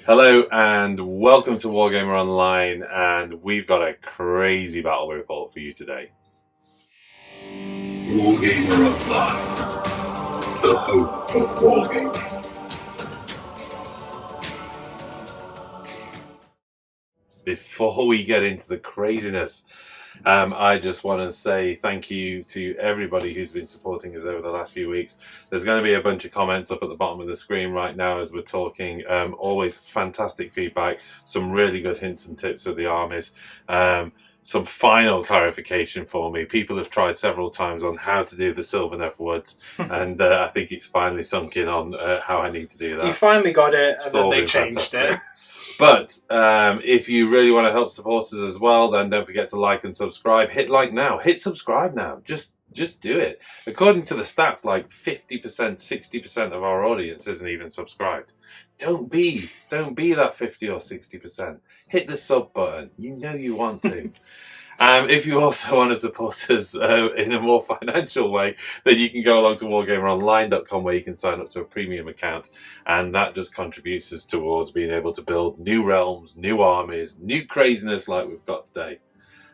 Hello and welcome to Wargamer Online, and we've got a crazy battle report for you today. Wargamer Online, the hope of Wargaming. Before we get into the craziness, I just want to say thank you to everybody who's been supporting us over the last few weeks. There's going to be a bunch of comments up at the bottom of the screen right now as we're talking. Always fantastic feedback, some really good hints and tips with the armies. Some final clarification for me. People have tried several times on how to do the Sylvaneth Woods, and I think it's finally sunk in on how I need to do that. You finally got it, and then they changed it. But if you really want to help support us as well, then don't forget to like and subscribe. Hit like now. Hit subscribe now. Just do it. According to the stats, like 50%, 60% of our audience isn't even subscribed. Don't be that 50 or 60%. Hit the sub button. You know you want to. If you also want to support us in a more financial way, then you can go along to wargameronline.com, where you can sign up to a premium account, and that just contributes us towards being able to build new realms, new armies, new craziness like we've got today.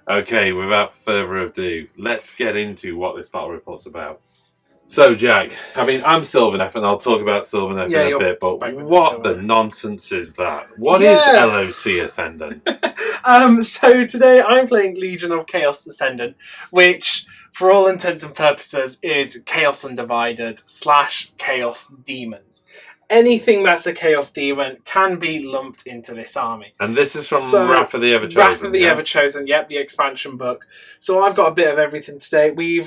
Okay, without further ado, let's get into what this battle report's about. So, Jack, I mean, I'm Sylvaneth, and I'll talk about Sylvaneth in a bit, but what the nonsense is that? What is LOC Ascendant? So today I'm playing Legion of Chaos Ascendant, which, for all intents and purposes, is Chaos Undivided / Chaos Demons. Anything that's a Chaos Demon can be lumped into this army. And this is from Wrath of the Everchosen. Wrath of the Everchosen, yep, the expansion book. So I've got a bit of everything today. We've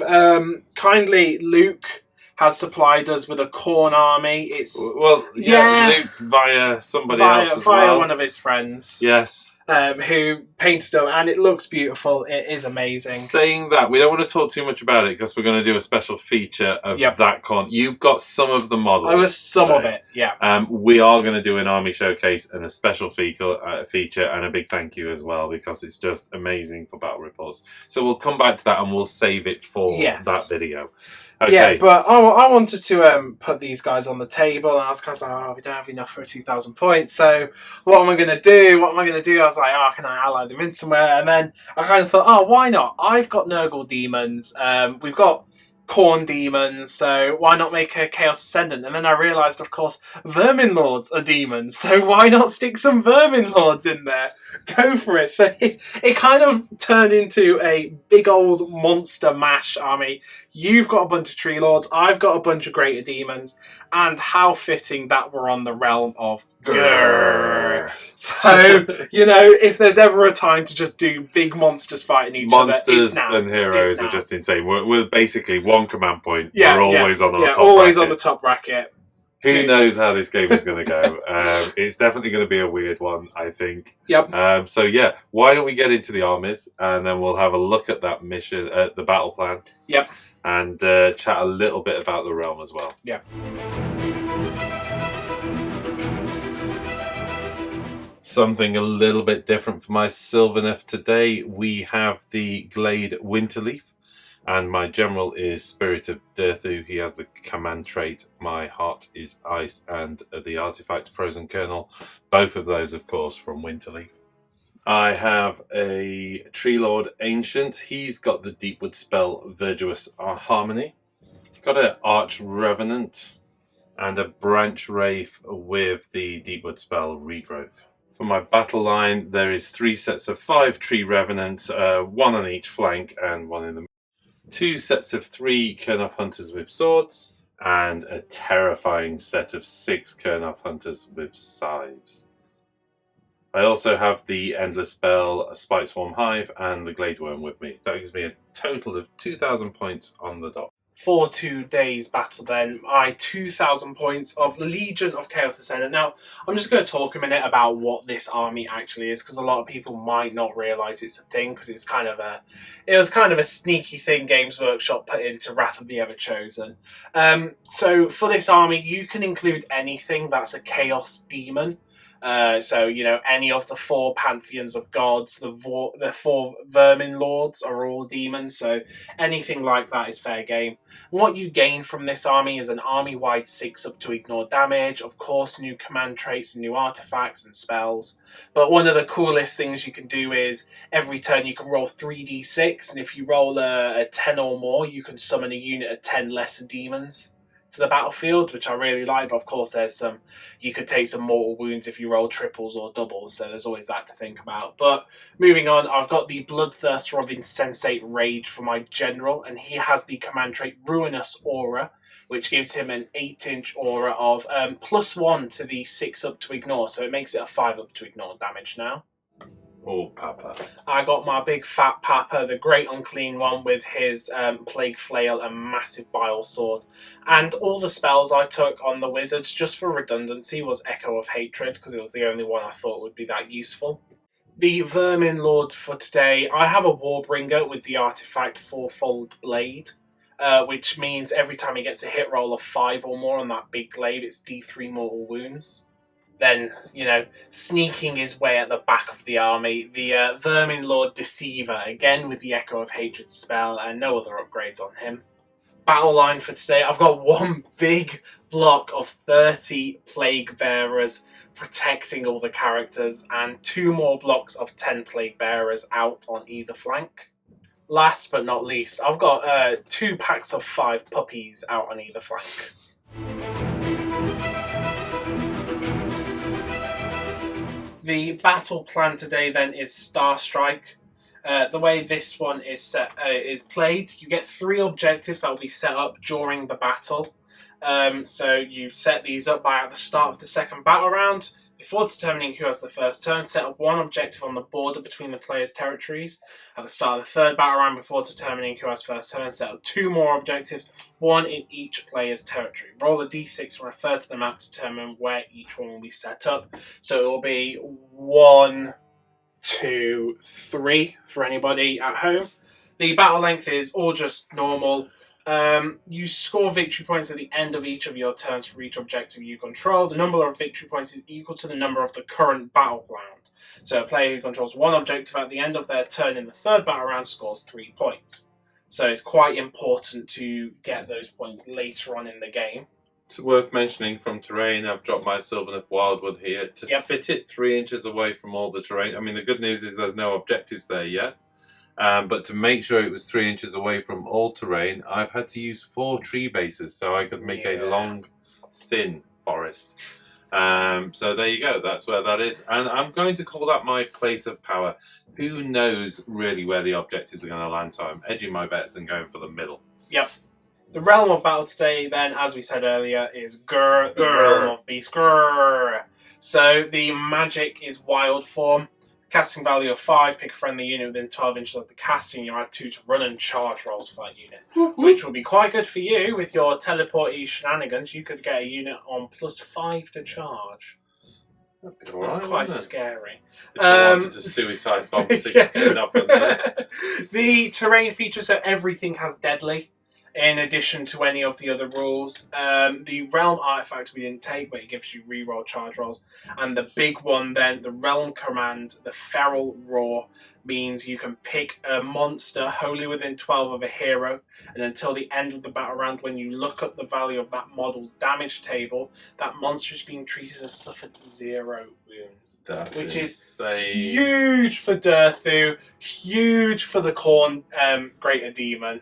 kindly, Luke has supplied us with a Khorne army. It's Luke via somebody else as well. Via one of his friends. Yes. Who painted them, and it looks beautiful. It is amazing. Saying that, we don't want to talk too much about it because we're going to do a special feature of that con. You've got some of the models. I was some of it, yeah. We are going to do an army showcase and a special feature and a big thank you as well, because it's just amazing for battle reports. So we'll come back to that and we'll save it for that video. Okay. Yeah, but I wanted to put these guys on the table, and I was kind of like, we don't have enough for 2,000 points, so what am I going to do? I was like, can I ally them in somewhere? And then I kind of thought, why not? I've got Nurgle demons, we've got Khorne demons, so why not make a Chaos Ascendant? And then I realised, of course, Vermin Lords are demons, so why not stick some Vermin Lords in there? Go for it. So it kind of turned into a big old monster mash army. You've got a bunch of Tree Lords, I've got a bunch of Greater Demons, and how fitting that we're on the realm of Grrr. So, if there's ever a time to just do big monsters fighting each other, it's now. And heroes are just insane. We're basically one command point. Yeah, we're always on the top always bracket. On the top bracket. Who knows how this game is going to go? It's definitely going to be a weird one, I think. Yep. So yeah, why don't we get into the armies, and then we'll have a look at that mission, the battle plan. Yep. And chat a little bit about the realm as well. Yeah. Something a little bit different for my Sylvaneth today. We have the Glade Winterleaf, and my general is Spirit of Dirthu. He has the command trait, My Heart is Ice, and the artifact Frozen Kernel. Both of those, of course, from Winterleaf. I have a Tree Lord Ancient. He's got the Deepwood spell Virtuous Harmony. Got an Arch Revenant and a Branch Wraith with the Deepwood spell Regrowth. For my battle line, there is 3 sets of 5 Tree Revenants, 1 on each flank and 1 in the middle. 2 sets of 3 Kurnoth Hunters with swords, and a terrifying set of 6 Kurnoth Hunters with scythes. I also have the Endless Spell, Spike Swarm Hive, and the Glade Worm with me. That gives me a total of 2,000 points on the dot. For today's battle then, 2,000 points of Legion of Chaos Ascendant. Now, I'm just going to talk a minute about what this army actually is, because a lot of people might not realise it's a thing, because it was kind of a sneaky thing Games Workshop put into Wrath of the Everchosen. So for this army, you can include anything that's a Chaos Demon. So, you know, any of the 4 pantheons of gods, the 4 vermin lords are all demons, so anything like that is fair game. What you gain from this army is an army-wide 6-up to ignore damage, of course new command traits and new artifacts and spells. But one of the coolest things you can do is every turn you can roll 3d6, and if you roll a 10 or more, you can summon a unit of 10 lesser demons to the battlefield, which I really like. But of course there's you could take some mortal wounds if you roll triples or doubles, so there's always that to think about. But moving on, I've got the Bloodthirster of Insensate Rage for my general, and he has the command trait Ruinous Aura, which gives him an 8-inch aura of +1 to the 6-up to ignore, so it makes it a 5-up to ignore damage now. Oh, Papa. I got my big fat Papa, the Great Unclean One, with his Plague Flail and Massive Bile Sword. And all the spells I took on the wizards, just for redundancy, was Echo of Hatred, because it was the only one I thought would be that useful. The Vermin Lord for today, I have a Warbringer with the artifact Fourfold Blade, which means every time he gets a hit roll of 5 or more on that big glaive, it's D3 mortal wounds. Then, you know, sneaking his way at the back of the army, the Vermin Lord Deceiver, again with the Echo of Hatred spell, and no other upgrades on him. Battle line for today, I've got one big block of 30 Plague Bearers protecting all the characters, and 2 more blocks of 10 Plague Bearers out on either flank. Last but not least, I've got 2 packs of 5 puppies out on either flank. The battle plan today then is Starstrike. The way this one is played, you get 3 objectives that will be set up during the battle. So you set these up at the start of the second battle round. Before determining who has the first turn, set up 1 objective on the border between the players' territories. At the start of the third battle round, before determining who has first turn, set up 2 more objectives, 1 in each player's territory. Roll a d6 and refer to the map to determine where each one will be set up. So it will be 1, 2, 3 for anybody at home. The battle length is all just normal. You score victory points at the end of each of your turns for each objective you control. The number of victory points is equal to the number of the current battle round. So a player who controls 1 objective at the end of their turn in the third battle round scores 3 points. So it's quite important to get those points later on in the game. It's worth mentioning from terrain, I've dropped my Sylvaneth Wildwood here to fit it 3 inches away from all the terrain. I mean, the good news is there's no objectives there yet. But to make sure it was 3 inches away from all terrain, I've had to use 4 tree bases so I could make a long, thin forest. So there you go, that's where that is. And I'm going to call that my place of power. Who knows really where the objectives are going to land, so I'm edging my bets and going for the middle. Yep. The realm of battle today, then, as we said earlier, is Gur, the realm of beast. Gur. So the magic is wild form. Casting value of 5, pick a friendly unit within 12 inches of the casting. You add 2 to run and charge rolls for that unit, which will be quite good for you with your teleport-y shenanigans. You could get a unit on +5 to charge. That's quite scary. If I wanted to suicide bomb 16 up on this. The terrain features, so everything has deadly, in addition to any of the other rules. The realm artifact we didn't take, but it gives you reroll charge rolls. And the big one then, the realm command, the feral roar, means you can pick a monster wholly within 12 of a hero, and until the end of the battle round, when you look up the value of that model's damage table, that monster is being treated as suffered 0 wounds. That's which insane. is huge for Durthu, huge for the Khorne Greater Demon.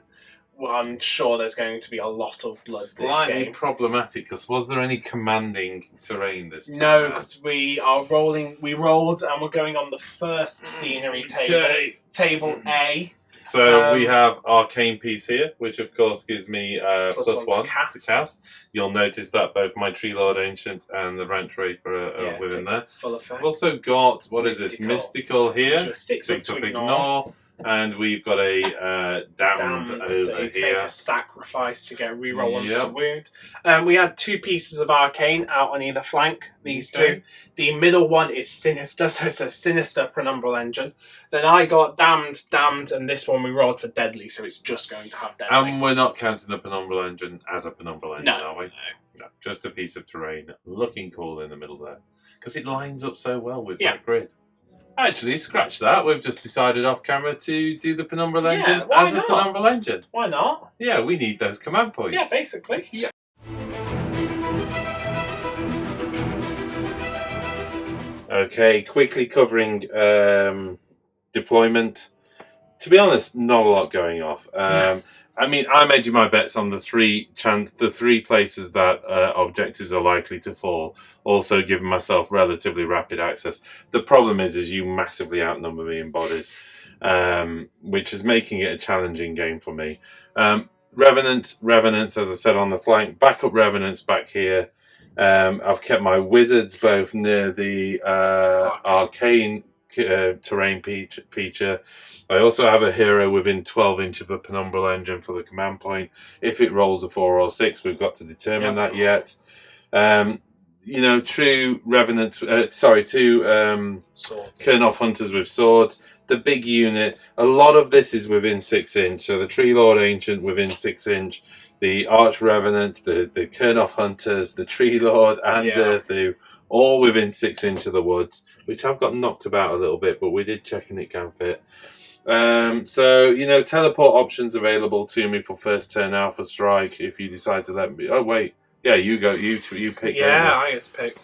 Well, I'm sure there's going to be a lot of blood this Slightly game. problematic, because was there any commanding terrain this time? No, because we rolled and we're going on the first scenery table. Okay. Table A. So we have Arcane Piece here, which of course gives me +1 to cast. You'll notice that both my Tree Lord Ancient and the Rant Raper are within there. Full effect. We've also got, what is this? Mystical here. 6 up to ignore. And we've got a damned so over you can here. make a sacrifice to get reroll ones to wound. We had 2 pieces of arcane out on either flank. These 2. The middle one is sinister, so it's a sinister penumbral engine. Then I got damned, and this one we rolled for deadly, so it's just going to have deadly. And we're not counting the penumbral engine as a penumbral engine, are we? No. No, just a piece of terrain looking cool in the middle there. because it lines up so well with Yeah. that grid. Actually, scratch that. We've just decided off camera to do the Penumbral Yeah, engine why as a not? Penumbral engine. Why not? Yeah, we need those command points. Yeah, basically. Yeah. Okay, quickly covering deployment. To be honest, not a lot going off. I mean, I'm edging my bets on the three places that objectives are likely to fall. Also, giving myself relatively rapid access. The problem is you massively outnumber me in bodies, which is making it a challenging game for me. Revenants, as I said, on the flank. Backup Revenants back here. I've kept my wizards both near the arcane terrain feature. I also have a hero within 12 inch of the Penumbral engine for the command point. If it rolls a 4 or 6, we've got to determine that yet. True Revenant, two Swords. Kurnoth Hunters with swords. The big unit, a lot of this is within 6 inch. So the Tree Lord Ancient within 6 inch, the Arch Revenant, the Kurnoth Hunters, the Tree Lord, and Durthu, all within 6 inch of the woods, which I've got knocked about a little bit, but we did check and it can fit. Teleport options available to me for first turn Alpha Strike if you decide to let me. Oh wait, yeah, you go. You pick. Yeah, I get to pick.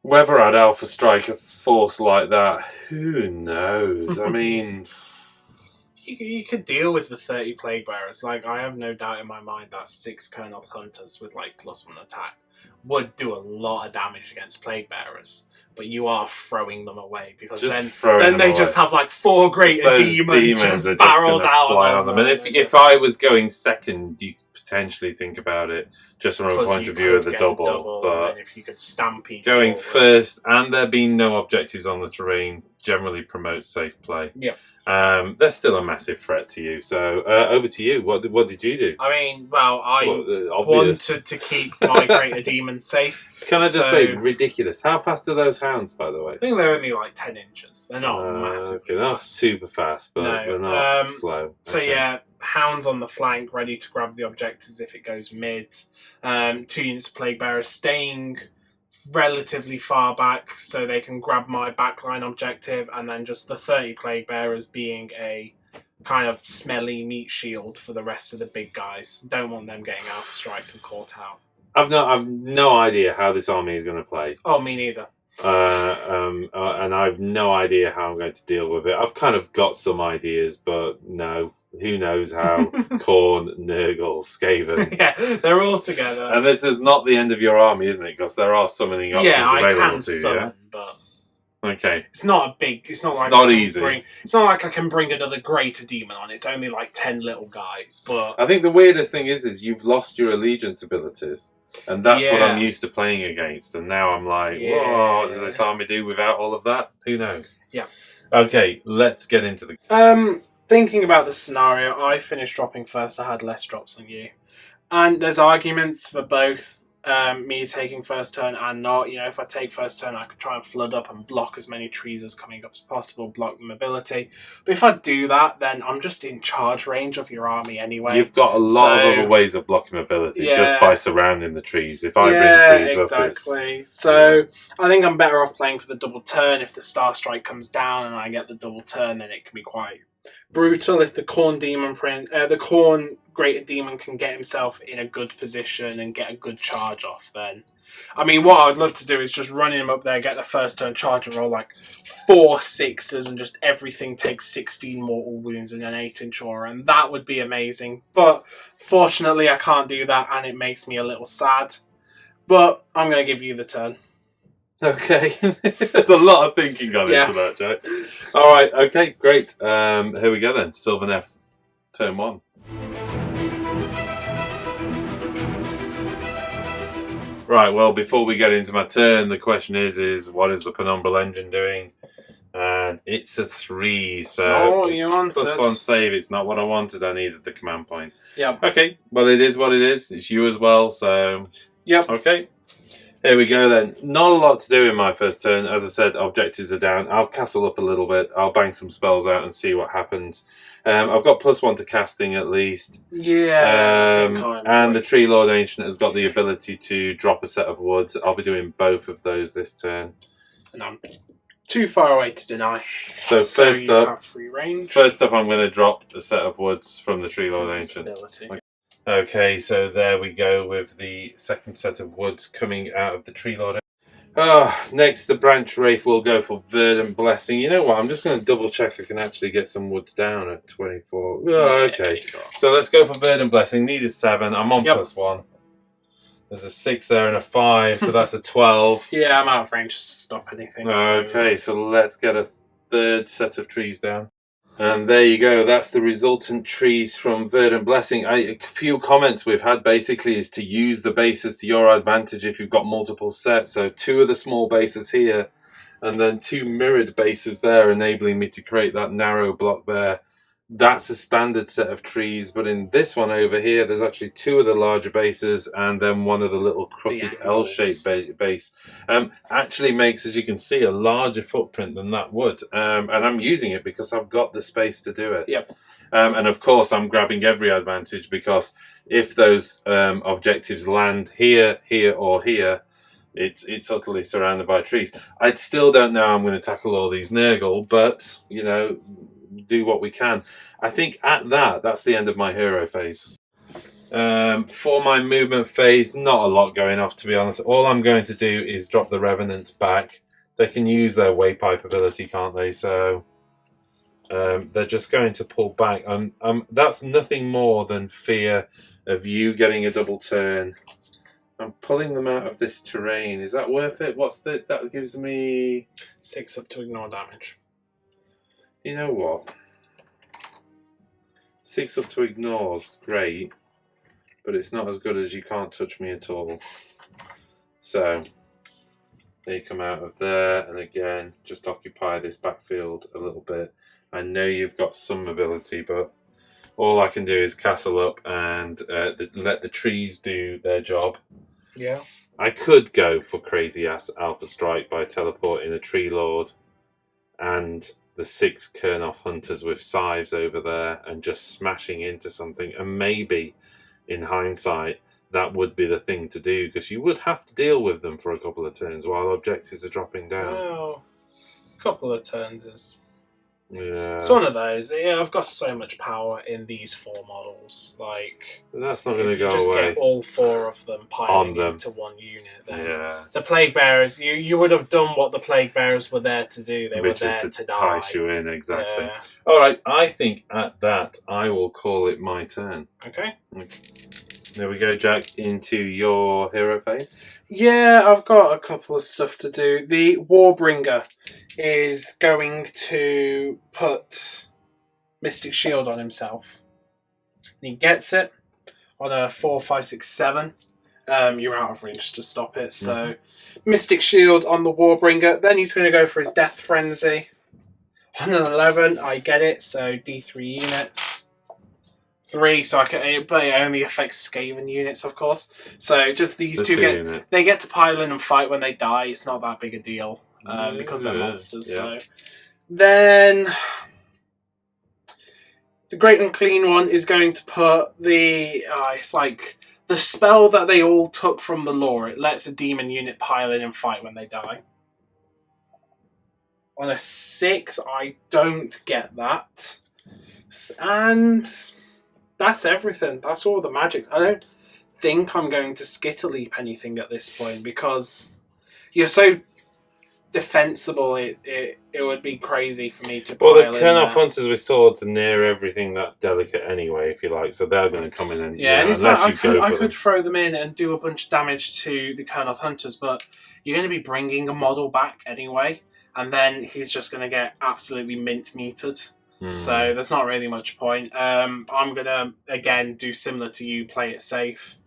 Whether I'd Alpha Strike a force like that, who knows? I mean, you could deal with the 30 Plague Bearers. Like, I have no doubt in my mind that 6 Kurnoth Hunters with like +1 attack would do a lot of damage against Plague Bearers. But you are throwing them away because then they just have like 4 greater demons just barreled out on them. And if I was going second, you could potentially think about it just from a point of view of the double. But if you could stampede going forward. first, and there being no objectives on the terrain, generally promotes safe play. Yeah. They're still a massive threat to you. So over to you. What did you do? I mean, well, I wanted to keep my greater demon safe. Can I just say, ridiculous. How fast are those hounds, by the way? I think they're only like 10 inches. They're not massive. Okay, not super fast, but they're not slow. So yeah, hounds on the flank, ready to grab the objectives if it goes mid. 2 units of Plague Bearers staying relatively far back so they can grab my backline objective, and then just the 30 Plague Bearers being a kind of smelly meat shield for the rest of the big guys. Don't want them getting Alpha Strike and caught out. I've no idea how this army is going to play. Oh, me neither. And I've no idea how I'm going to deal with it. I've kind of got some ideas, but no. Who knows how? Khorne, Nurgle, Skaven. Yeah, they're all together. And this is not the end of your army, isn't it? Because there are summoning options available I can to you. summon, but okay. It's not a big. It's not like not easy. It's not like I can bring another greater demon on. It's only like 10 little guys. But I think the weirdest thing is you've lost your allegiance abilities. And that's what I'm used to playing against. And now I'm like, whoa, what does this army do without all of that? Who knows? Yeah. Okay, let's get into the... Thinking about the scenario, I finished dropping first. I had less drops than you. And there's arguments for both me taking first turn and not. You know, if I take first turn, I could try and flood up and block as many trees as coming up as possible, block the mobility. But if I do that, then I'm just in charge range of your army anyway. You've got a lot of other ways of blocking mobility just by surrounding the trees. If I bring trees up... Exactly. So I think I'm better off playing for the double turn. If the Starstrike comes down and I get the double turn, then it can be quite brutal. If the Khorne Khorne Greater Demon can get himself in a good position and get a good charge off, then I mean, what I would love to do is just run him up there, get the first turn charge and roll like 4 6s and just everything takes 16 mortal wounds in an 8-inch aura, and that would be amazing. But fortunately I can't do that and it makes me a little sad. But I'm going to give you the turn. Okay. There's a lot of thinking gone into that, Jack. Alright, okay, great. Here we go then. Sylvaneth, turn 1. Right, well, before we get into my turn, the question is what is the Penumbral engine doing? And it's a 3, so +1 save. It's not what I wanted. I needed the command point. Yeah. Okay, well, it is what it is. It's you as well, so... Yep. Okay. Here we go then. Not a lot to do in my first turn. As I said, objectives are down. I'll castle up a little bit. I'll bang some spells out and see what happens. I've got +1 to casting at least. Yeah. And the Tree Lord Ancient has got the ability to drop a set of woods. I'll be doing both of those this turn. And I'm too far away to deny. So first up, free range. I'm going to drop a set of woods from the Tree Lord Ancient. Okay, so there we go with the second set of woods coming out of the Tree Lord. Next, the Branch Wraith will go for Verdant Blessing. You know what? I'm just going to double check I can actually get some woods down at 24. Oh, okay. So let's go for Verdant Blessing. Need is 7. I'm on +1. There's a 6 there and a 5, so that's a 12. Yeah, I'm out of range to stop anything. Okay, so let's get a third set of trees down. And there you go. That's the resultant trees from Verdant Blessing. A few comments we've had basically is to use the bases to your advantage if you've got multiple sets. So 2 of the small bases here and then 2 mirrored bases there, enabling me to create that narrow block there. That's a standard set of trees, but in this one over here, there's actually 2 of the larger bases and then 1 of the little crooked L-shaped base. Actually makes, as you can see, a larger footprint than that would. And I'm using it because I've got the space to do it. Yep. And of course, I'm grabbing every advantage because if those objectives land here, here, or here, it's utterly surrounded by trees. I still don't know how I'm going to tackle all these Nurgle, but, you know, do what we can. I think at that's the end of my hero phase. For my movement phase, not a lot going off, to be honest. All I'm going to do is drop the Revenants back. They can use their Waypipe ability, can't they? So they're just going to pull back. That's nothing more than fear of you getting a double turn. I'm pulling them out of this terrain. Is that worth it? That gives me 6 up to ignore damage. You know what? 6 up to ignores, great, but it's not as good as you can't touch me at all. So they come out of there, and again, just occupy this backfield a little bit. I know you've got some ability, but all I can do is castle up and let the trees do their job. Yeah. I could go for crazy ass Alpha Strike by teleporting a Tree Lord and the 6 Kurnoth hunters with scythes over there and just smashing into something. And maybe, in hindsight, that would be the thing to do because you would have to deal with them for a couple of turns while objectives are dropping down. Well, a couple of turns is... Yeah. It's one of those. Yeah, I've got so much power in these 4 models. Like, that's not going to go just away. Get all 4 of them piling into one unit. Then the Plague Bearers, you would have done what the Plague Bearers were there to do. They were there to die. Entice you in, exactly. Yeah. All right, I think at that I will call it my turn. Okay. There we go, Jack, into your hero phase. Yeah, I've got a couple of stuff to do. The Warbringer is going to put Mystic Shield on himself. And he gets it on a 4, 5, 6, 7. You're out of range to stop it. So Mystic Shield on the Warbringer. Then he's going to go for his Death Frenzy. On an 11, I get it. So D3 units. 3, so but it only affects Skaven units, of course. So just these two they get to pile in and fight when they die. It's not that big a deal because they're monsters. Yeah. So then the Great Unclean One is going to put the it's like the spell that they all took from the lore. It lets a demon unit pile in and fight when they die. On a 6, I don't get that, and that's everything. That's all the magics. I don't think I'm going to Skitterleap anything at this point because you're so defensible. It would be crazy for me to. Well, the Kurnoth hunters with swords are near everything that's delicate anyway, if you like. So they're going to come in and and it's like, I could throw them in and do a bunch of damage to the Kurnoth hunters, but you're going to be bringing a model back anyway, and then he's just going to get absolutely mint-metered. So there's not really much point. I'm going to, again, do similar to you, play it safe.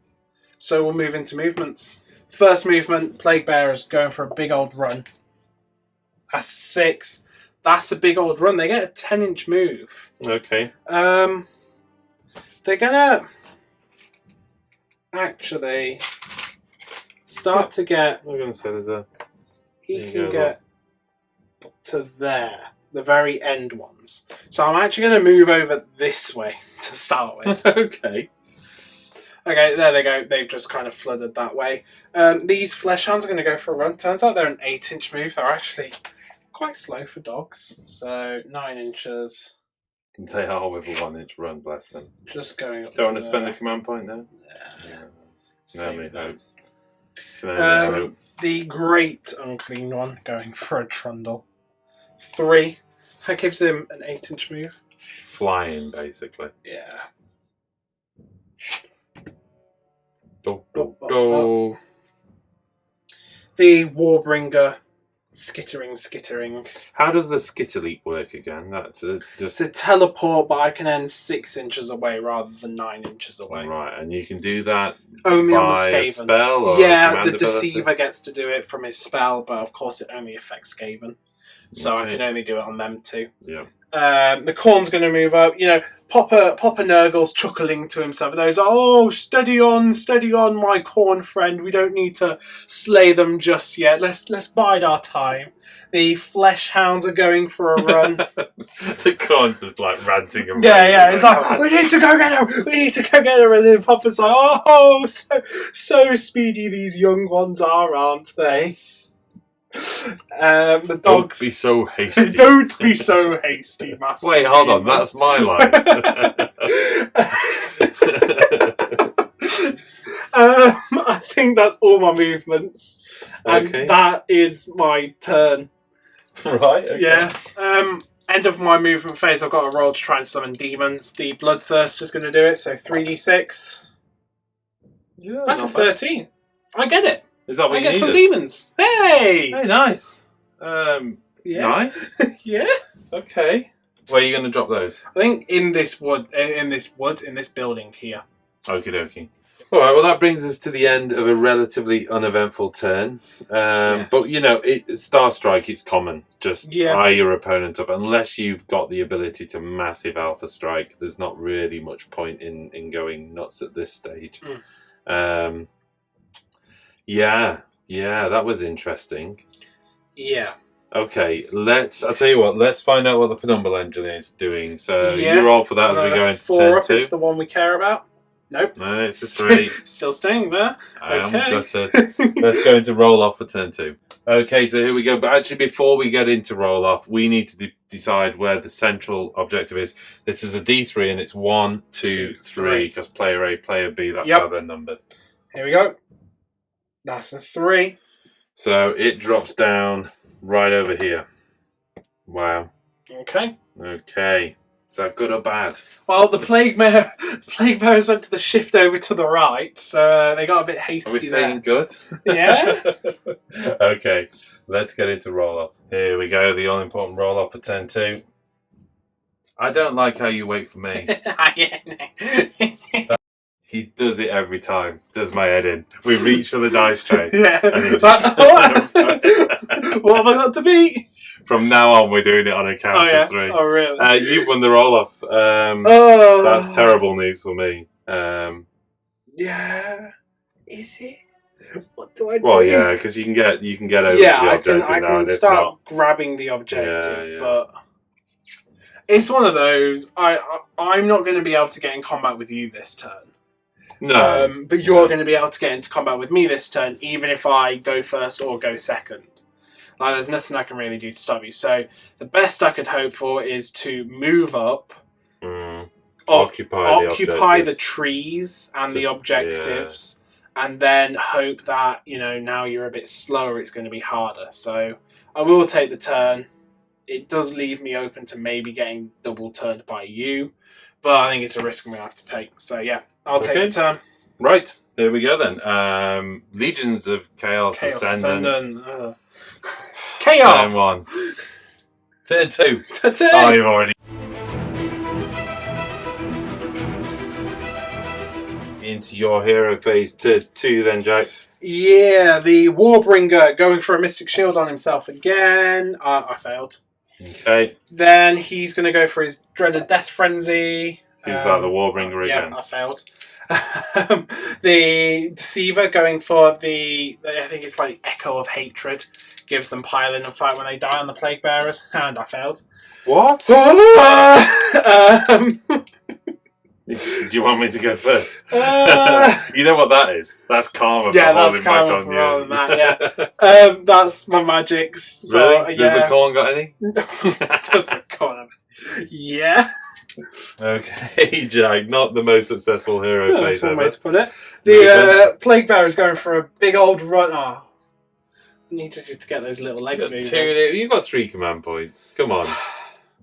So we'll move into movements. First movement, Plague Bearers going for a big old run. That's 6. That's a big old run. They get a 10-inch move. Okay. They're going to... Actually... start to get. I'm going to say there's a. He There you can go, get to there, the very end ones. So I'm actually going to move over this way to start with. Okay. Okay, there they go. They've just kind of flooded that way. These flesh hounds are going to go for a run. Turns out they're an 8-inch move. They're actually quite slow for dogs. So 9 inches. They are with a 1-inch run, bless them. Just going up. Don't want to there. spend the command point now? Yeah. No. Save Only them. hope. Can only hope. The great unclean one going for a trundle. 3. That gives him an 8-inch move. Flying, basically. Yeah. Do. The Warbringer skittering. How does the skitter leap work again? That's just It's a teleport, but I can end 6 inches away rather than 9 inches away. right, and you can do that Only on the by a Skaven. spell or Yeah, command the ability? Deceiver gets to do it from his spell, but of course it only affects Skaven. So I Okay. can only do it on them too. Yeah. The Corn's going to move up. Papa Nurgle's chuckling to himself. Those, steady on, my Corn friend. We don't need to slay them just yet. Let's bide our time. The Flesh Hounds are going for a run. The corn's just like ranting and Yeah. It's like, we need to go get him. And then Papa's like, so speedy these young ones are, aren't they? The dogs. Don't be so hasty. Don't be so hasty, Master. Wait, hold on. Demon. That's my line. I think that's all my movements. And Okay. that is my turn. Right. Okay. Yeah. End of my movement phase, I've got a roll to try and summon demons. The Bloodthirst is going to do it, so 3d6. Yeah, That's a not bad. 13. I get it. Is that what I you get some needed? demons. Hey! Hey, nice. Yeah. Nice. Yeah. Okay. Where are you going to drop those? I think in this building here. Okie dokie. All right, well, that brings us to the end of a relatively uneventful turn. Yes. But, Starstrike, it's common. Just Yeah. eye your opponent up. Unless you've got the ability to massive alpha strike, there's not really much point in going nuts at this stage. Yeah, that was interesting. Yeah. Okay, I'll tell you what, let's find out what the Penumbral Engine is doing. So Yeah. you roll for that as we go into 4 turn up 2. is the one we care about. Nope. No, it's a 3. Still staying there. I am Okay. gutted. Let's go into roll off for turn 2. Okay, so here we go. But actually, before we get into roll off, we need to decide where the central objective is. This is a D3 and it's 1, 2, 3, because player A, player B, that's Yep. how they're numbered. Here we go. That's a 3. So it drops down right over here. Wow. Okay. Okay. Is that good or bad? Well, the Plague Bearers went to the shift over to the right, so they got a bit Are we hasty saying there. good? Yeah. Okay, let's get into roll off. Here we go, the all important roll off for turn 2. I don't like how you wait for me. He does it every time. Does my head in. We reach for the dice tray. Yeah. And he What just- have I got to beat? From now on, we're doing it on a count of 3. Oh, really? You've won the roll off. Oh. That's terrible news for me. Yeah. Is it? What do I do? Well, yeah, because you can get over to the I objective now, can and if start not, grabbing the objective, Yeah. but it's one of those. I'm not going to be able to get in combat with you this turn. no. But you're going to be able to get into combat with me this turn, even if I go first or go second. Like, there's nothing I can really do to stop you. So the best I could hope for is to move up, Occupy occupy the objectives. trees and the Just- objectives, and then hope that, now you're a bit slower, it's going to be harder. So I will take the turn. It does leave me open to maybe getting double turned by you, but I think it's a risk I'm going to have to take. So yeah, I'll take Okay. the turn. Right, here we go then. Legions of Chaos, Ascendant. Chaos! Turn 1. Turn 2. Ta-ta! Oh, you've already... Into your hero phase to 2 then, Jack. Yeah, the Warbringer going for a Mystic Shield on himself again. I failed. Okay. Then he's going to go for his Dreaded Death Frenzy. Is that the Warbringer again? Yeah, I failed. The Deceiver going for I think it's like Echo of Hatred, gives them pile in and fight when they die on the Plague Bearers, and I failed. What? Do you want me to go first? You know what that is? That's karma. Yeah, for that's holding karma back for on rolling that. you. Yeah, that's my magics. So, Really? yeah. Does the corn got any? Does the corn? Yeah. Okay, Jack. Not the most successful hero That's phase one way ever. to put it. The Plague Bearer is going for a big old run. Oh, I need to get those little legs moving. You've got 3 command points. Come on.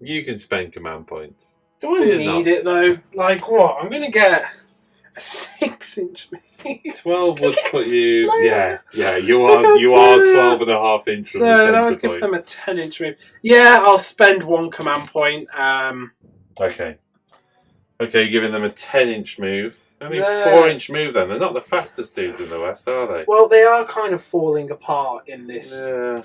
You can spend command points. Do I need it though? Like what? I'm going to get a 6-inch move. 12 would put you... Slower. Yeah, you are 12 and a half inch from So the that would centre give point. them a 10-inch move. Yeah, I'll spend 1 command point. Okay, giving them a 10-inch move. I mean, Yeah. 4-inch move then. They're not the fastest dudes in the West, are they? Well, they are kind of falling apart in this. Yeah.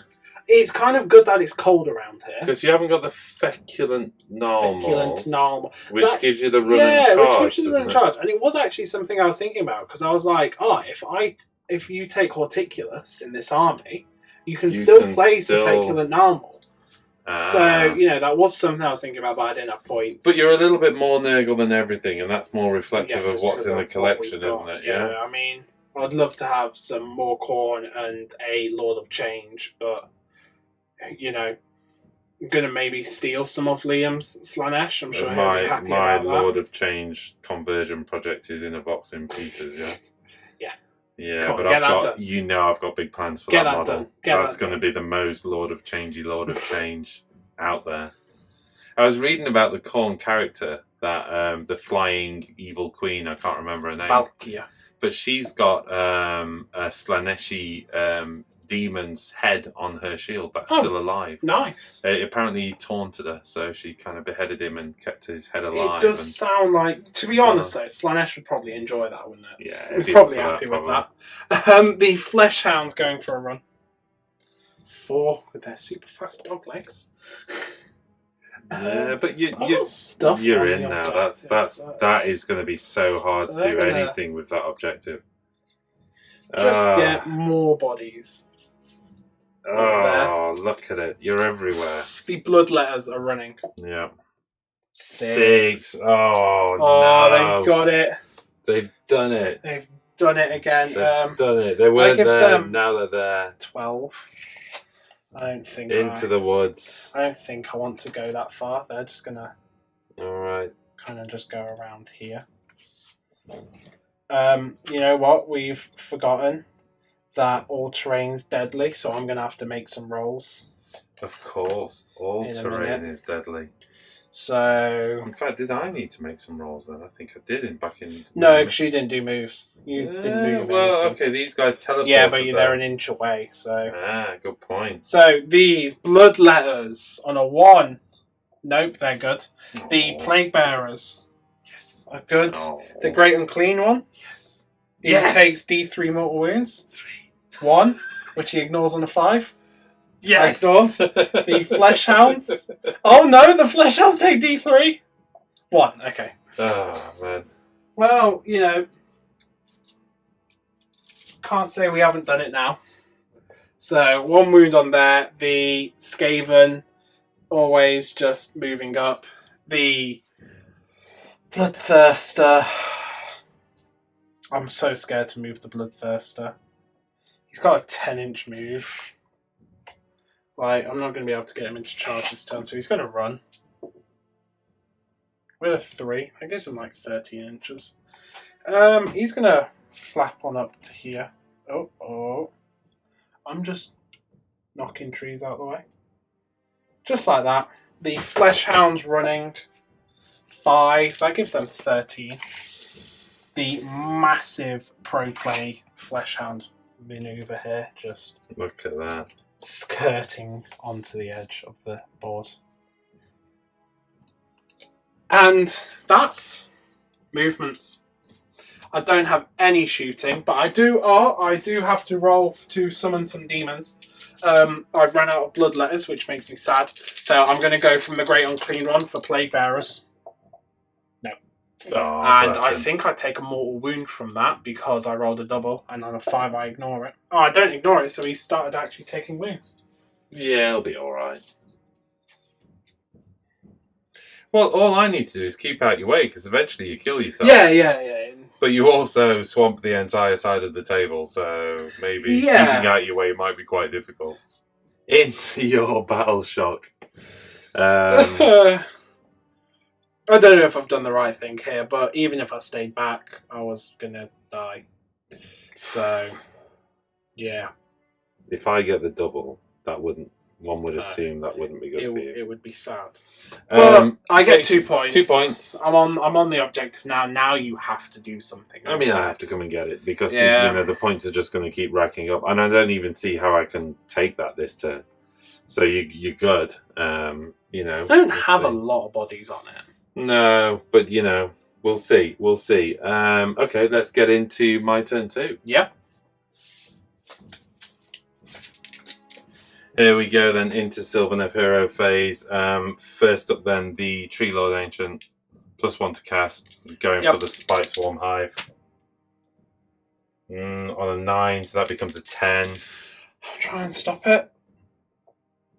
It's kind of good that it's cold around here. Because you haven't got the feculent Gnarls, which gives you the run and charge. Yeah, which gives you the run and charge. And it was actually something I was thinking about, because I was like, if you take Horticulus in this army, you can still place a feculent Gnarl. So, that was something I was thinking about, but I didn't have points. But you're a little bit more Nurgle than everything, and that's more reflective of what's in the of collection, what we've isn't got. it? Yeah. I mean, I'd love to have some more corn and a Lord of Change, but, I'm going to maybe steal some of Liam's Slanesh. I'm sure he'll be happy my about that. Lord of Change conversion project is in a box in pieces, yeah? Yeah, Come on, but get that I've done. got big plans for Get that that model. done. That's going to be the most Lord of Change out there. I was reading about the Khorne character, that the flying evil queen, I can't remember her name. Valkyria. But she's got a Slaneshi demon's head on her shield that's still alive. Nice. Apparently he taunted her, so she kind of beheaded him and kept his head alive. It does sound like, to be honest though, Slanesh would probably enjoy that, wouldn't it? Yeah. He's probably happy with that. The Flesh Hound's going for a run. 4 with their super fast dog legs. Yeah, but you're in now. That is going to be so hard to do anything with that objective. Just get more bodies. Oh, look at it! You're everywhere. The Bloodletters are running. Yeah. 6. Oh no! They've got it. They've done it. They've done it again. They've done it. They weren't there. Now they're there. 12. I don't think the woods. I don't think I want to go that far. They're just gonna. All right. Kind of just go around here. You know what? We've forgotten that all terrain's deadly, so I'm gonna have to make some rolls. Of course, all terrain is deadly. So, in fact, did I need to make some rolls then? I think I did back in. No, because you didn't do moves. You didn't move. Well, anything. Okay, these guys teleport. Yeah, but they're an inch away, so. Good point. So these Bloodletters on a 1. Nope, they're good. The Plague Bearers. Yes, are good. The Great Unclean one. Yes. He takes D3 mortal wounds. 1, which he ignores on a 5. Yes. The Flesh Hounds. Oh no, the Flesh Hounds take D3. 1, okay. Oh, man. Well, can't say we haven't done it now. So, 1 wound on there. The Skaven, always just moving up. The Bloodthirster. I'm so scared to move the Bloodthirster. He's got a 10-inch move. I'm not going to be able to get him into charge this turn, so he's going to run. With a 3. That gives him 13 inches. He's going to flap on up to here. Oh. I'm just knocking trees out of the way. Just like that. The Flesh Hound's running. 5. That gives them 13. The massive pro play Flesh Hound maneuver here. Just look at that. Skirting onto the edge of the board. And that's movements. I don't have any shooting, but I do have to roll to summon some demons. I've run out of Bloodletters, which makes me sad. So I'm going to go from the Great Unclean run for Plague Bearers. No. Oh, And bless I him. think I take a mortal wound from that because I rolled a double, and on a 5 I ignore it. Oh, I don't ignore it, so he started actually taking wounds. Yeah, it'll be alright. Well, all I need to do is keep out your way, because eventually you kill yourself. Yeah. But you also swamp the entire side of the table, so maybe keeping out your way might be quite difficult. Into your battle shock. I don't know if I've done the right thing here, but even if I stayed back, I was gonna die. So, yeah. If I get the double, one would assume that wouldn't be good for you. It would be sad. Well, I get 2 points. 2 points. I'm on the objective now. Now you have to do something. I mean, I have to come and get it because the points are just going to keep racking up, and I don't even see how I can take that this turn. So you're good. I don't have a lot of bodies on it. No, but we'll see. We'll see. Okay, let's get into my turn too. Yeah. Here we go then into Sylvaneth Hero phase. First up then the Tree Lord Ancient. +1 to cast. Going for the Spite Swarm Hive. On a 9, so that becomes a 10. I'll try and stop it.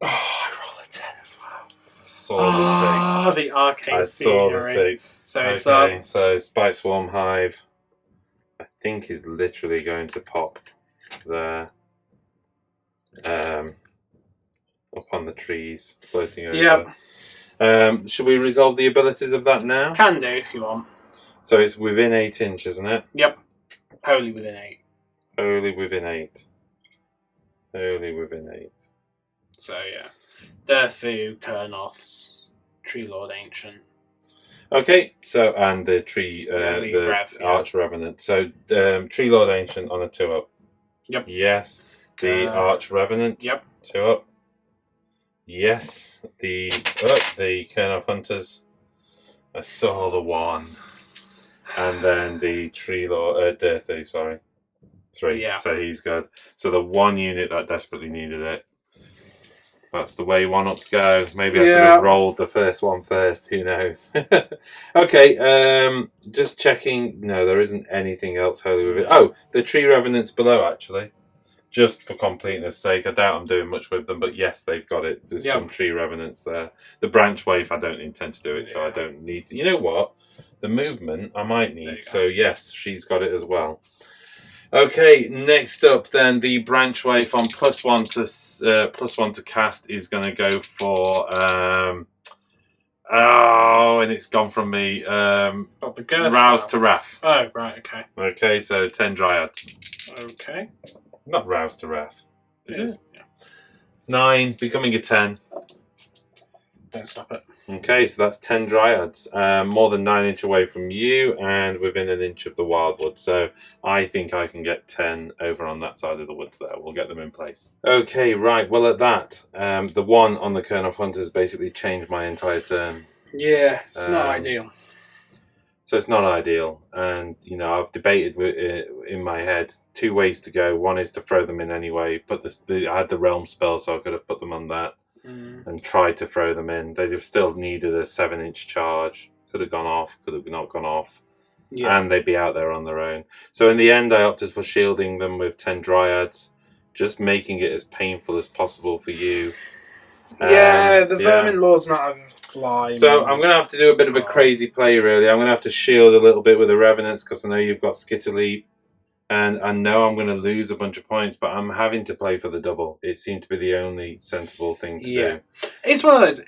Oh, I roll a 10 as well. Saw the 6. The arcane I saw the 6. So it's so Spite Swarm Hive, I think, is literally going to pop there. Up on the trees, floating over. Yep. Should we resolve the abilities of that now? Can do if you want. So it's within 8 inches, isn't it? Yep. Wholly within 8. Wholly within 8. Wholly within 8. So yeah. Derthu, Kurnoth's, Tree Lord Ancient. Okay, so and the tree, Arch Revenant. So Tree Lord Ancient on a 2-up. Yep. Yes. The Arch Revenant. Yep. 2-up. Yes, the Kurnoth Hunters. I saw the 1, and then the Tree Lord Derthu. Sorry, 3. Yeah. So he's good. So the 1 unit that desperately needed it. That's the way 1-ups go. Maybe I should have rolled the first one first. Who knows? Okay. Just checking. No, there isn't anything else holy with it. Oh, the Tree Revenants below actually. Just for completeness' sake, I doubt I'm doing much with them, but yes, they've got it. There's some Tree Revenants there. The Branch Wave, I don't intend to do it, so I don't need to. You know what? The movement, I might need. So yes, she's got it as well. Okay, next up then, the Branch Wave on +1 to cast is going to go for... and it's gone from me. Rouse to Wrath. Oh, right, okay. Okay, so 10 Dryads. Okay. Not Rouse to Wrath. Is it? Yeah. 9, becoming a 10. Don't stop it. Okay, so that's 10 Dryads. More than 9 inch away from you and within an inch of the Wildwood. So I think I can get 10 over on that side of the woods there. We'll get them in place. Okay, right. Well, at that, the 1 on the Kurnoth Hunters basically changed my entire turn. Yeah, it's not ideal. So it's not ideal. And, I've debated in my head 2 ways to go. One is to throw them in anyway. I had the Realm spell, so I could have put them on that and tried to throw them in. They'd have still needed a 7-inch charge. Could have gone off, could have not gone off. Yeah. And they'd be out there on their own. So in the end, I opted for shielding them with 10 Dryads, just making it as painful as possible for you. The Vermin Lord's not having fly. So I'm going to have to do a bit of a crazy play, really. I'm going to have to shield a little bit with the Revenants because I know you've got Skitterleap. And I know I'm going to lose a bunch of points, but I'm having to play for the double. It seemed to be the only sensible thing to do. It's one of those.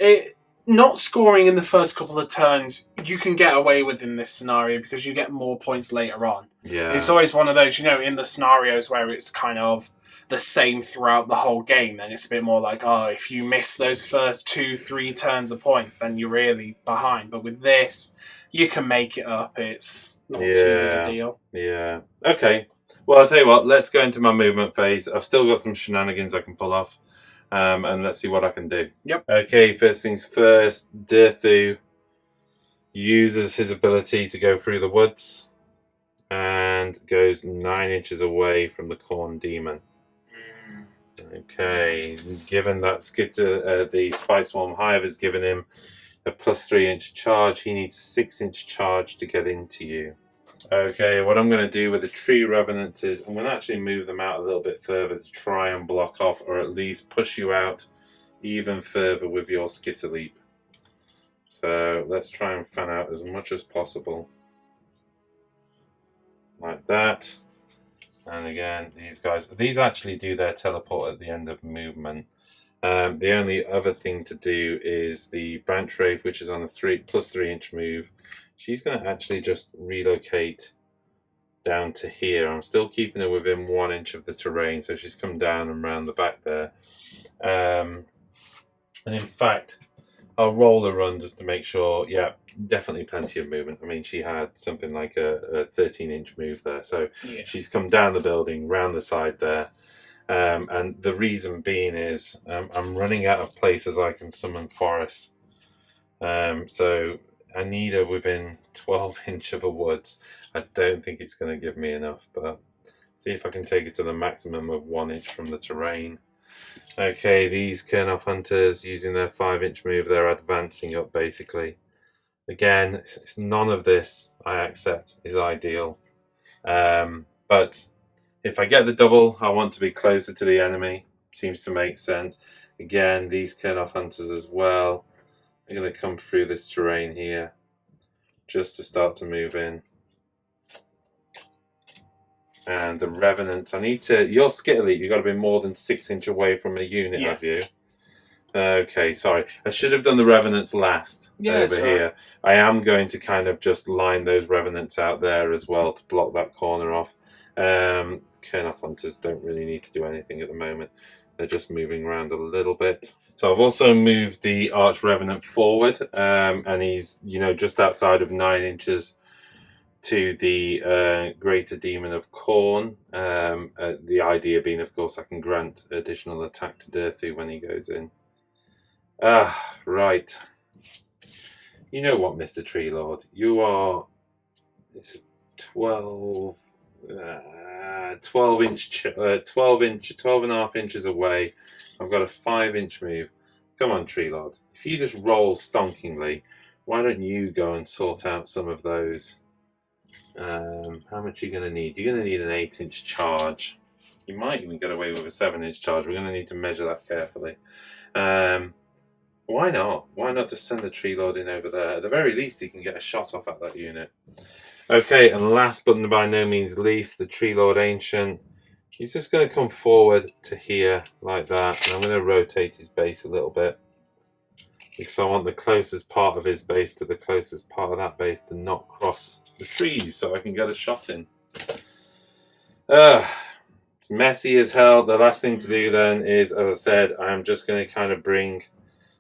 Not scoring in the first couple of turns, you can get away with in this scenario because you get more points later on. Yeah. It's always one of those, in the scenarios where it's kind of the same throughout the whole game, then it's a bit more like, if you miss those first 2-3 turns of points, then you're really behind. But with this, you can make it up. It's not too big a deal. Yeah. Okay. Well, I'll tell you what, let's go into my movement phase. I've still got some shenanigans I can pull off. And let's see what I can do. Yep. Okay, first things first, Derthu uses his ability to go through the woods and goes 9 inches away from the Corn Demon. Okay, given that the Spite Swarm Hive has given him a +3" charge. He needs a 6" charge to get into you. Okay, what I'm going to do with the tree revenants is I'm going to actually move them out a little bit further to try and block off, or at least push you out even further with your skitter leap. So let's try and fan out as much as possible. Like that. And again, these actually do their teleport at the end of movement. The only other thing to do is the Batrep, which is on a +3" move. She's going to actually just relocate down to here. I'm still keeping her within 1 inch of the terrain, so she's come down and round the back there. And in fact, I'll roll a run just to make sure, yeah, definitely plenty of movement. I mean, she had something like a 13-inch move there. So yeah. She's come down the building, round the side there. And the reason being is I'm running out of places I can summon forests. So I need her within 12 inch of a woods. I don't think it's going to give me enough, but see if I can take it to the maximum of 1 inch from the terrain. Okay, these Kurnoth hunters using their 5-inch move, they're advancing up basically. Again, it's none of this I accept is ideal. But if I get the double, I want to be closer to the enemy. Seems to make sense. Again, these Kurnoth hunters as well. They're going to come through this terrain here just to start to move in. And the revenants, I need to. Your skitter leap, you've got to be more than 6 inch away from a unit, yeah. Have you? Okay, sorry. I should have done the revenants last over here. Right. I am going to kind of just line those revenants out there as well to block that corner off. Kurnoth hunters don't really need to do anything at the moment. They're just moving around a little bit. So I've also moved the Arch Revenant forward, and he's, just outside of 9 inches to the Greater Demon of Khorne. The idea being, of course, I can grant additional attack to Durthu when he goes in. Right. You know what, Mr. Tree Lord? You are... It's 12 and a half inches away. I've got a 5-inch move. Come on, Tree Lord. If you just roll stonkingly, why don't you go and sort out some of those? How much are you going to need? You're going to need an 8-inch charge. You might even get away with a 7-inch charge. We're going to need to measure that carefully. Why not? Why not just send the Tree Lord in over there? At the very least, he can get a shot off at that unit. Okay, and last but by no means least, the Tree Lord Ancient. He's just going to come forward to here like that, and I'm going to rotate his base a little bit because I want the closest part of his base to the closest part of that base to not cross the trees so I can get a shot in. It's messy as hell. The last thing to do then is, as I said, I'm just going to kind of bring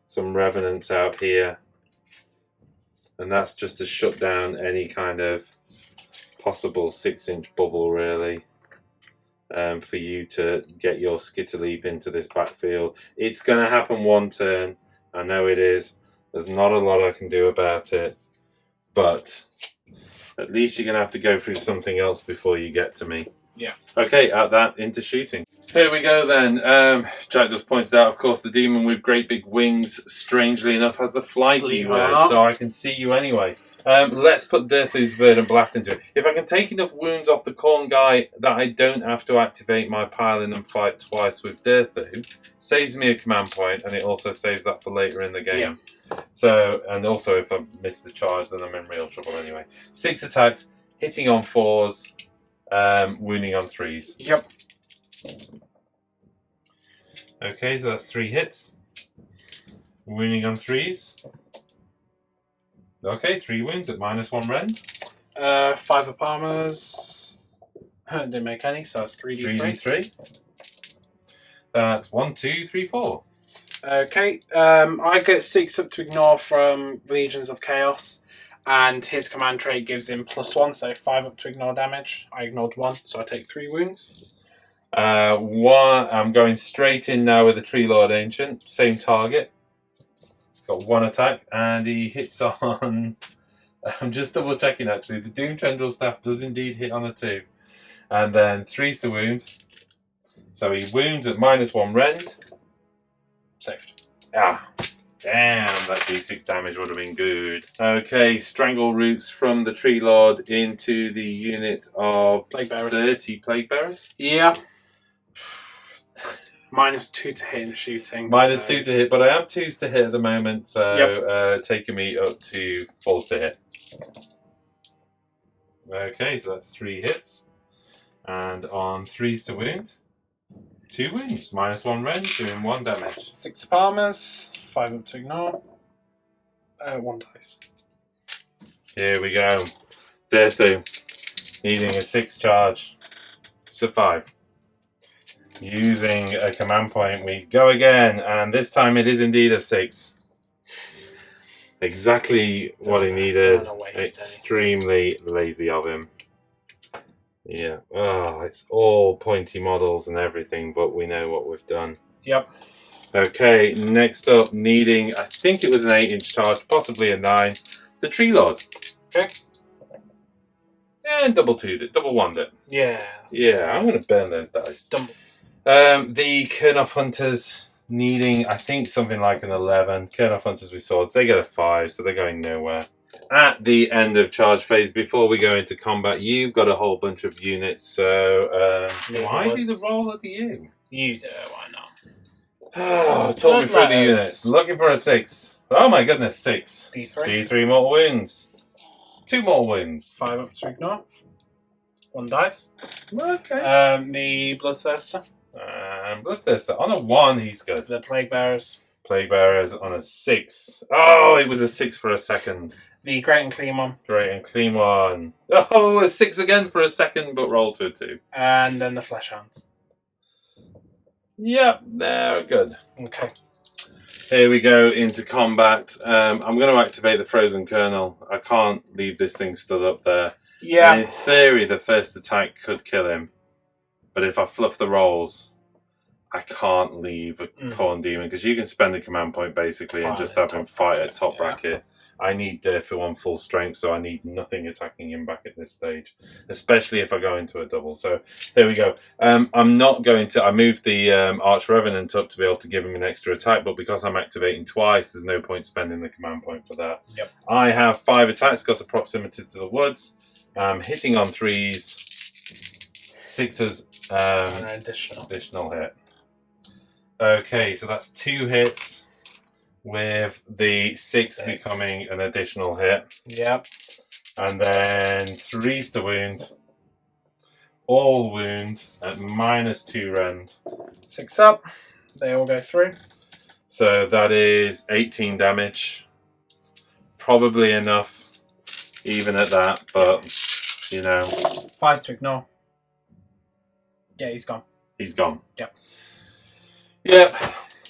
some revenants out here, and that's just to shut down any kind of possible 6-inch bubble really. For you to get your skitter leap into this backfield. It's going to happen one turn. I know it is. There's not a lot I can do about it. But at least you're going to have to go through something else before you get to me. Yeah. Okay, at that, into shooting. Here we go then. Jack just pointed out, of course, the demon with great big wings, strangely enough, has the fly keyword, so I can see you anyway. Let's put Durthu's Verdant Blast into it. If I can take enough wounds off the Khorne guy that I don't have to activate my pile in and fight twice with Durthu, saves me a command point, and it also saves that for later in the game. Yeah. So, and also if I miss the charge, then I'm in real trouble anyway. 6 attacks, hitting on 4s, wounding on 3s. Yep. Okay, so that's 3 hits. Wounding on 3s. Okay, 3 wounds at -1 rend. 5 of armors. Didn't make any, so that's 3d3. 3d3. That's 1, 2, 3, 4. Okay, I get 6 up to ignore from Legions of Chaos, and his command trait gives him +1, so 5 up to ignore damage. I ignored 1, so I take 3 wounds. I'm going straight in now with the Tree Lord Ancient, same target. He's got 1 attack, and he hits on... I'm just double checking actually, the Doom Tendril Staff does indeed hit on a 2. And then 3's to wound. So he wounds at -1 rend. Saved. Ah, Damn, that d6 damage would have been good. Okay, strangle roots from the Tree Lord into the unit of Plague Bearers. 30 Plague Bearers. Yeah. -2 to hit in shooting. -2 to hit, but I am 2s to hit at the moment, so taking me up to 4 to hit. Okay, so that's 3 hits. And on 3s to wound, 2 wounds. -1 rend, doing 1 damage. 6 palmers, 5 up to ignore. 1 dice. Here we go. Derthu, needing a 6 charge. Survive. Using a command point, we go again, and this time it is indeed a 6. Exactly what he needed. Extremely lazy of him. Yeah. Oh, it's all pointy models and everything, but we know what we've done. Yep. Okay, next up, needing, I think it was an 8-inch charge, possibly a 9. The Tree Lord. Okay. And double 2'd it, double 1'd it. Yeah. Yeah, I'm going to burn those dice. Stumble. The Kurnoth Hunters needing, I think, something like an 11. Kurnoth Hunters with swords, they get a 5, so they're going nowhere. At the end of charge phase, before we go into combat, you've got a whole bunch of units, so why do the roll at you? You do it, why not? Oh, talk me through the units. Looking for a 6. Oh my goodness, 6. D3. D3 more wounds. 2 more wounds. 5 up to ignore. 1 dice. Okay. The Bloodthirster. Bloodthirster. On a 1, he's good. The Plague Bearers. Plague Bearers on a 6. Oh, it was a 6 for a second. The Great and Clean one. Great and Clean one. Oh, a 6 again for a second, but rolled to a 2. And then the Flesh Hounds. Yep, they're good. Okay. Here we go into combat. I'm going to activate the Frozen Kernel. I can't leave this thing stood up there. Yeah. And in theory, the first attack could kill him. But if I fluff the rolls, I can't leave a Khorne Demon, because you can spend a command point basically and just have him fight at top bracket. I need Derthu on full strength, so I need nothing attacking him back at this stage, especially if I go into a double. So there we go. I'm not going to. I moved the Arch Revenant up to be able to give him an extra attack, but because I'm activating twice, there's no point spending the command point for that. Yep. I have 5 attacks because of proximity to the woods. Hitting on 3s, 6s, And an additional hit. Okay, so that's 2 hits. With the 6 becoming an additional hit. Yep. And then 3s to wound. All wound at -2 rend. 6 up. They all go through. So that is 18 damage. Probably enough, even at that, but, you know. 5 to ignore. Yeah, he's gone. He's gone. Yep. Yep.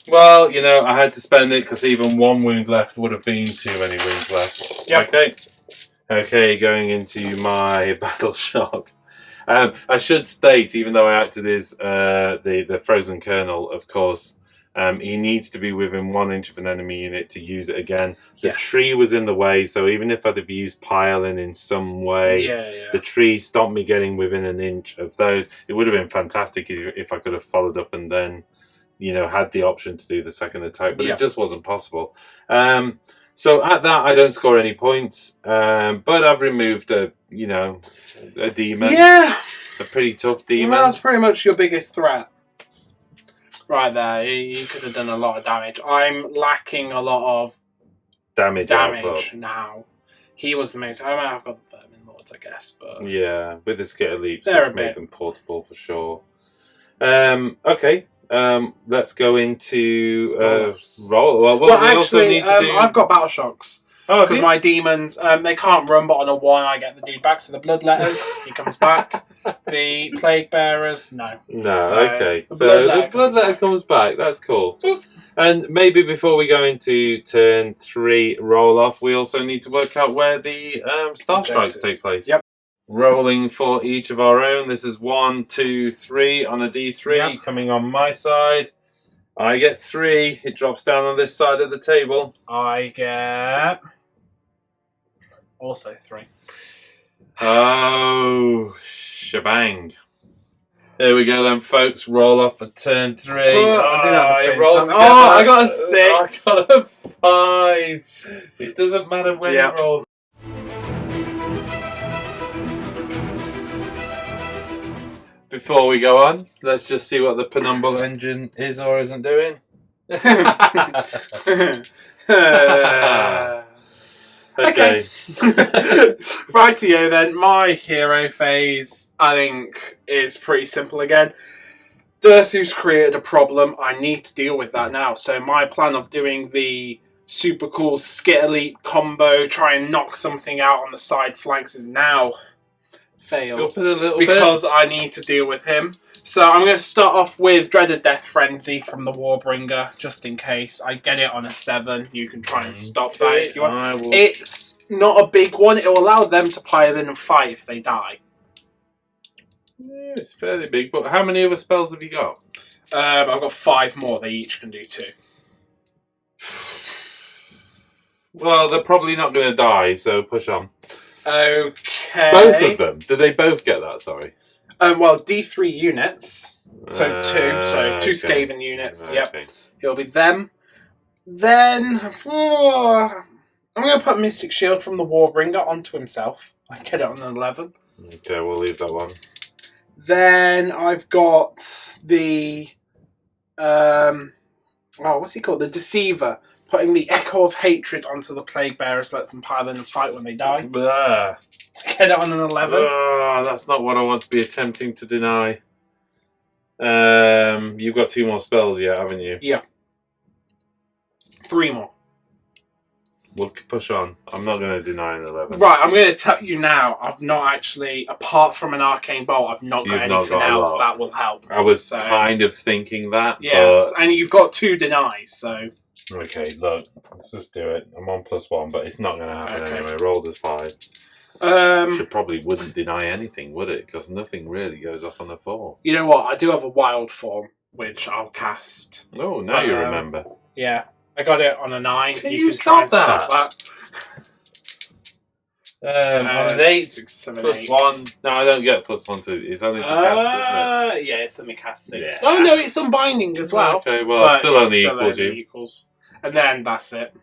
Well, you know, I had to spend it because even 1 wound left would have been too many wounds left. Yep. Okay. Okay, going into my battle shock. I should state, even though I acted as the Frozen Kernel, of course, he needs to be within 1 inch of an enemy unit to use it again. The tree was in the way, so even if I'd have used piling in some way, the tree stopped me getting within 1 inch of those. It would have been fantastic if I could have followed up and then, you know, had the option to do the second attack, but it just wasn't possible. So at that, I don't score any points, but I've removed a demon. Yeah, a pretty tough demon. Well, that's pretty much your biggest threat, right there. You could have done a lot of damage. I'm lacking a lot of damage now. He was the most. I might have got the Vermin Lords, I guess, but yeah, with the Skitter Leaps, which made them portable for sure. Okay. Let's go into roll. Well, actually, also need to do... I've got battle shocks because my demons they can't run, but on a 1 I get the dude back. So the Bloodletters, he comes back. The Plague Bearers, no. Okay. So the Bloodletter comes back. That's cool. And maybe before we go into turn 3 roll off, we also need to work out where the Starstrikes take place. Yep. Rolling for each of our own. This is 1, 2, 3 on a D3 coming on my side. I get 3. It drops down on this side of the table. I get also 3. Oh, shebang. There we go then, folks. Roll off for turn 3. I did have the same rolled time. together. I got a 6. I got a 5. It doesn't matter when it rolls. Before we go on, let's just see what the Penumbral engine is or isn't doing. Okay. Rightio then, my hero phase, I think, is pretty simple again. Dirthu's created a problem. I need to deal with that now. So my plan of doing the super cool Skit Elite combo, try and knock something out on the side flanks is now failed. Stop it a little because bit. I need to deal with him. So I'm going to start off with Dreaded Death Frenzy from the Warbringer, just in case. I get it on a 7. You can try and stop that if you want. It's not a big one. It will allow them to play in and fight if they die. Yeah, it's fairly big, but how many other spells have you got? I've got 5 more. They each can do 2. Well, they're probably not going to die, so push on. Okay. Both of them. Did they both get that? Sorry. Well, D3 units. So 2. So 2 okay. Skaven units. Okay. Yep. It'll be them. Then I'm going to put Mystic Shield from the Warbringer onto himself. I get it on an 11. Okay, we'll leave that one. Then I've got the what's he called? The Deceiver. Putting the Echo of Hatred onto the Plague Bearers lets them pile in and fight when they die. Blah. Get it on an 11. That's not what I want to be attempting to deny. You've got 2 more spells yet, haven't you? Yeah. 3 more. We'll push on. I'm not going to deny an 11. Right, I'm going to tell you now, I've not actually, apart from an Arcane Bolt, I've not got anything else that will help. I was kind of thinking that. Yeah, but... and you've got 2 denies, so... Okay, look, let's just do it. I'm on +1, but it's not going to happen Okay. anyway. Rolled as 5. Should probably wouldn't deny anything, would it? Because nothing really goes off on the 4. You know what? I do have a wild form, which I'll cast. Oh, now you remember. Yeah, I got it on a 9. Can you you can try stop and stop that. On an 8, 6, 7, +1. 8. No, I don't get +1 to. It's only to cast, isn't it? Yeah, it's only casting. Yeah. Oh no, it's unbinding as well. Okay, well, But still it's only equals you. equals. And then that's it.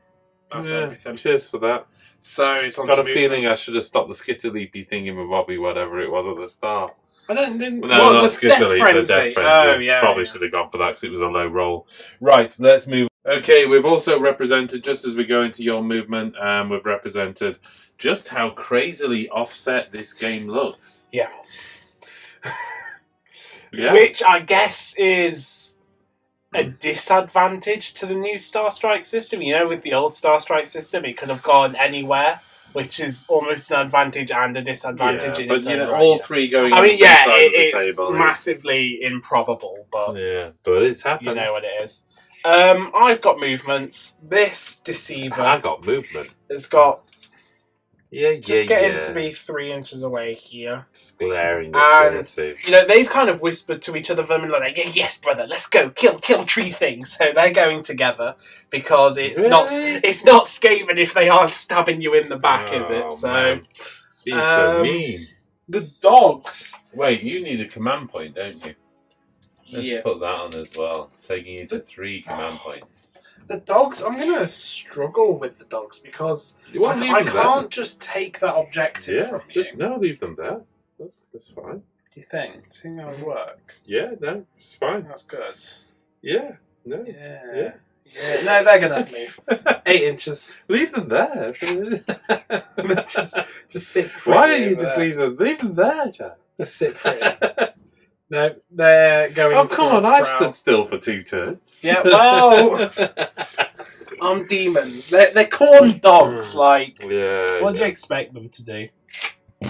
That's everything. Cheers for that. So it's on Got to a feeling I movements. should have stopped the Skitterleapy thingy with Bobby, whatever it was at the start. I didn't. No, well, not the Skitterleap, Death the Frenzy. Death Frenzy. Oh, yeah. Probably should have gone for that because it was a low roll. Right, let's move. Okay, we've also represented, just as we go into your movement, we've represented just how crazily offset this game looks. Yeah. Yeah. Which I guess is a disadvantage to the new Starstrike system. You know, with the old Starstrike system, it could have gone anywhere, which is almost an advantage and a disadvantage. But you know, all 3 going. I on mean, the same yeah, side of the it's table massively improbable, but yeah, but it's happened. you know what it is. I've got movements. This Deceiver I got movement. has got. Yeah, Just getting to be 3 inches away here. Just glaring And, at Trinity. you know, they've kind of whispered to each other, like, yes, brother, let's go, kill tree things. So they're going together because it's not Skaven if they aren't stabbing you in the back, is it? So, man. Seems so mean. The dogs. Wait, you need a command point, don't you? Let's put that on as well. Taking you to 3 command points. The dogs, I'm going to struggle with the dogs because I can't just take that objective from you. Leave them there. That's fine. Do you think? Do you think that would work? Yeah, no, it's fine. That's good. Yeah, no. Yeah. No, they're going to move. 8 inches. Leave them there. just sit pretty. Why don't you just leave them? Leave them there, Jack. Just sit pretty. No, they're going. Oh, come on, I've stood still for 2 turns. Yeah, well, I'm demons. They're corn dogs, like. Yeah. What do you expect them to do?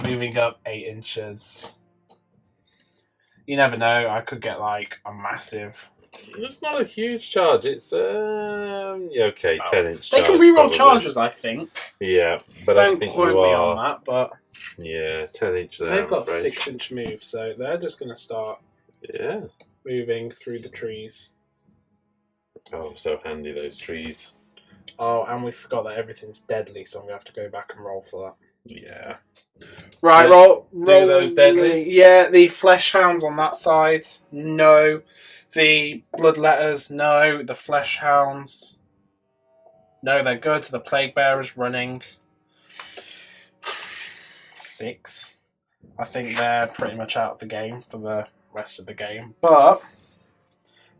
Moving up 8 inches. You never know, I could get, like, a massive... It's not a huge charge, it's, okay, 10-inch They charge. can reroll probably. charges, I think. Yeah, but Don't I think quote you me are... on that, but... Yeah, 10-inch there. They've got 6-inch moves, so they're just going to start moving through the trees. Oh, so handy, those trees. Oh, and we forgot that everything's deadly, so I'm going to have to go back and roll for that. Yeah. Right, Let's roll those deadlies. Yeah, the flesh hounds on that side, no. The bloodletters, no. The flesh hounds, no, they're good. The plague bearers running 6. I think they're pretty much out of the game for the rest of the game, but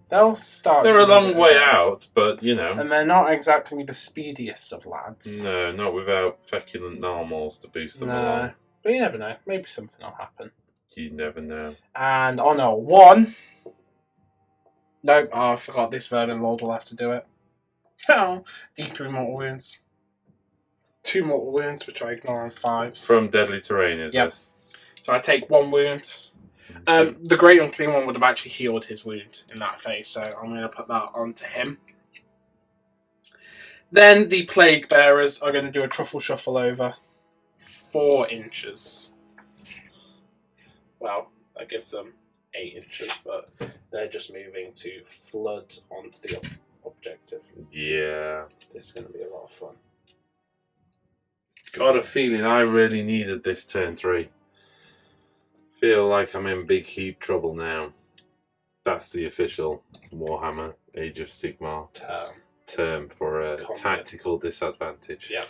they'll start. They're a long way out, but you know. And they're not exactly the speediest of lads. No, not without feculent normals to boost them along. But you never know. Maybe something will happen. You never know. And on a 1. Nope, I forgot this Vermin Lord will have to do it. D3 mortal wounds. 2 mortal wounds, which I ignore on 5s. From deadly terrain, is this? So I take 1 wound. The Great Unclean One would have actually healed his wound in that phase, so I'm going to put that onto him. Then the Plague Bearers are going to do a truffle shuffle over 4 inches. Well, that gives them 8 inches, but they're just moving to flood onto the objective. Yeah. This is going to be a lot of fun. Got a feeling I really needed this turn 3. Feel like I'm in big heap trouble now. That's the official Warhammer Age of Sigmar term for a tactical disadvantage. Yeah.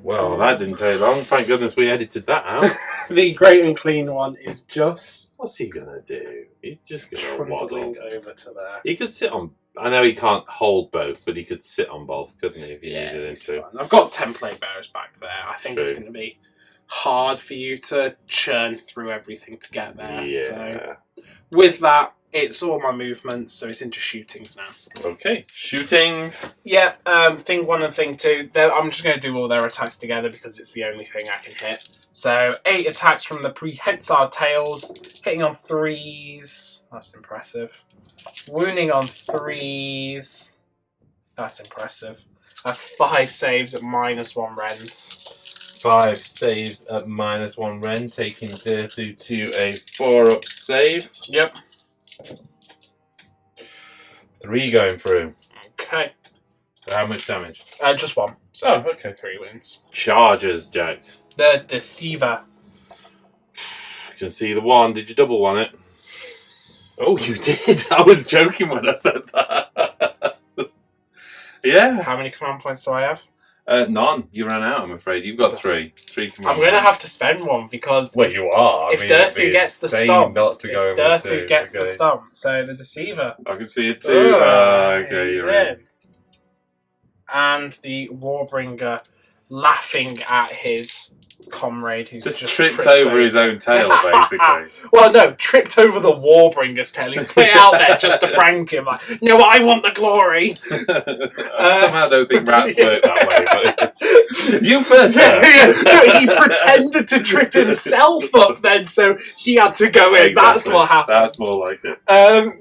Well, that didn't take long. Thank goodness we edited that out. The Great Unclean One is just... What's he going to do? He's just going to trundling waddle. over to there. He could sit on... I know he can't hold both, but he could sit on both, couldn't he, if you needed him to? Fine. I've got 10 Plague Bearers back there. I think True. it's going to be hard for you to churn through everything to get there. Yeah. So with that, it's all my movements, so it's into shootings now. Okay. Shooting. Yeah, thing 1 and thing 2. I'm just going to do all their attacks together because it's the only thing I can hit. So 8 attacks from the Prehensile Tails, hitting on 3s. That's impressive. Wounding on 3s. That's impressive. That's 5 saves at -1 rends. 5 saves at -1 rend, taking Dirthu to a 4-up save. Yep. 3 going through. Okay. How much damage? Just 1. So okay. 3 wounds. Charges, Jack. The Deceiver. You can see the 1. Did you double 1 it? Oh, you did. I was joking when I said that. Yeah. How many command points do I have? None. You ran out, I'm afraid. You've got 3. 3 command I'm going to have to spend 1 because... Well, you are. If Dirthu gets the stomp, not to go Dirthu gets the stomp, so the Deceiver. I can see it too. Okay, he's you're in. And the Warbringer laughing at his comrade who's Just just tripped over his own tail, basically. Well, no, tripped over the Warbringer's tail. He's put it out there just to prank him. Like, no, I want the glory. I somehow don't think rats work that way. But you first, sir. No, he pretended to trip himself up then, so he had to go in. Exactly. That's what happened. That's more like it.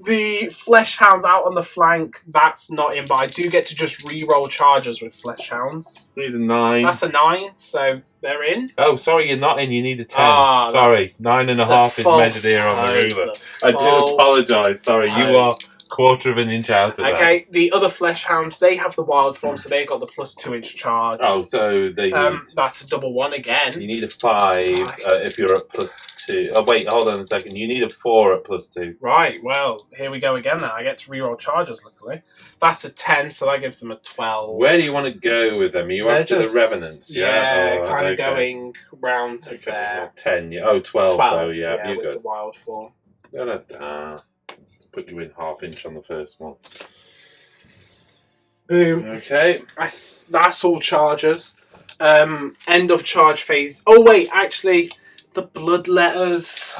The Flesh Hounds out on the flank, that's not in, but I do get to just re-roll charges with Flesh Hounds. Need a 9. That's a 9, so they're in. Oh, sorry, you're not in. You need a 10. Ah, sorry, 9.5 is measured here on the ruler. I do apologise. Sorry, you are 1/4 of an inch out of that. Okay, the other Flesh Hounds, they have the wild form, so they got the +2 inch charge. Oh, so they need... that's a double 1 again. You need a 5 if you're at +2. Oh, wait, hold on a second. You need a 4 at +2. Right, well, here we go again then. I get to reroll charges, luckily. That's a 10, so that gives them a 12. Where do you want to go with them? Are you after the Revenants? Yeah, kind of going round to there. Well, 10, yeah. Oh, 12 though, yeah, you're with good. The wild form. Put you in 1/2 inch on the first one. Boom. Okay. That's all charges. End of charge phase. Oh, wait, actually, the bloodletters.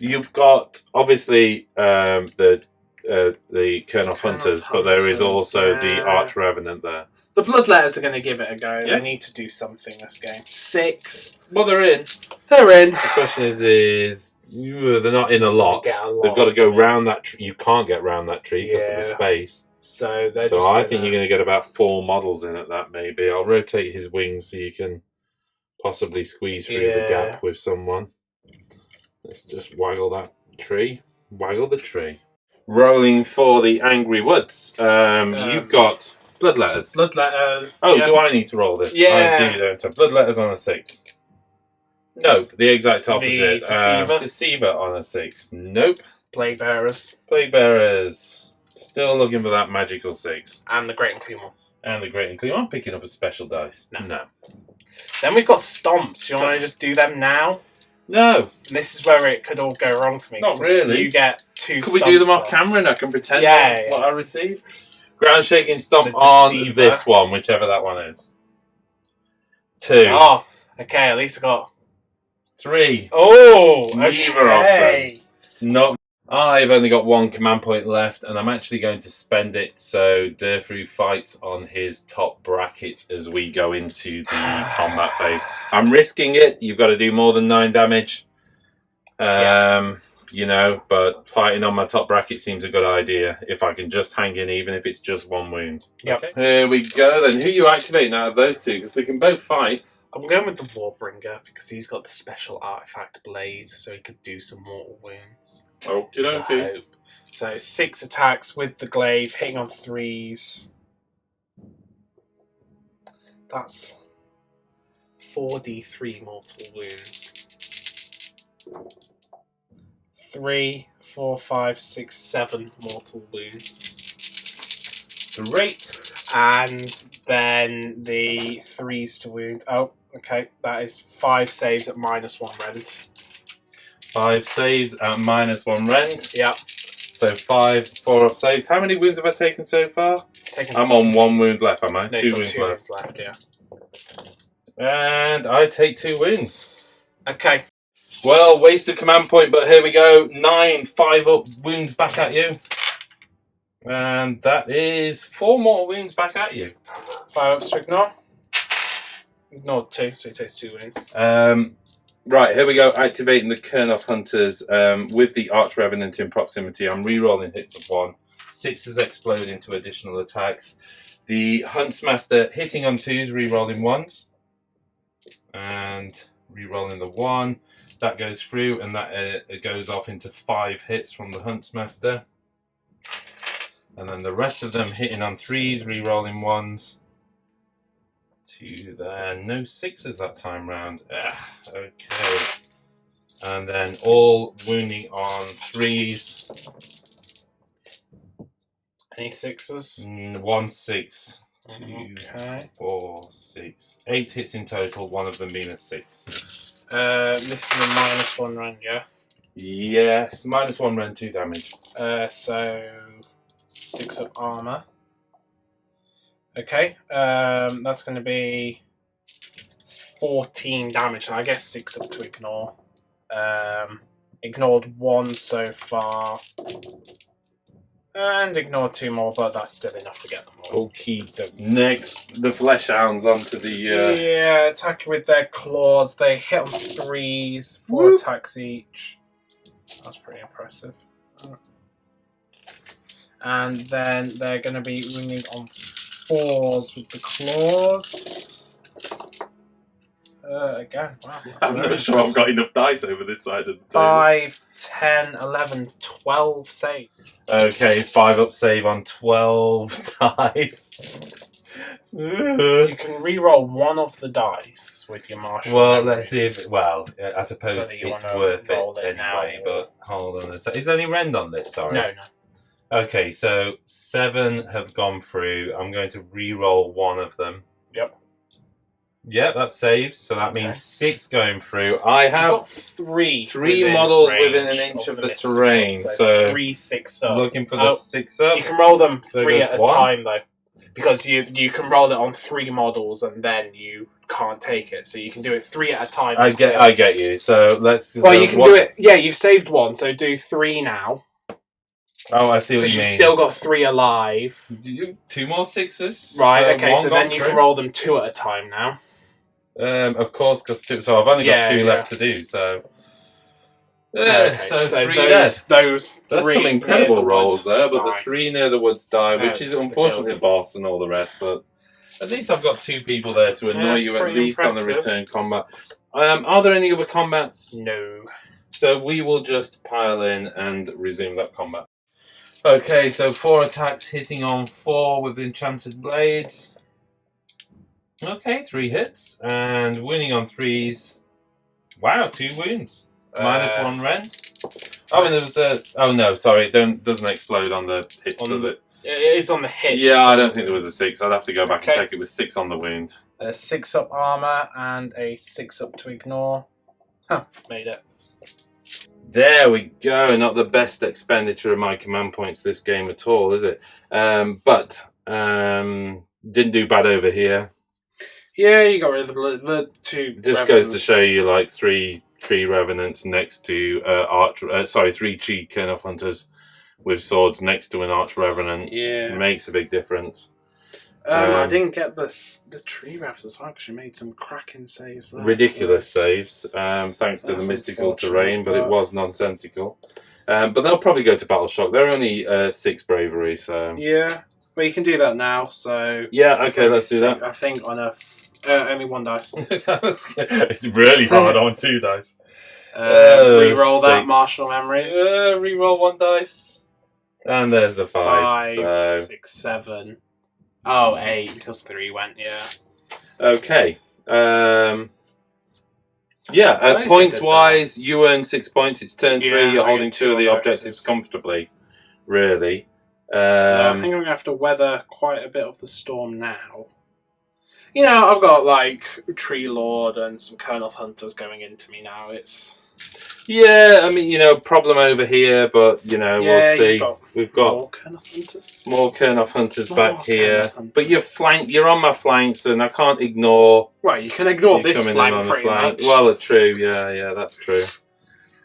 You've got, obviously, the Kurnoth Hunters, but there is also the Arch Revenant there. The bloodletters are going to give it a go. Yeah. They need to do something this game. 6. Well, they're in. They're in. The question is they're not in a lot. They've got to go round that tree. You can't get round that tree because of the space. So I think you're going to get about 4 models in at that, maybe. I'll rotate his wings so you can possibly squeeze through the gap with someone. Let's just waggle that tree. Waggle the tree. Rolling for the Angry Woods. You've got Blood letters. Bloodletters. Oh, yeah. do I need to roll this? Yeah. I do, don't I? Blood letters on a 6. Nope, the exact opposite. Deceiver. Deceiver on a 6. Nope. Plague Bearers. Plague Bearers. Still looking for that magical 6. And the Great and Clean One. And the Great and Clean. I'm picking up a special dice. No. Then we've got Stomps. You want to just do them now? No. And this is where it could all go wrong for me. Not really. You get 2 Could we do them off camera and I can pretend Yeah. what I receive? Ground shaking stomp The on Deceiver. this one, whichever that one is. 2. Oh, okay. At least I got 3. Oh, Neither of okay. Not. I've only got 1 command point left, and I'm actually going to spend it so Durthru fights on his top bracket as we go into the combat phase. I'm risking it. You've got to do more than 9 damage. You know, but fighting on my top bracket seems a good idea if I can just hang in, even if it's just 1 wound. Yep. Okay. Here we go then. Who are you activating out of those 2? Because they can both fight. I'm going with the Warbringer because he's got the special artifact blade, so he could do some mortal wounds. Okie dokie. So 6 attacks with the glaive, hitting on 3s. That's 4d3 mortal wounds. 3, 4, 5, 6, 7 mortal wounds. Great. And then the 3s to wound. Oh, okay. That is 5 saves at -1 rend. 5 saves at -1 rend. Yeah. So 5 4-up saves. How many wounds have I taken so far? I'm on 1 wound left, am I? No, 2 you've got wounds 2 left. wounds left, yeah. And I take 2 wounds. Okay. Well, wasted command point, but here we go. 9 5-up wounds back at you. And that is 4 more wounds back at you. 5 ups to ignore. Ignored 2, so he takes 2 wounds. Right, here we go. Activating the Kurnoth Hunters with the Arch Revenant in proximity. I'm re-rolling hits of 1. 6s explode into additional attacks. The Huntsmaster hitting on 2s, re-rolling 1s. And re-rolling the 1. That goes through, and that it goes off into 5 hits from the Huntsmaster. And then the rest of them hitting on 3s, re-rolling 1s. 2 there. No 6s that time round. Okay. And then all wounding on 3s. Any 6s? 1 6. 2, Okay. 4, 6. 8 hits in total, one of them being a 6. This is a -1 rend, yeah? Yes, -1 rend, 2 damage. So 6 of armor. Okay, that's going to be 14 damage, and I guess 6 up to ignore. Ignored 1 so far, and ignored 2 more, but that's still enough to get them all. Okay, next, the Flesh Hounds onto the... Yeah, attacking with their claws. They hit on 3s, 4 Woo. attacks each. That's pretty impressive. And then they're going to be wounding on 4s with the claws. Again, wow. I'm not sure I've got enough dice over this side of the table. 5, 10, 11, 12 save. Okay, 5-up save on 12 dice. You can re-roll 1 of the dice with your martial. Well, memories. let's see if... Well, I suppose So that you it's wanna worth roll it it now, anyway, or- but hold on a sec. Is there any rend on this? Sorry. No. Okay, so 7 have gone through. I'm going to re-roll 1 of them. Yep. Yeah, that saves, so that Okay. means 6 going through. I You've have got 3 models range within an inch of the mystical, terrain, so 3 6 up. looking for the 6 up. You can roll them There 3 goes at a 1. time though, because you can roll it on 3 models and then you can't take it. So you can do it 3 at a time. I get you. So let's. Well, you can do it. Yeah, you've saved 1, so do 3 now. Oh, I see what Because you you've mean. still got 3 alive. Do you 2 more 6s? Right. Okay. one So gone then you through? can roll them 2 at a time now. Of course, because so I've only got 2 left to do. So. Okay, So 3 those That's 3 some incredible near the rolls woods there, but the die. 3 near the woods die, which is Yeah, unfortunately the boss and all the rest. But at least I've got 2 people there to annoy That's you at pretty least on the impressive. return combat. Are there any other combats? No. So we will just pile in and resume that combat. Okay, so 4 attacks hitting on 4 with enchanted blades. Okay, 3 hits and winning on 3s. Wow, 2 wounds. -1 rend. Oh, and there was a. Oh no, sorry, it doesn't explode on the hits, does it? It's on the hits. Yeah, I don't think there was a 6. I'd have to go back and check. It was 6 on the wound. 6 up armor and a 6 up to ignore. Huh, made it. There we go. Not the best expenditure of my command points this game at all, is it? But didn't do bad over here. Yeah, you got rid of the 2. It just goes to show you, like 3 tree revenants next to 3 tree Kurnoth hunters with swords next to an arch revenant. Yeah, makes a big difference. I didn't get the tree reps as well because you made some cracking saves there. Ridiculous saves, thanks to the mystical terrain, but it was nonsensical. But they'll probably go to battle shock. They're only 6 bravery, so yeah. Well, you can do that now. So yeah, okay, let's do that. I think on a only 1 dice. It's really hard on 2 dice. Reroll that martial memories. Reroll 1 dice, and there's the 5. 5, 6, 7. Oh, 8 because 3 went. Yeah. Okay. Points wise, you earn 6 points. It's turn 3. You're holding 2 of the objectives comfortably. Really. I think I'm going to have to weather quite a bit of the storm now. You know, I've got like Tree Lord and some Kurnoth Hunters going into me now. Yeah, I mean, problem over here, but we'll see. We've got more Kurnoth Hunters back here. But you're on my flanks, and I can't ignore. Well, you can ignore this flank pretty much. Well, true. Yeah, that's true.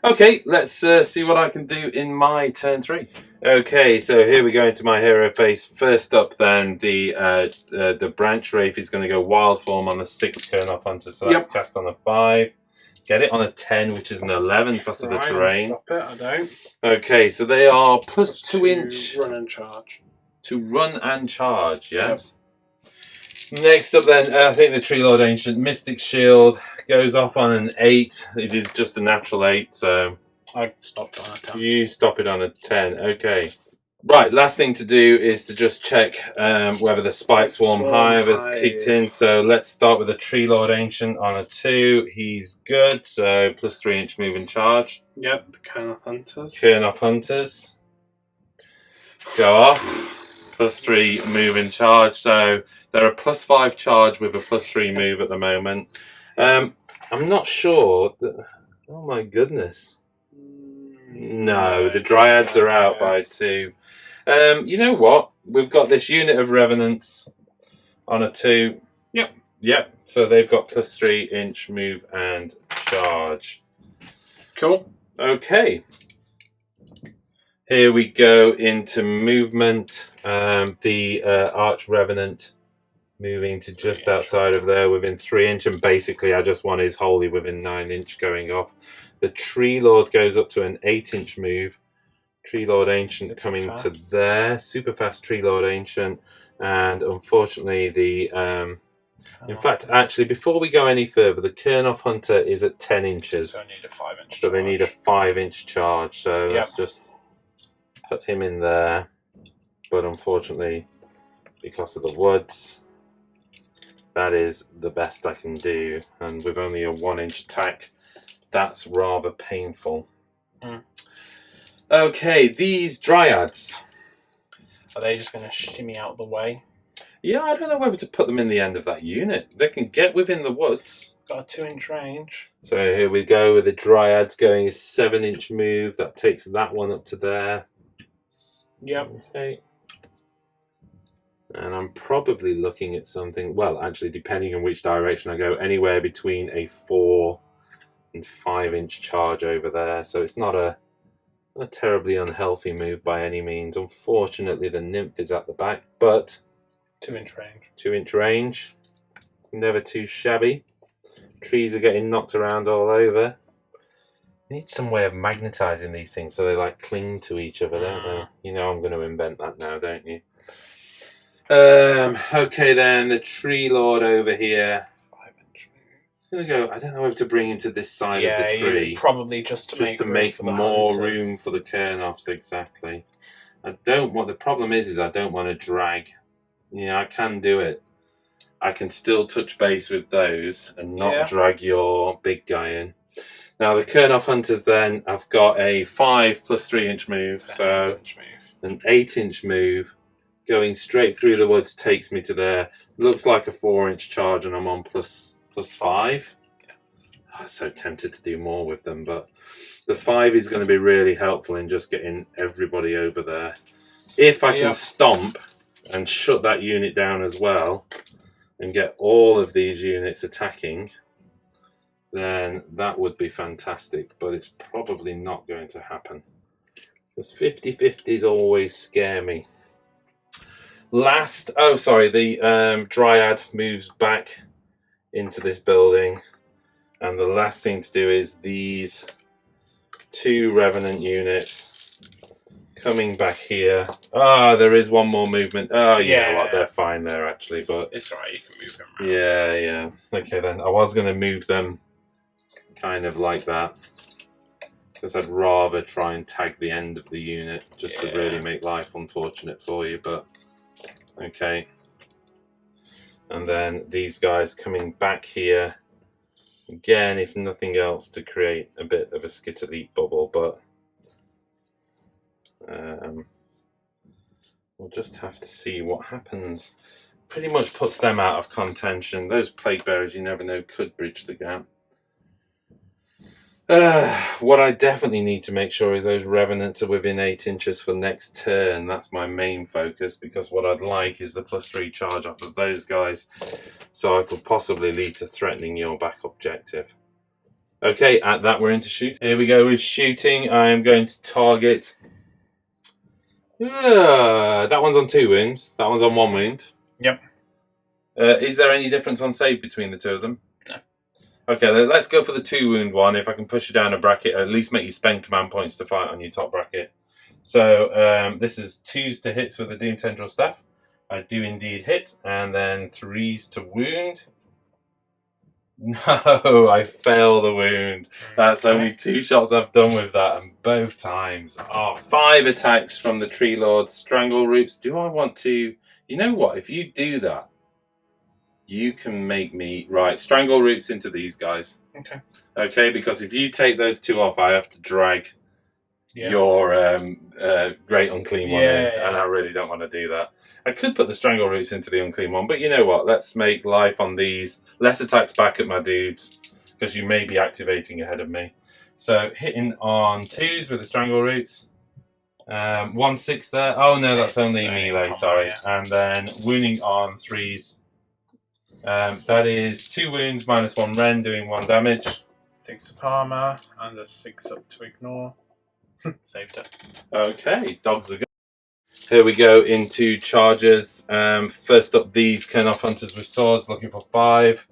Okay, let's see what I can do in my turn 3. Okay, so here we go into my hero phase. First up, then the branch wraith is going to go wild form on the 6 Kurnoth Hunter. So that's cast on a 5. Get it on a 10, which is an 11 plus of the terrain. Stop it, I don't. Okay, so they are plus 2 inch. Run and charge. To run and charge, yes. Yep. Next up then, I think the Tree Lord Ancient Mystic Shield goes off on an 8. It is just a natural 8, so... I stopped it on a 10. You stop it on a 10, okay. Right, last thing to do is to just check whether the Spike Swarm Hive has kicked in. So let's start with the Tree Lord Ancient on a 2. He's good, so plus 3 inch move and charge. Yep, the Kurnoth Hunters. Kurnoth Hunters. Go off. Plus 3 move and charge. So they're a plus 5 charge with a plus 3 move at the moment. I'm not sure. Oh my goodness. No, the Dryads are out by 2. You know what? We've got this unit of Revenants on a 2. Yep. So they've got plus 3 inch move and charge. Cool. Okay. Here we go into movement. The Arch Revenant moving to just outside of there within 3 inch. And basically I just want his Holy within 9 inch going off. The Tree Lord goes up to an 8 inch move. Tree Lord Ancient super coming fast. To there. Super fast Tree Lord Ancient. And unfortunately the... in fact, actually, before we go any further, the Kurnoth Hunter is at 10 inches. So I need a 5 inch So they need a 5 inch charge. So let's just put him in there. But unfortunately, because of the woods, that is the best I can do. And with only a 1 inch attack, that's rather painful. Okay, these Dryads. Are they just going to shimmy out of the way? Yeah, I don't know whether to put them in the end of that unit. They can get within the woods. Got a 2 inch range. So here we go with the Dryads going a 7 inch move. That takes that one up to there. Yep. Okay. And I'm probably looking at something, well, actually, depending on which direction I go, anywhere between a 4 and 5 inch charge over there. So it's not a terribly unhealthy move by any means. Unfortunately, the Nymph is at the back, but 2 inch range. 2 inch range. Never too shabby. Trees are getting knocked around all over. Need some way of magnetizing these things so they like cling to each other, don't they? You know I'm going to invent that now, don't you? Okay then, the Tree Lord over here. 5 inch move. It's going to go, I don't know whether to bring him to this side of the tree. Probably just to make more room for the Kurnoths, exactly. I don't want, the problem is I don't want to drag. Yeah, I can do it. I can still touch base with those and not drag your big guy in. Now the Kurnoth Hunters then, I've got a 5 plus 3 inch move, so an 8 inch move going straight through the woods takes me to there. Looks like a 4 inch charge and I'm on plus 5. I'm so tempted to do more with them, but the 5 is going to be really helpful in just getting everybody over there. If I can stomp and shut that unit down as well and get all of these units attacking, then that would be fantastic, but it's probably not going to happen. Because 50-50s always scare me. The Dryad moves back into this building, and the last thing to do is these 2 Revenant units coming back here. There is one more movement. You know what, they're fine there actually, but it's alright, you can move them around. Yeah. Okay then, I was going to move them kind of like that, because I'd rather try and tag the end of the unit just to really make life unfortunate for you, but okay. And then these guys coming back here again, if nothing else, to create a bit of a Skit Elite bubble, but we'll just have to see what happens. Pretty much puts them out of contention. Those Plague Bearers, you never know, could bridge the gap. What I definitely need to make sure is those Revenants are within 8 inches for next turn. That's my main focus, because what I'd like is the +3 charge off of those guys, so I could possibly lead to threatening your back objective. Okay, at that we're into shooting. Here we go with shooting. I am going to target... that one's on 2 wounds. That one's on 1 wound. Yep. Is there any difference on save between the 2 of them? No. Okay, let's go for the 2 wound one. If I can push you down a bracket, at least make you spend command points to fight on your top bracket. So this is 2s to hits with the Doom Tendril Staff. I do indeed hit, and then 3s to wound. No, I fail the wound. That's only 2 shots I've done with that, and both times. 5 attacks from the Tree Lord. Strangle Roots. Do I want to... You know what? If you do that, you can make me... Right, Strangle Roots into these guys. Okay. Okay, because if you take those 2 off, I have to drag your Great Unclean one in, and I really don't want to do that. I could put the Strangle Roots into the Unclean one, but you know what? Let's make life on these. Less attacks back at my dudes, because you may be activating ahead of me. So hitting on 2s with the Strangle Roots. 1-6 there. Oh no, that's only melee, sorry. And then wounding on 3s. That is 2 wounds minus 1 rend, doing 1 damage. 6 up armor, and a 6 up to ignore. Saved it. Okay, dogs are good. Here we go into charges. First up, these Kurnoth Hunters with swords, looking for 5.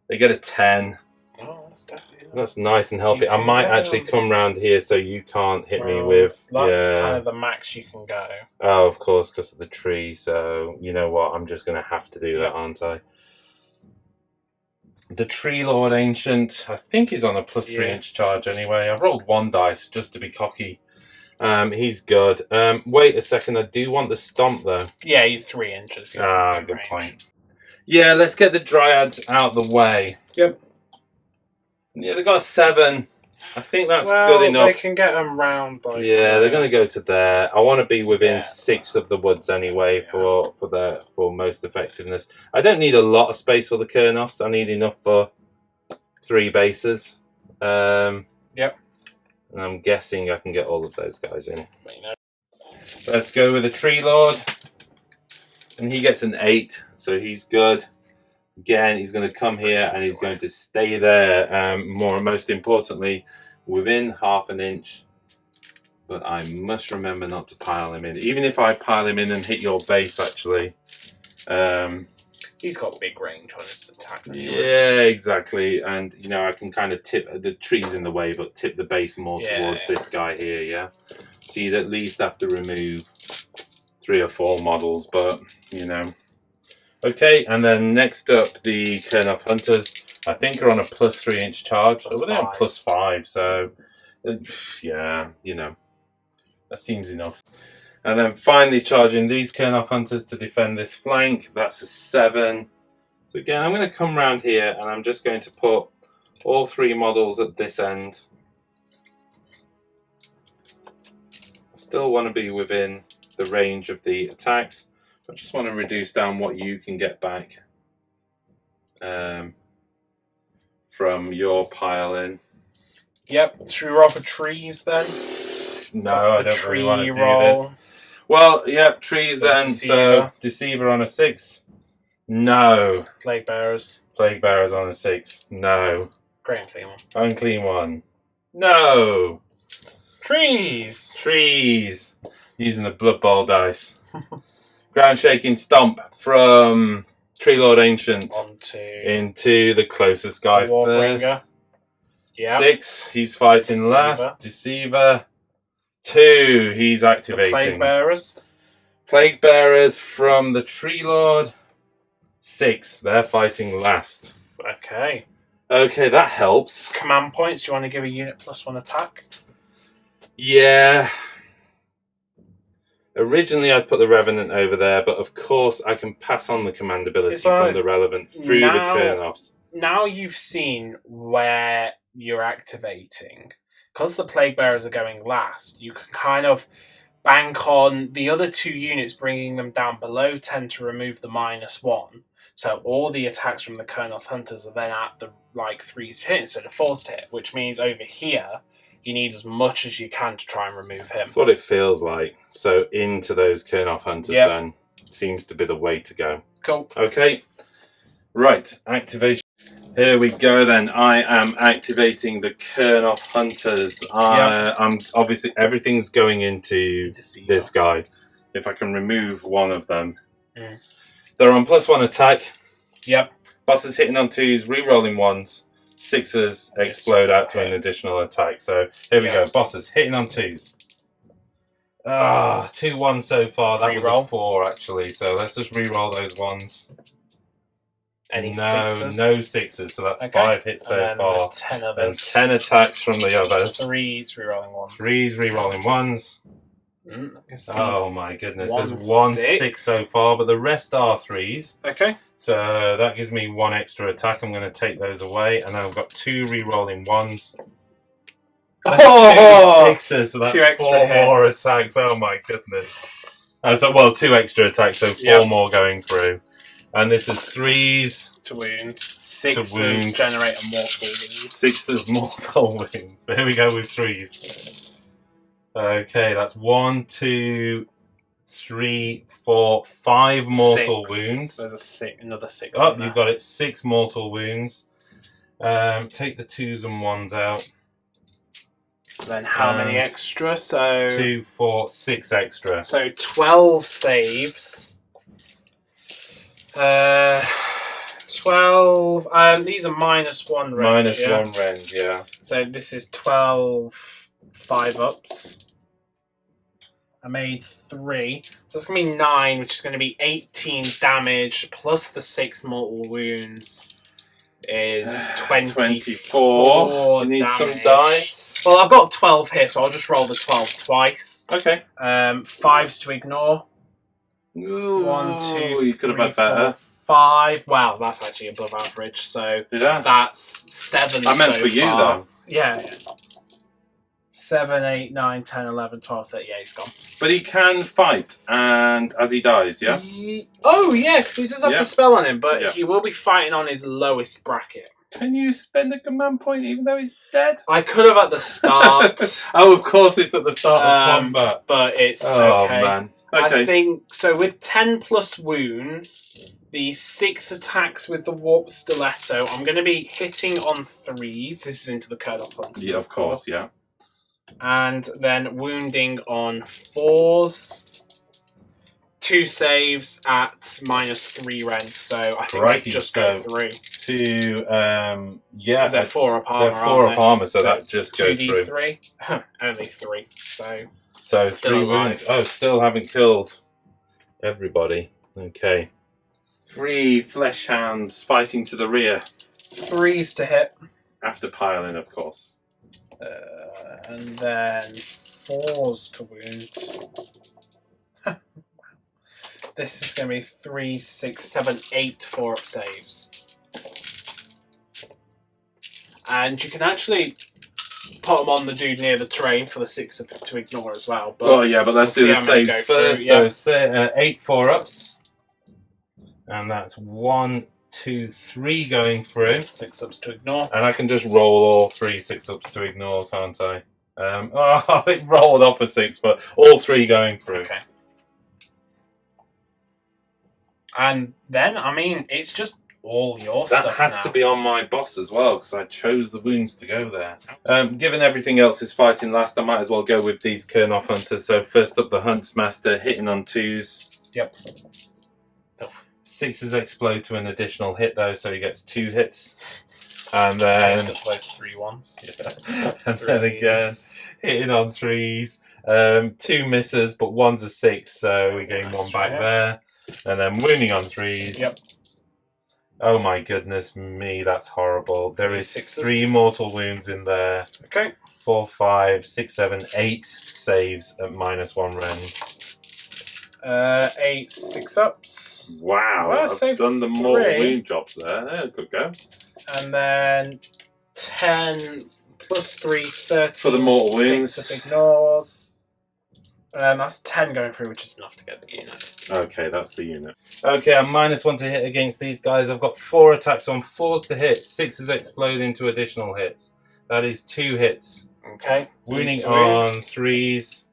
They get a 10. Oh, that's definitely... That's nice and healthy. I might actually come round here so you can't hit me with... That's kind of the max you can go. Oh, of course, because of the tree. So, you know what? I'm just going to have to do that, aren't I? The Tree Lord Ancient, I think he's on a +3 inch charge anyway. I've rolled 1 dice just to be cocky. He's good. Wait a second, I do want the Stomp though. Yeah, he's 3 inches. Good point. Yeah, let's get the Dryads out the way. Yep. Yeah, they got a 7. I think that's good enough. They can get them round. Like, they're going to go to there. I want to be within 6 of the woods anyway for most effectiveness. I don't need a lot of space for the Kurnoths. I need enough for 3 bases. Yep. And I'm guessing I can get all of those guys in. Let's go with the Tree Lord. And he gets an 8, so he's good. Again, he's going to come here and he's going to stay there. Most importantly, within ½ an inch. But I must remember not to pile him in. Even if I pile him in and hit your base, actually. He's got big range on his attack. Yeah, exactly. And, you know, I can kind of tip... The tree's in the way, but tip the base more towards this guy here, yeah? So you'd at least have to remove 3 or 4 models, but, you know... Okay, and then next up, the Kurnoth Hunters, I think, are on a +3 inch charge. So they're on +5, so yeah, you know, that seems enough. And then finally charging these Kurnoth Hunters to defend this flank. That's a 7. So again, I'm going to come round here and I'm just going to put all 3 models at this end. I still want to be within the range of the attacks. I just want to reduce down what you can get back from your pile in. Yep. Should we roll for trees then? No, I don't really want to do roll. this. Well, yep, trees then. Deceiver. So Deceiver on a 6. No. Plague Bearers. Plague Bearers on a 6. No. Great and clean one. Unclean 1. No. Trees. Trees. Using the Blood Bowl dice. Ground Shaking Stomp from Tree Lord Ancient into the closest guy first. Yeah. 6. He's fighting Deceiver. last. Deceiver. 2. He's activating. Plague Bearers. Plague Bearers from the Tree Lord. 6. They're fighting last. Okay. Okay, that helps. Command points. Do you want to give a unit +1 attack? Yeah. Originally, I'd put the Revenant over there, but of course, I can pass on the command ability from the Relevant through the Kurnoths. Now you've seen where you're activating. Because the Plague Bearers are going last, you can kind of bank on the other 2 units, bringing them down below 10 to remove the -1. So all the attacks from the Kurnoth Hunters are then at the 3s hit instead of 4s hit, which means over here you need as much as you can to try and remove him. That's what it feels like. So into those Kurnoth Hunters then seems to be the way to go. Cool. Okay. Right, activation. Here we go then. I am activating the Kurnoth Hunters. I'm obviously everything's going into this guy. If I can remove one of them. They're on +1 attack. Yep. Bosses hitting on 2s, re-rolling 1s. 6s explode out to an additional attack. So here we go. Bosses hitting on 2s. 2-1 so far. That was a 4 actually. So let's just re-roll those 1s. Any 6s? No 6s. So that's 5 hits so far. 10 and others. 10 attacks from the others. 3s re-rolling 1s. 3s re-rolling 1s. Oh my goodness, there's 1 6 so far, but the rest are 3s. Okay. So that gives me 1 extra attack. I'm going to take those away, and then I've got 2 re-rolling 1s. That's 2 6s, so that's 2 extra 4 more hits. attacks. Oh my goodness. 2 extra attacks, so 4 more going through. And this is 3s to wounds. 6s to wound. generate a mortal wound. 6s mortal wounds. There we go with 3s. Okay, that's 1, 2, 3, 4, 5 mortal wounds. There's another 6. Oh, you've got it. 6 mortal wounds. Take the 2s and 1s out. Then how many extra? So 2, 4, 6 extra. So 12 saves. 12. These are -1 range. -1 range, yeah. So this is 12. 5-ups. I made 3. So it's going to be 9, which is going to be 18 damage, plus the 6 mortal wounds is 24. Do you need damage. some dice? Well, I've got 12 here, so I'll just roll the 12 twice. Okay. 5s to ignore. Ooh, 1, 2, you could have had better. 5. Wow, that's actually above average. So that's 7 I meant so for you, far. though. Yeah. 7, 8, 9, 10, 11, 12, 13. Yeah, he's gone. But he can fight, and as he dies, yeah? Oh, yeah, because he does have the spell on him, but he will be fighting on his lowest bracket. Can you spend a command point even though he's dead? I could have at the start. Oh, of course it's at the start of combat. But it's okay. Oh, man. Okay. I think, so with 10 plus wounds, the 6 attacks with the Warp Stiletto, I'm going to be hitting on 3s. This is into the Kurnoth Hunters. Yeah, of course, yeah. And then wounding on 4s. 2 saves at -3 rank, so I think they just go through. Yeah. Because they're 4 up armor. They're 4 up armor, so that just goes through. 2d3? Only 3, so 3 wounds. Oh, still haven't killed everybody. Okay. 3 flesh hounds fighting to the rear. 3s to hit. After piling, of course. And then 4s to wound. This is going to be 3, 6, 7, 8 4-up saves. And you can actually put them on the dude near the terrain for the 6 to ignore as well. But oh yeah, but let's do the saves first. Yeah. So 8 4-ups. And that's 1, 2, 3 going through. 6-ups to ignore. And I can just roll all 3 6-ups to ignore, can't I? Oh, it rolled off a 6, but all 3 going through. Okay. And then, I mean, it's just all your stuff That has now. to be on my boss as well, because I chose the wounds to go there. Given everything else is fighting last, I might as well go with these Kurnoth hunters. So first up, the Huntsmaster, hitting on 2s. Yep. 6s explode to an additional hit, though, so he gets 2 hits. And then... 3 ones. Yeah. And then again, hitting on 3s. 2 misses, but 1's a 6, so we gain 1 back there. And then wounding on 3s. Yep. Oh my goodness me, that's horrible. There is 3 mortal wounds in there. Okay. 4, 5, 6, 7, 8 saves at -1 rend. 8 6-ups. Wow, Well, I've saved done the mortal 3. wound jobs there. Yeah, good go. And then 10 plus 3, 13. For the mortal wounds. 6 ignores. That's 10 going through, which is enough to get the unit. Okay, that's the unit. Okay, I'm -1 to hit against these guys. I've got 4 attacks on 4s to hit. 6s explode into additional hits. That is 2 hits. Okay. Wounding on 3s.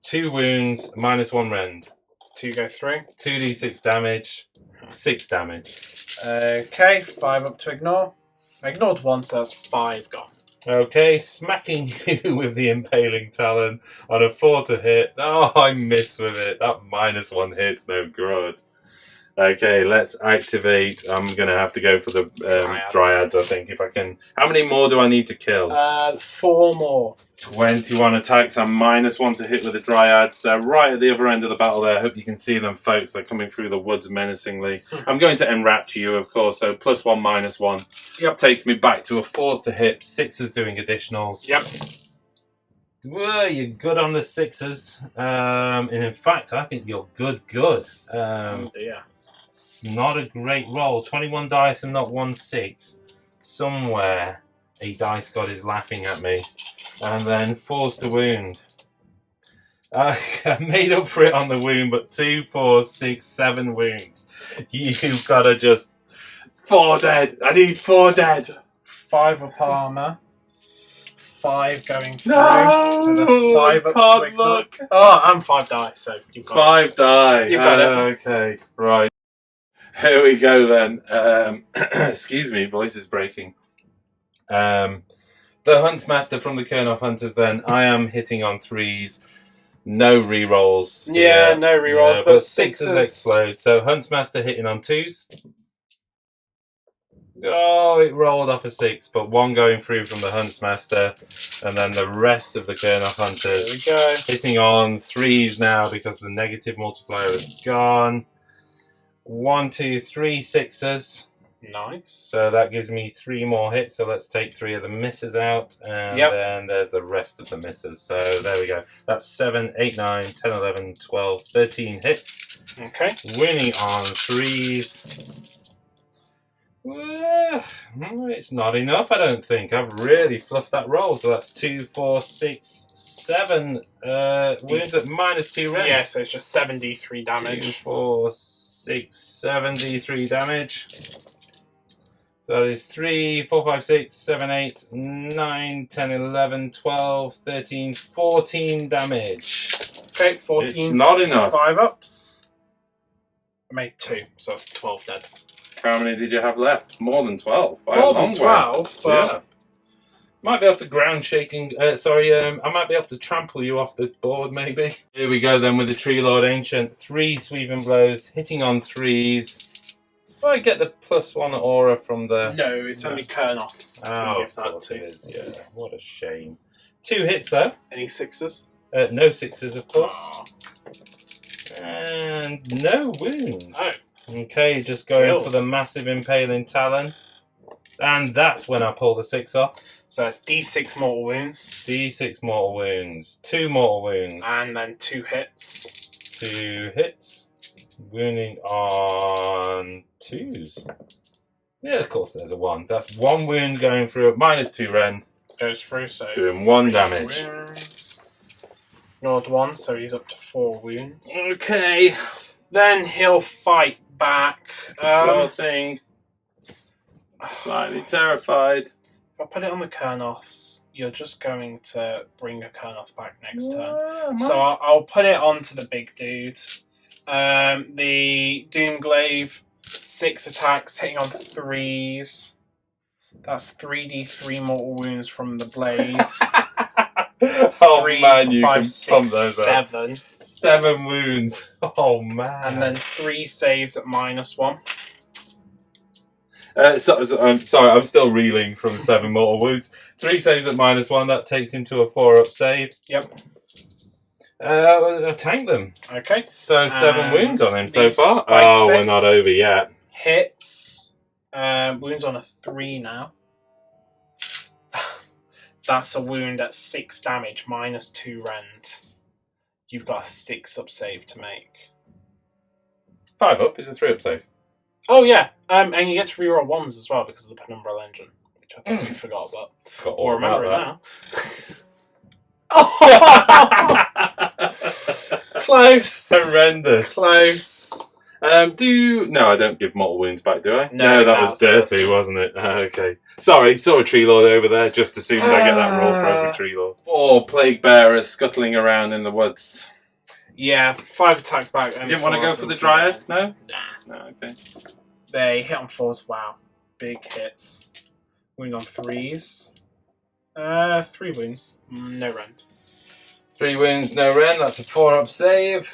2 wounds, -1 rend. 2 go through. 2d6 damage. 6 damage. Okay, 5 up to ignore. I ignored 1, so that's 5 gone. Okay, smacking you with the impaling talon on a 4 to hit. Oh, I miss with it. That -1 hit's no good. Okay, let's activate. I'm going to have to go for the dryads, I think, if I can. How many more do I need to kill? 4 more. 21 attacks and -1 to hit with the dryads. They're right at the other end of the battle there. I hope you can see them, folks. They're coming through the woods menacingly. I'm going to enrapture you, of course, so +1, -1. Yep. Takes me back to a 4s to hit, 6s doing additionals. Yep. Well, you're good on the 6s. And in fact, I think you're good. Oh dear. Not a great roll. 21 dice and not 1 6. Somewhere a dice god is laughing at me. And then 4s to wound. I made up for it on the wound, but 2, 4, 6, 7 wounds. You've got to just... 4 dead. I need 4 dead. 5 up armor. 5 going through. No! And then 5 up Can't to ignore. look. Oh, and 5 die, so you've got 5 die. You've got it. Okay, right. Here we go then. Excuse me, voice is breaking. The Huntsmaster from the Kurnoth Hunters then. I am hitting on 3s. No rerolls. Yeah, no rerolls, yeah, but 6s explode. So Huntsmaster hitting on 2s. Oh, it rolled off a 6, but 1 going through from the Huntsmaster, and then the rest of the Kurnoth Hunters There we go. hitting on 3s now because the negative multiplier is gone. 1, 2, 3 6s. Nice. So that gives me 3 more hits. So let's take 3 of the misses out, and then there's the rest of the misses. So there we go. That's 7, 8, 9, 10, 11, 12, 13 hits. Okay. Winning on 3s. Well, it's not enough, I don't think. I've really fluffed that roll. So that's 2, 4, 6, 7 wounds at -2 rend. Yeah, so it's just 7d3 damage. 2, 4, 6, 7 d3 damage. So that is 3, 4, 5, 6, 7, 8, 9, 10, 11, 12, 13, 14 damage. Okay, 14. It's not enough. 5 ups. I made 2, so that's 12 dead. How many did you have left? More than 12. By More a long than 12, way. but... Yeah. Might be able to ground shaking. I might be able to trample you off the board, maybe. Here we go then with the Tree Lord Ancient. 3 sweeping blows, hitting on 3s. Do I get the +1 aura from the... No, it's only Kurnoths. Oh, Gives that it to. is. Yeah, what a shame. 2 hits though. Any 6s? No 6s, of course. Oh. And no wounds. Oh. Okay, just going Skills. for the massive impaling talon. And that's when I pull the 6 off. So that's d6 mortal wounds. D6 mortal wounds. 2 mortal wounds. And then 2 hits. 2 hits. Wounding on 2s. Yeah, of course there's a 1. That's 1 wound going through. -2 rend. Goes through, so... Doing 1 damage. Wounds. Ignored 1, so he's up to 4 wounds. Okay. Then he'll fight back. Sure thing. Slightly terrified. If I put it on the Kurnoths, you're just going to bring a Kurnoth back next turn. So I'll put it onto the big dude. The Doomglaive, 6 attacks, hitting on 3s. That's 3d3 mortal wounds from the blades. Oh 3, man, you 5, can 6, pump those up. 7. 7 wounds. Oh man. And then 3 saves at -1. I'm sorry, I'm still reeling from 7 mortal wounds. 3 saves at -1, that takes him to a 4-up save. Yep. I'll tank them. Okay. So 7 And wounds on him so the far. Spike Oh, we're Fist not over yet. Hits. Wounds on a 3 now. That's a wound at 6 damage, -2 rend. You've got a 6-up save to make. 5-up is a 3-up save. Oh yeah, and you get to reroll 1s as well because of the Penumbral Engine, which I think you forgot about. Got Or remember it now. Close. Horrendous. Close. No, I don't give mortal wounds back, do I? No, that was dirty, wasn't it? Okay. Sorry, saw a tree lord over there just as soon as I get that roll for every tree lord. 4 plague bearers scuttling around in the woods. Yeah, 5 attacks back. You didn't want to go for the dryads, no? Nah. No, okay. They hit on 4s. Wow, big hits. Wound on 3s. 3 wounds. No rend. 3 wounds, no rend. That's a 4-up save.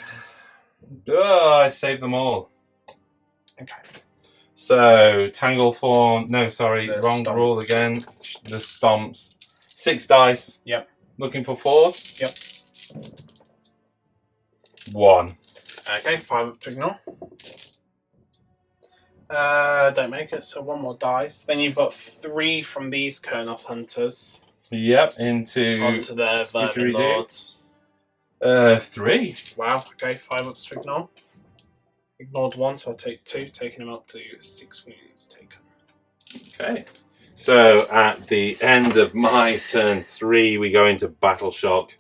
Oh, I saved them all. Okay. So, Tangle Form. No, sorry, The wrong stomps. rule again. The stomps. 6 dice. Yep. Looking for 4s? Yep. 1. Okay, 5 up to ignore. Don't make it, so 1 more dice. Then you've got 3 from these Kurnoth hunters. Yep, onto the Vermin Didgeridoo. Lord. 3. Wow, okay, 5 ups to ignore. Ignored 1, so I'll take 2, taking him up to 6 wounds taken. Okay. So at the end of my turn 3, we go into Battle Shock.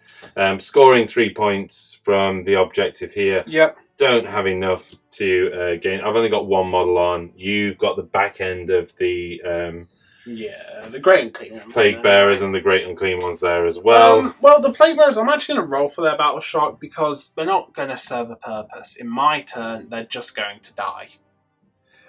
Scoring 3 points from the objective here. Yep. Don't have enough to gain. I've only got 1 model on. You've got the back end of the the Great Unclean Plague Bearers and the Great Unclean ones there as well. Well, the Plague Bearers, I'm actually going to roll for their Battle Shock because they're not going to serve a purpose. In my turn, they're just going to die.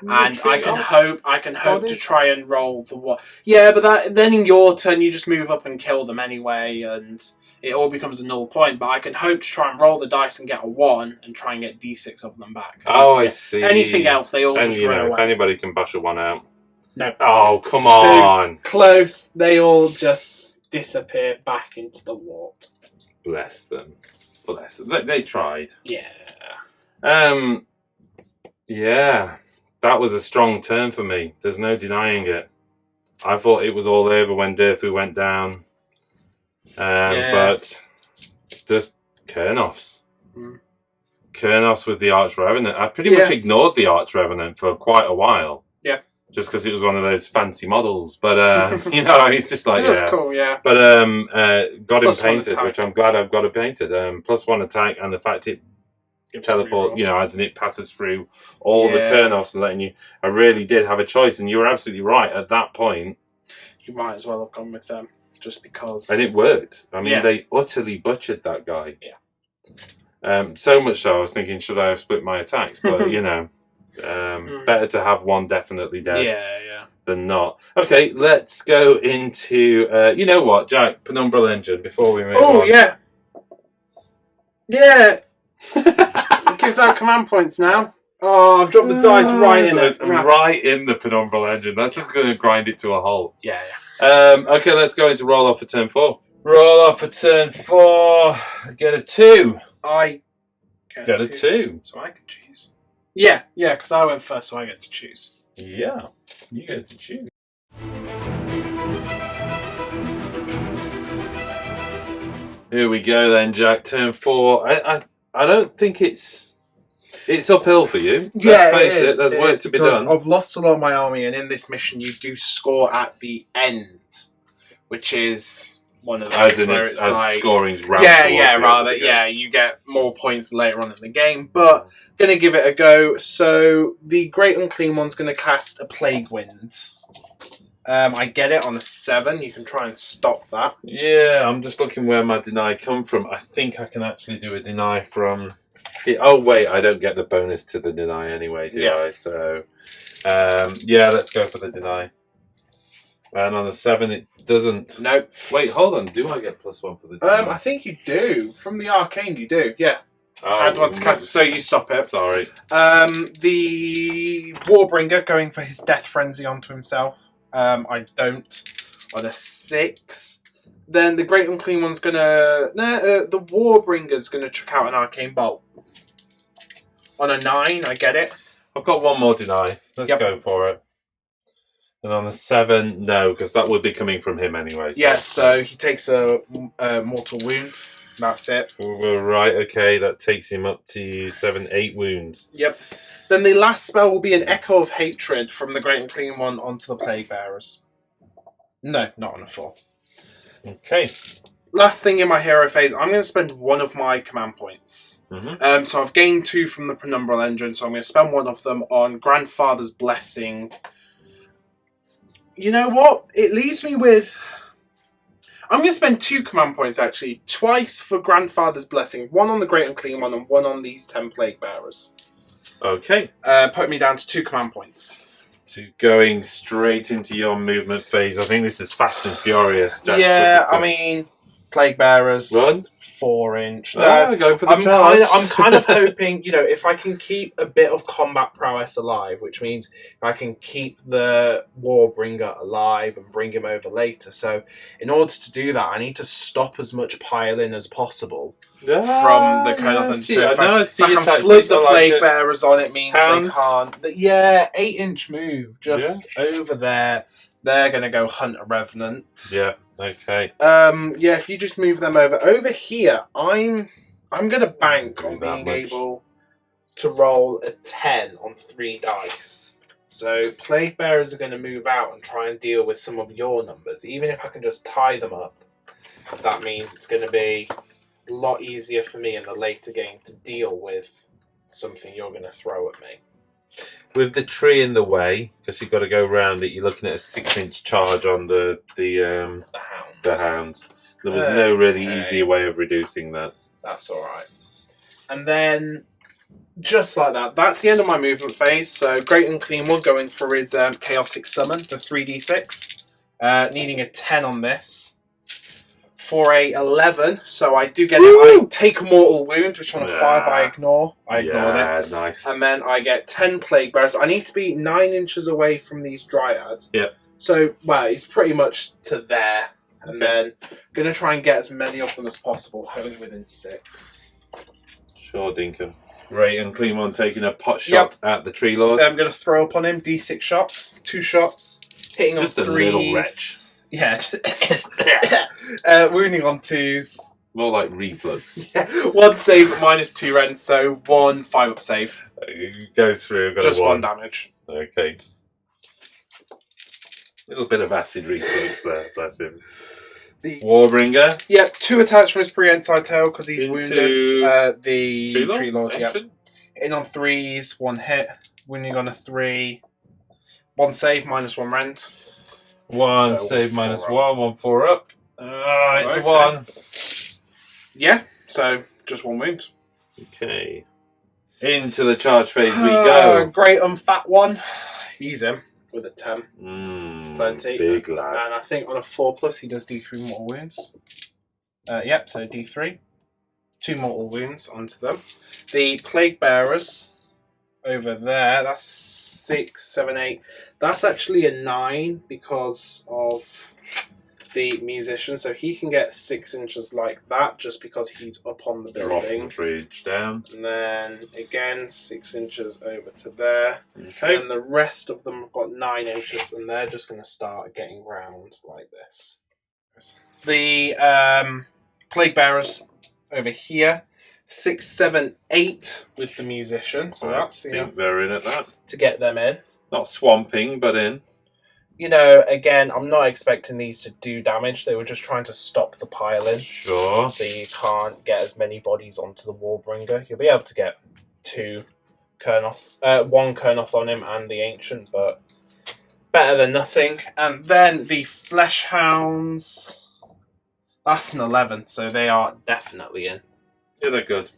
And I can hope to try and roll the one. Yeah, but then in your turn you just move up and kill them anyway, and it all becomes a null point. But I can hope to try and roll the dice and get a 1 and try and get d6 of them back. Oh, I see. Anything else, they all and just you run know, away. if anybody can bash a 1 out. No. Oh, come Too on. Close. They all just disappear back into the warp. Bless them. Bless them. They tried. Yeah. Yeah. That was a strong turn for me. There's no denying it. I thought it was all over when Durfu went down. But just Kurnoths. Kurnoths with the Arch Revenant. I pretty much ignored the Arch Revenant for quite a while. Yeah. Just because it was one of those fancy models. But, you know, it's just like, That's cool, yeah. But got Plus him painted, 1 attack. which I'm glad I've got it painted. +1 attack and the fact it teleport, Rerolls. you know, as in it passes through all the Kurnoths and letting you. I really did have a choice, and you were absolutely right at that point. You might as well have gone with them, just because. And it worked. I mean, they utterly butchered that guy. Yeah. So much so, I was thinking, should I have split my attacks? But you know, better to have one definitely dead than not. Okay, let's go into. You know what, Jack? Penumbral Engine. Before we move on. Oh yeah. Yeah. It gives out command points now. Oh, I've dropped the dice right in it. Right in the Penumbral Engine. That's just going to grind it to a halt. Yeah. Okay, let's go into roll off for turn 4. Roll off for turn 4. Get a 2. I get a 2. So I can choose. Yeah, because I went first, so I get to choose. Yeah, you get to choose. Here we go then, Jack. Turn 4. I don't think it's It's uphill for you. Yeah, Let's face it, there's work to be done. I've lost a lot of my army, and in this mission, you do score at the end, which is one of those where it's like scoring's round you get more points later on in the game. But gonna give it a go. So the Great Unclean One's gonna cast a Plague Wind. I get it on a 7. You can try and stop that. Yeah, I'm just looking where my deny come from. I think I can actually do a deny from... Oh, wait, I don't get the bonus to the deny anyway, do I? So, yeah, let's go for the deny. And on the 7, it doesn't... Nope. Wait, hold on. Do I get +1 for the deny? I think you do. From the Arcane, you do, yeah. Oh, Add 1 to cast, so you stop it. Sorry. The Warbringer going for his Death Frenzy onto himself. I don't. On a 6. Then the Great Unclean One's gonna... the Warbringer's gonna chuck out an Arcane Bolt. On a 9, I get it. I've got one more deny. Let's go for it. And on the 7, no, because that would be coming from him anyway. So. Yeah, so he takes a mortal wound. That's it. Right, okay, that takes him up to 7, 8 wounds. Yep. Then the last spell will be an Echo of Hatred from the Great Unclean One onto the Plague Bearers. No, not on a 4. Okay. Last thing in my hero phase, I'm going to spend one of my command points. So I've gained 2 from the Penumbral Engine, so I'm going to spend one of them on Grandfather's Blessing. You know what? It leaves me with... I'm going to spend 2 command points, actually. Twice for Grandfather's Blessing. One on the Great Unclean One and one on these 10 Plague Bearers. Okay. Put me down to 2 command points. So going straight into your movement phase. I think this is fast and furious. Jack's yeah, I mean, Plague Bearers. Run. 4-inch. Going for the charge. I'm kind of hoping, if I can keep a bit of combat prowess alive, which means if I can keep the Warbringer alive and bring him over later. So in order to do that, I need to stop as much piling as possible from the Kurnoth. So if I can flood the Plague Bearers on, it means they can't. 8-inch move just over there. They're going to go hunt a Revenant. Yeah. Okay. If you just move them over here, I'm going to bank on being able to roll a 10 on 3 dice. So Plague Bearers are going to move out and try and deal with some of your numbers. Even if I can just tie them up, that means it's going to be a lot easier for me in the later game to deal with something you're going to throw at me. With the tree in the way, because you've got to go around it, you're looking at a 6-inch charge on the hounds. There was no really easy way of reducing that. That's alright. And then, just like that, that's the end of my movement phase. So, Great Unclean One going for his Chaotic Summon, the 3d6. Needing a 10 on this. For a 11, so I do get it. I take a mortal wound, which on a 5 I ignore. I ignored it. Nice. And then I get 10 Plague Bearers. I need to be 9 inches away from these Dryads. Yep. So, it's pretty much to there. And then going to try and get as many of them as possible, only within 6. Sure, Dinkum. Great Unclean One taking a pot shot at the Tree Lord. I'm going to throw up on him, D6 shots, 2 shots, hitting just on 3s. Just a little wretch. Yeah. Wounding on 2s. More like reflux. 1 save at -2 rend, so 1 5-up save. Goes through. Got just 1 damage. Okay. Little bit of acid reflux there, bless him. The Warbringer. Yep, 2 attacks from his prehensile tail because he's wounded. The Tree Lord, In on 3s, 1 hit. Wounding on a 3. 1 save, -1 rend. 1 save, -1, 1 4 up. It's a 1. Yeah, so just 1 wound. Okay. Into the charge phase we go. Great Unfat One. Use him with a 10. It's plenty. Big lad. And I think on a 4+ he does D3 mortal wounds. Yep, so D3. 2 mortal wounds onto them. The Plague Bearers over there, that's 6, 7, 8. That's actually a 9 because of the musician, so he can get 6 inches like that just because he's up on the building. Drop 3 inches down. And then again 6 inches over to there. Okay. And the rest of them have got 9 inches, and they're just going to start getting round like this. The Plague Bearers over here. 6, 7, 8 with the musician. So that's, I think they're in at that. to get them in. Not swamping, but in. You know, again, I'm not expecting these to do damage. They were just trying to stop the piling. Sure. So you can't get as many bodies onto the Warbringer. You'll be able to get 2 Kurnoths. 1 Kurnoth on him and the Ancient, but better than nothing. And then the Flesh Hounds. That's an 11, so they are definitely in. Yeah, they're good.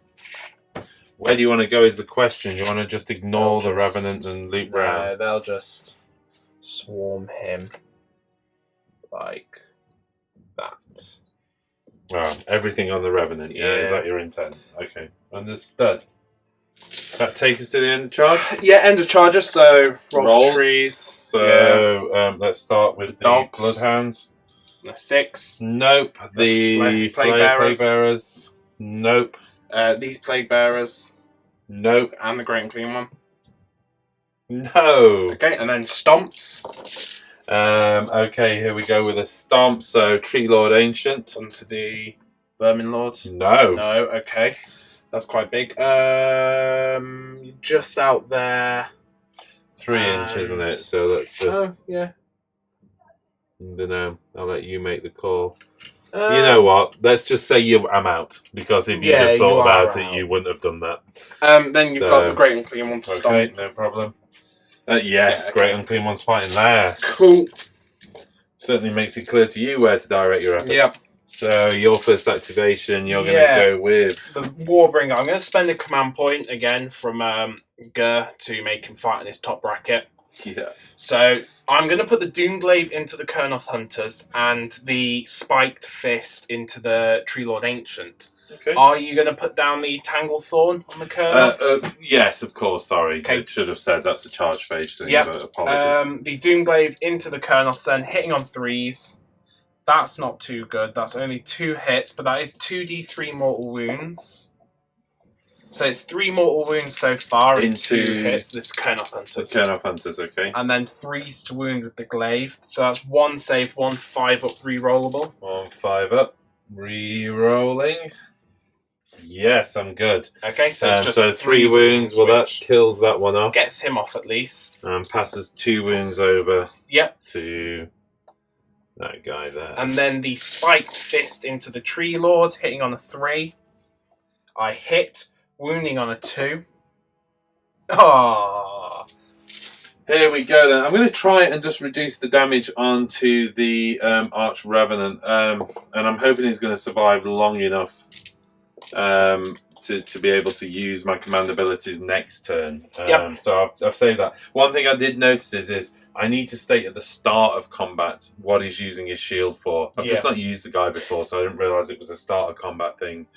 Where do you want to go is the question. You want to just ignore the Revenant and loop round? They'll just swarm him like that. Oh, everything on the Revenant, yeah? Is that your intent? Okay, understood. That takes us to the end of charge? Yeah, end of charges, so roll for trees. So let's start with the dogs. Bloodhounds. A 6. Nope. The Plague Bearers. Nope. These Plague Bearers. Nope. And the Great and Clean one. No. Okay, and then Stomps. Okay, here we go with a Stomp. So Tree Lord Ancient. Onto the Vermin Lords. No. No, okay. That's quite big. Just out there. 3 inch, isn't it? So let's just... Oh, yeah. I don't know. I'll let you make the call. You know what? Let's just say I'm out. Because if you'd have thought about it, you wouldn't have done that. Then you've got the Great and Clean one to stop. Okay, no problem. Yes, Great and Clean one's fighting last. Cool. Certainly makes it clear to you where to direct your efforts. Yep. So your first activation, you're going to go with... the Warbringer. I'm going to spend a command point again from Gur to make him fight in his top bracket. Yeah. So I'm going to put the Doomglaive into the Kurnoth Hunters and the Spiked Fist into the Tree Lord Ancient. Okay. Are you going to put down the Tanglethorn on the Kurnoths? Yes, of course, sorry. Okay. I should have said that's a charge phase thing, Yep. but apologies. The Doomglaive into the Kurnoths then, hitting on 3s. That's not too good. That's only 2 hits, but that is 2d3 mortal wounds. So it's 3 mortal wounds so far and 2 hits. This Kurnoth Hunters. Kurnoth Hunters, okay. And then 3s to wound with the glaive. So that's 1 save, 1 5 up re-rollable. 1 5 up. Re-rolling. Yes, I'm good. Okay, so it's just so 3 wounds. Well, that kills that one off. Gets him off at least. And passes 2 wounds over. Yep. To that guy there. And then the Spiked Fist into the Tree Lord, hitting on a 3. I hit, wounding on a 2. Oh. Here we go then. I'm going to try and just reduce the damage onto the Arch Revenant. And I'm hoping he's going to survive long enough to be able to use my command abilities next turn. Yep. So I've saved that. One thing I did notice is I need to state at the start of combat what he's using his shield for. I've just not used the guy before, so I didn't realise it was a start of combat thing.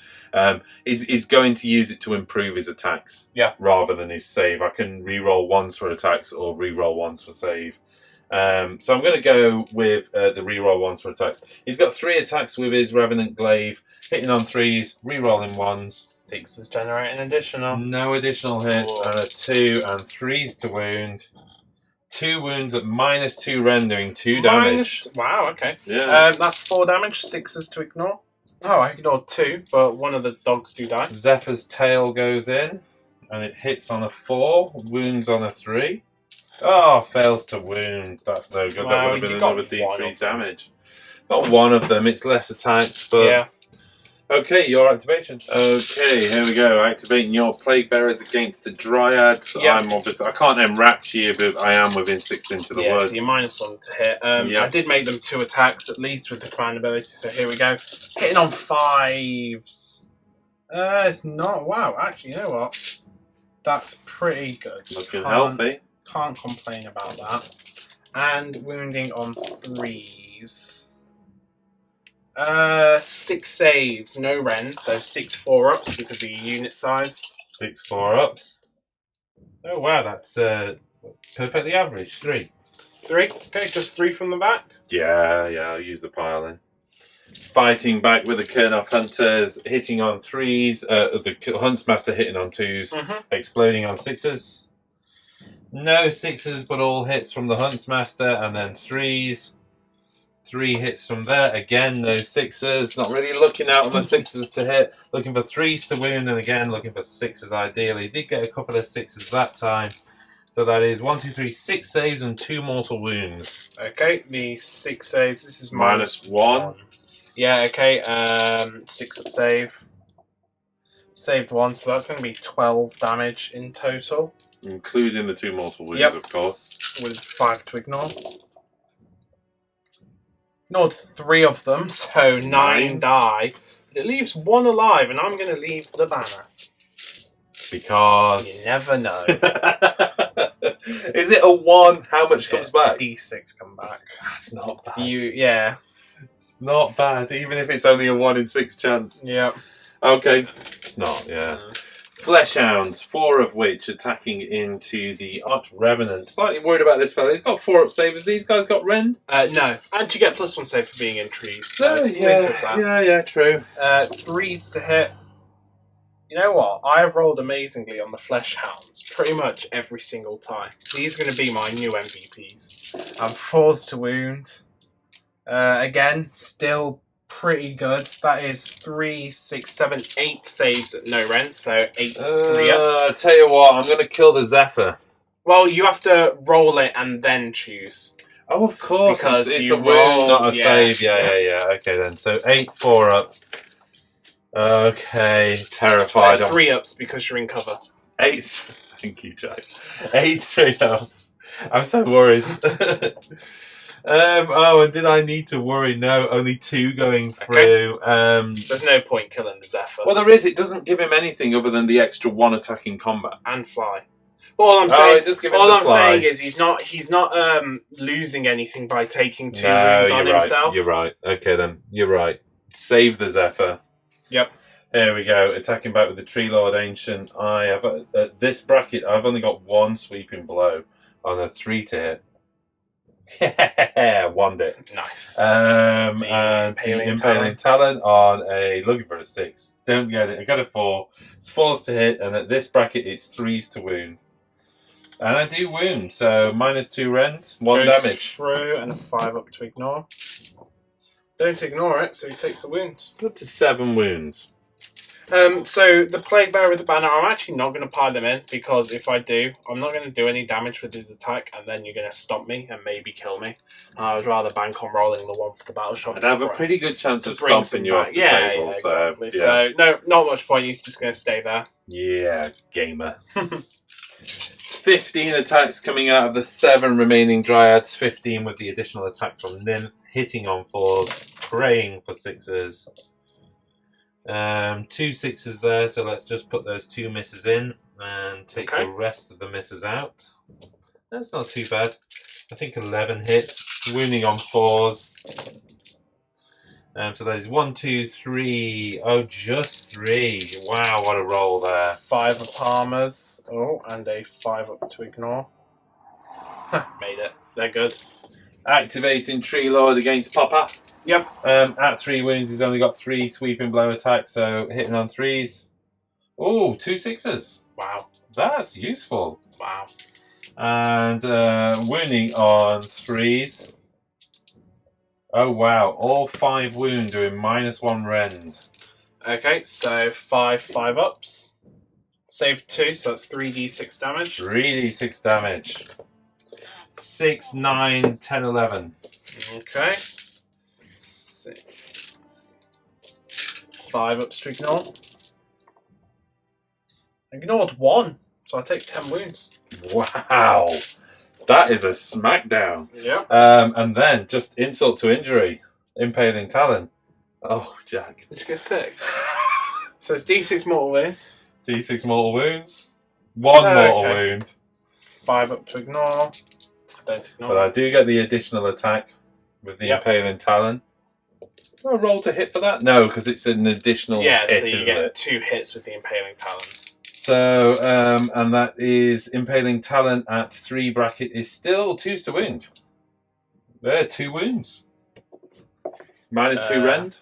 He's going to use it to improve his attacks rather than his save. I can reroll once for attacks or reroll once for save. So I'm going to go with the reroll once for attacks. He's got 3 attacks with his Revenant Glaive, hitting on 3s, rerolling 1s. 6 is generating additional. No additional hits, and a 2 and 3s to wound. 2 wounds at -2 rendering, 2 damage. Wow, okay. Yeah. That's 4 damage, 6 to ignore. Oh, I ignored 2, but one of the dogs do die. Zephyr's tail goes in, and it hits on a 4, wounds on a 3. Oh, fails to wound. That's no good. That would have been another D3 damage. Got one of them. It's less attacks, but... Yeah. Okay, your activation. Okay, here we go. Activating your Plague Bearers against the Dryads. Yep. I'm obviously... I can't enrapture you, but I am within 6 inches of the woods. So you're -1 to hit. I did make them 2 attacks, at least, with the command ability, so here we go. Hitting on 5s. It's not... Wow, actually, you know what? That's pretty good. Looking healthy. Can't complain about that. And wounding on 3s. 6 saves, no rends, so 6 4-ups because of your unit size. 6 4-ups. Oh wow, that's perfectly average. 3. 3? Okay, just 3 from the back. Yeah, I'll use the pile in. Fighting back with the Kurnoth Hunters, hitting on 3s, the Huntsmaster hitting on 2s, exploding on 6s. No 6s, but all hits from the Huntsmaster, and then 3s. 3 hits from there. Again, those 6s. Not really looking out on the 6s to hit. Looking for 3s to wound, and again, looking for 6s ideally. Did get a couple of 6s that time. So that is 1, 2, 3, 6 saves and 2 mortal wounds. Okay, the 6 saves. This is -1. Yeah, okay. 6 up save. Saved 1, so that's going to be 12 damage in total. Including the 2 mortal wounds, Yep. of course. With 5 to ignore. Ignored 3 of them, so 9 die. But it leaves 1 alive, and I'm going to leave the banner. Because... You never know. Is it a 1? How much comes back? D6 come back. That's not bad. Yeah. It's not bad, even if it's only a 1 in 6 chance. Yeah. Okay. It's not, yeah. Flesh Hounds, 4 of which attacking into the Arch Revenant. Slightly worried about this fella. He's got 4 up save. Have these guys got rend? No. And you get +1 save for being in trees. So, yeah, true. 3s to hit. You know what? I have rolled amazingly on the Flesh Hounds pretty much every single time. These are going to be my new MVPs. 4s to wound. Again, still pretty good. That is 3, 6, 7, 8 saves at no rent, so 8 3-ups. Tell you what, I'm going to kill the Zephyr. Well, you have to roll it and then choose. Oh, of course. Because it's you a wound, roll, not a save. Yeah. Okay, then. So 8 4-up. Okay, terrified. 3-ups because you're in cover. 8. Thank you, Jack. 8 3-ups. I'm so worried. And did I need to worry? No, only 2 going through. There's no point killing the Zephyr. Well, there is. It doesn't give him anything other than the extra 1 attack in combat. And fly. But all I'm saying, it does give him the fly. saying is he's not losing anything by taking 2 wounds on himself. You're right. Okay, then. You're right. Save the Zephyr. Yep. Here we go. Attacking back with the Tree Lord Ancient. I have at this bracket. I've only got 1 sweeping blow on a 3 to hit. Yeah, 1 bit. Nice. And Impaling Talon on a looking for a 6. Don't get it. I got a 4. It's 4s to hit, and at this bracket it's 3s to wound. And I do wound, so -2 rend, 1 Goes damage. Through and a 5 up to ignore. Don't ignore it, so he takes a wound. Up to 7 wounds. So the Plague Bearer with the banner, I'm actually not going to pile him in, because if I do, I'm not going to do any damage with his attack, and then you're going to stomp me and maybe kill me. I would rather bank on rolling the 1 for the battle shot. I'd have a pretty good chance of stomping you off the table. Yeah, exactly. So no, not much point. He's just going to stay there. Yeah, gamer. 15 attacks coming out of the 7 remaining Dryads. 15 with the additional attack from Nymph, hitting on 4s, praying for 6s. 2 6s there, so let's just put those 2 misses in and take the rest of the misses out. That's not too bad. I think 11 hits, wounding on 4s. So that is 1, 2, 3. Oh, just 3. Wow, what a roll there. 5 up armors. Oh, and a 5 up to ignore. Made it. They're good. Activating Tree Lord against Popper. Yep. At 3 wounds, he's only got 3 sweeping blow attacks, so hitting on 3s. Oh, 2 6s. Wow. That's useful. Wow. And wounding on 3s. Oh, wow. All 5 wound doing -1 rend. Okay, so 5 5-ups. Save 2, so that's 3d6 damage. 3d6 damage. 6, 9, 10, 11. Okay. 5 ups to ignore. Ignored 1, so I take 10 wounds. Wow. That is a smackdown. Yeah. And then, just insult to injury. Impaling Talon. Oh, Jack. Did you get sick? So it's d6 mortal wounds. D6 mortal wounds. 1 mortal wound. 5 up to ignore. I don't ignore. But I do get the additional attack with the Impaling Talon. Do I roll to hit for that? No, because it's an additional hit, so you isn't get it? 2 hits with the Impaling Talons. So, and that is Impaling Talon at 3 bracket is still 2s to wound. There, 2 wounds. -2 rend.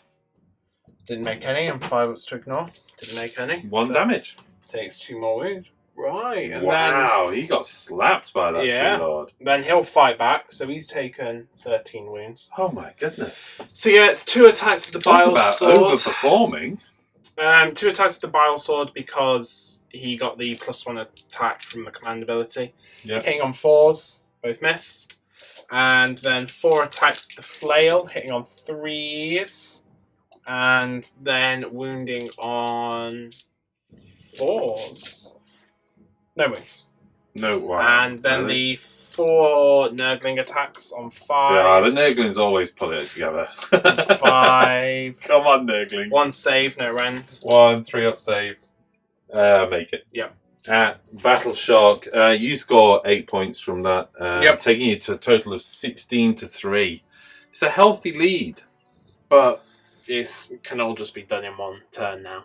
Didn't make any, and 5 ups to ignore. Didn't make any. 1 damage. Takes 2 more wounds. Right, and wow, he got slapped by that Tree Lord. then he'll fight back, so he's taken 13 wounds. Oh my goodness. So yeah, it's 2 attacks with the Bile Sword. Overperforming. 2 attacks with the Bile Sword because he got the +1 attack from the command ability. Yep. Hitting on 4s, both miss. And then 4 attacks with the Flail, hitting on 3s. And then wounding on 4s. No wounds. No, wow. And then the 4 Nurgling attacks on 5. Yeah, the Nurglings always pull it together. 5. Come on, Nurglings. 1 save, no rend. 1 3-up save. Make it. Yep. Battle Shock. You score 8 points from that, taking you to a total of 16 to 3. It's a healthy lead. But it can all just be done in 1 turn now.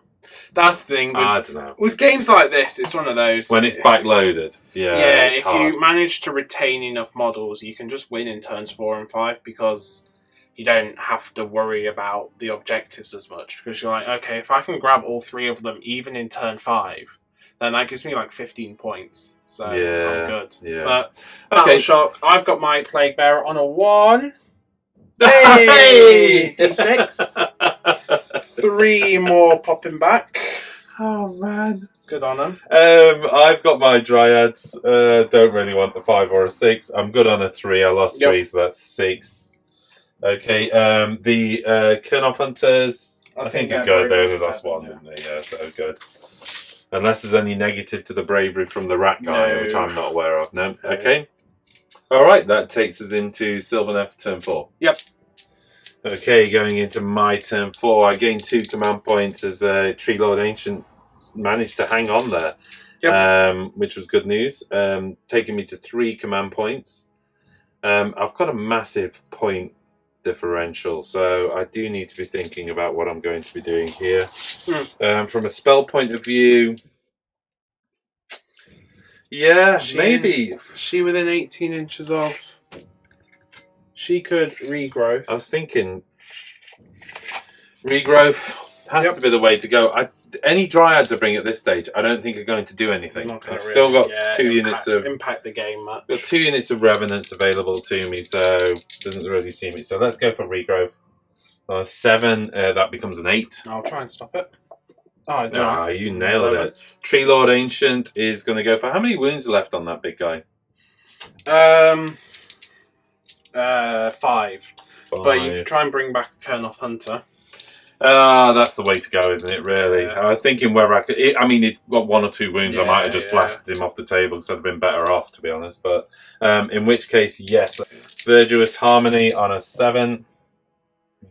That's the thing. I don't know. With games like this, it's one of those. When it's backloaded. Yeah, if hard. you manage to retain enough models, you can just win in turns 4 and 5 because you don't have to worry about the objectives as much. Because you're like, okay, if I can grab all 3 of them even in turn 5, then that gives me like 15 points. So I'm good. Yeah. But Battle Shock, I've got my Plague Bearer on a 1. Hey! D6. 3 more popping back. Oh man, good on them. I've got my Dryads. Don't really want a 5 or a 6. I'm good on a 3. I lost 3, so that's 6. Okay. The Kurnoth Hunters. I think are good. They only lost 1, didn't they? Yeah, so good. Unless there's any negative to the bravery from the rat guy, which I'm not aware of. No. Okay. All right, that takes us into Sylvaneth turn 4. Yep. Okay, going into my turn 4, I gained 2 command points as Tree Lord Ancient managed to hang on there, which was good news, taking me to 3 command points. I've got a massive point differential, so I do need to be thinking about what I'm going to be doing here. From a spell point of view, maybe. She within 18 inches of. She could regrowth. I was thinking regrowth has to be the way to go. Any Dryads I bring at this stage, I don't think are going to do anything. I've still got 2 units of impact the game much. Got 2 units of Revenants available to me, so it doesn't really seem it. So let's go for regrowth. 7, that becomes an 8. I'll try and stop it. Oh, I don't. You nailed it. Tree Lord Ancient is going to go for how many wounds are left on that big guy? 5. But you can try and bring back a Kurnoth Hunter. That's the way to go, isn't it, really? Yeah. I was thinking whether I could... it got 1 or 2 wounds. I might have just blasted him off the table because I'd have been better off, to be honest. But in which case, yes. Virtuous Harmony on a 7.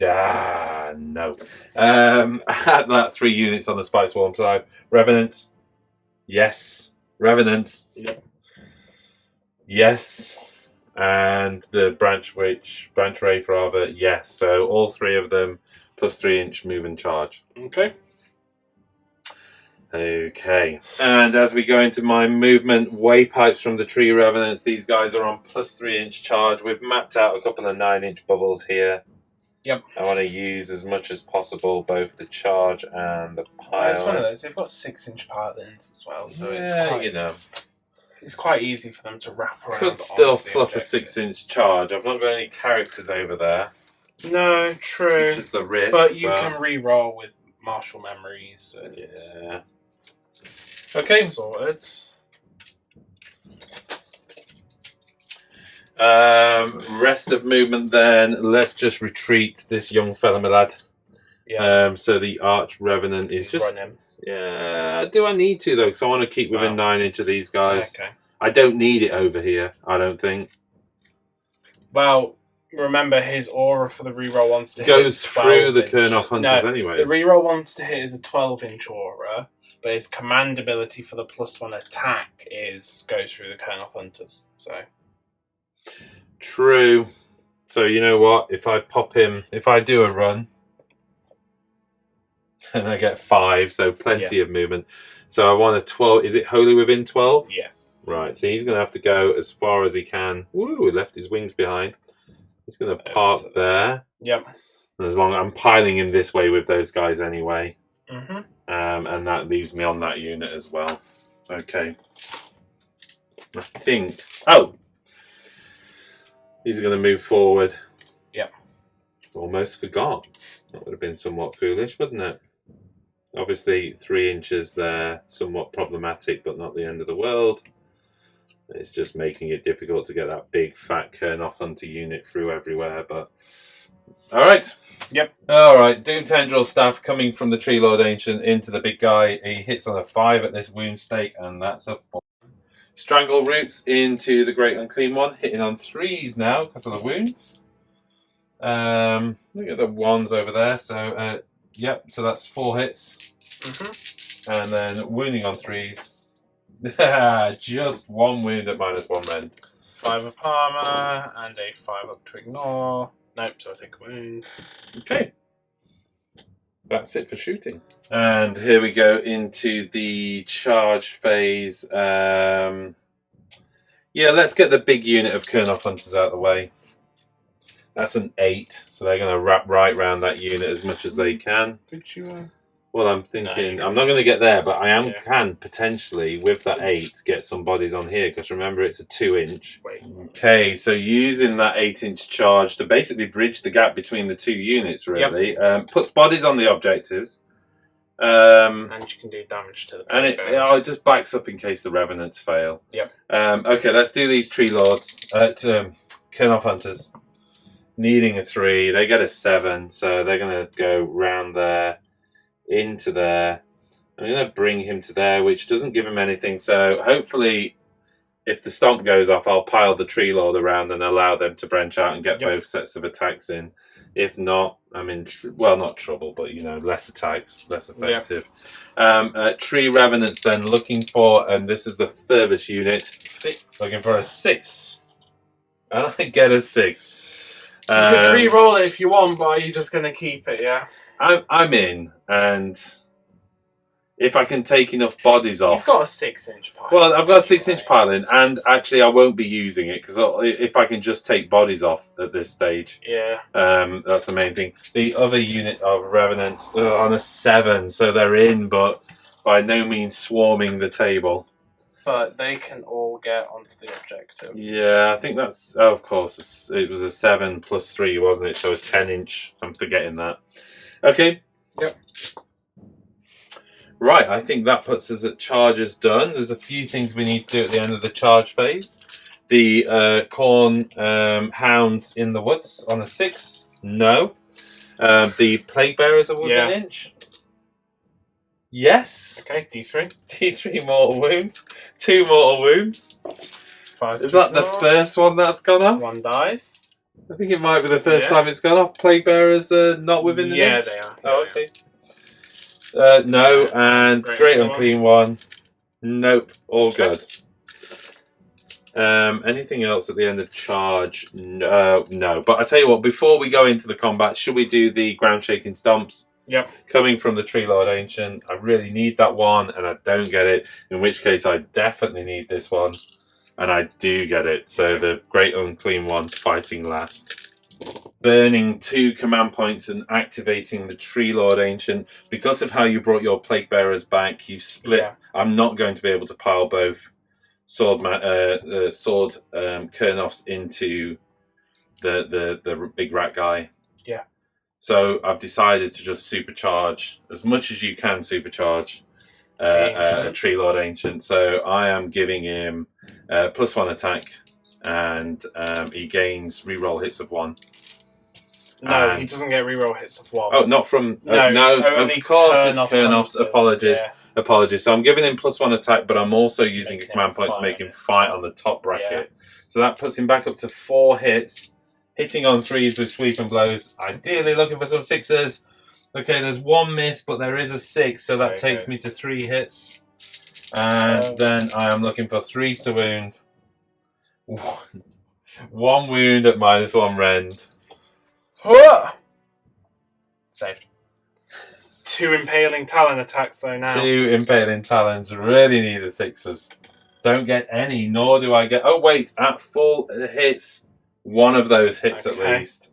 No. At that 3 units on the Spice Swarm side. Revenant. Yes. Revenant. Yep. Yes. And the Branch Wraith, rather. Yes. So all 3 of them plus 3-inch move and charge. Okay. Okay. And as we go into my movement, Waypipes from the Tree Revenants. These guys are on plus 3-inch charge. We've mapped out a couple of 9-inch bubbles here. Yep. I want to use as much as possible both the charge and the pile. It's one of those. They've got 6-inch pilings as well, so it's quite, it's quite easy for them to wrap around. Could still fluff a 6-inch charge. I've not got any characters over there. No, true. Which is the risk. But you can re-roll with martial memories. Yeah. Okay. Sorted. Rest of movement then. Let's just retreat this young fella, my lad. Yeah. So the Arch Revenant is just... Run him. Yeah. Do I need to, though? Because I want to keep within 9 inch of these guys. Okay. I don't need it over here, I don't think. Well, remember his aura for the reroll wants to hit goes through the Kurnoth Hunters anyways. The reroll wants to hit is a 12-inch aura, but his command ability for the +1 attack goes through the Kurnoth Hunters. So true. So you know what? If I pop him, if I do a run, and I get 5, so plenty of movement. So I want a 12. Is it wholly within 12? Yes. Right. So he's going to have to go as far as he can. Woo! He left his wings behind. He's going to park there. Yep. And as long as I'm piling in this way with those guys anyway. Mm-hmm. And that leaves me on that unit as well. Okay. I think. Oh! He's going to move forward. Yep. Almost forgot. That would have been somewhat foolish, wouldn't it? Obviously, 3 inches there, somewhat problematic, but not the end of the world. It's just making it difficult to get that big, fat Kurnoth Hunter unit through everywhere, but... Alright. Yep. Alright, Doom Tendril Staff coming from the Tree Lord Ancient into the big guy. He hits on a 5 at this wound stake, and that's a 4. Strangle Roots into the Great Unclean One, hitting on 3s now because of the wounds. Look at the 1s over there, so... Yep, so that's 4 hits. And then wounding on 3s. Just 1 wound at -1 rend. 5 up armor and a 5 up to ignore. Nope, so I take a wound. Okay. That's it for shooting. And here we go into the charge phase. Yeah, let's get the big unit of Kurnoth Hunters out of the way. That's an 8, so they're going to wrap right round that unit as much as they can. Did you? Well, I'm thinking, I'm not going to get there, but I can potentially, with that 8, get some bodies on here, because remember it's a 2-inch. Okay, so using that 8-inch charge to basically bridge the gap between the 2 units, really. Puts bodies on the objectives. And you can do damage to the and it just backs up in case the Revenants fail. Yep. Okay, let's do these Tree Lords. Kurnoth Hunters. Needing a 3, they get a 7, so they're going to go round there, into there. I'm going to bring him to there, which doesn't give him anything, so hopefully if the stomp goes off, I'll pile the Tree Lord around and allow them to branch out and get both sets of attacks in. If not, I'm in, well, not trouble, but, you know, less attacks, less effective. Tree Revenants then looking for, and this is the furthest unit, 6. looking for a 6. And I get a 6. You can re-roll it if you want, but you're just going to keep it, yeah? I'm in, and if I can take enough bodies off... You've got a 6-inch pile. Well, I've got a 6-inch pile in, and actually I won't be using it, because if I can just take bodies off at this stage. Yeah. That's the main thing. The other unit of Revenants are on a 7, so they're in, but by no means swarming the table. But they can all get onto the objective. Yeah, I think that's... Oh, of course, it was a 7 plus 3, wasn't it? So a 10-inch. I'm forgetting that. Okay. Yep. Right, I think that puts us at charges done. There's a few things we need to do at the end of the charge phase. The Corn Hounds in the Woods on a 6. No. The Plague Bearers are within an inch. Yes. Okay, D3. D3 mortal wounds. 2 mortal wounds. 5 Is that the first one that's gone off? 1 dice. I think it might be the first time it's gone off. Plague Bearers are not within the inch? They are. Oh, okay. No, and Great Unclean One. Nope, all good. Anything else at the end of charge? No. But I tell you what, before we go into the combat, should we do the ground shaking stomps? Yep. Coming from the Tree Lord Ancient, I really need that one, and I don't get it. In which case, I definitely need this one, and I do get it. So the Great Unclean One fighting last. Burning 2 command points and activating the Tree Lord Ancient. Because of how you brought your Plague Bearers back, you've split. Yeah. I'm not going to be able to pile both sword Kurnoths into the big rat guy. Yeah. So I've decided to just supercharge as much as you can supercharge a Tree Lord Ancient. So I am giving him +1 attack, and he gains reroll hits of 1. No, he doesn't get reroll hits of 1. Oh, not from... no, of course it's Kurnoth's. Apologies. Yeah. Apologies. So I'm giving him +1 attack, but I'm also using a command point to make him fight on the top bracket. Yeah. So that puts him back up to 4 hits. Hitting on 3s with sweeping blows. Ideally looking for some 6s. Okay, there's 1 miss, but there is a 6, so that takes me to 3 hits. And then I am looking for 3s to wound. 1 wound at -1 rend. Saved. 2 impaling talon attacks though now. 2 impaling talons. Really need the 6s. Don't get any, nor do I get... Oh wait, at full hits... 1 of those hits at least.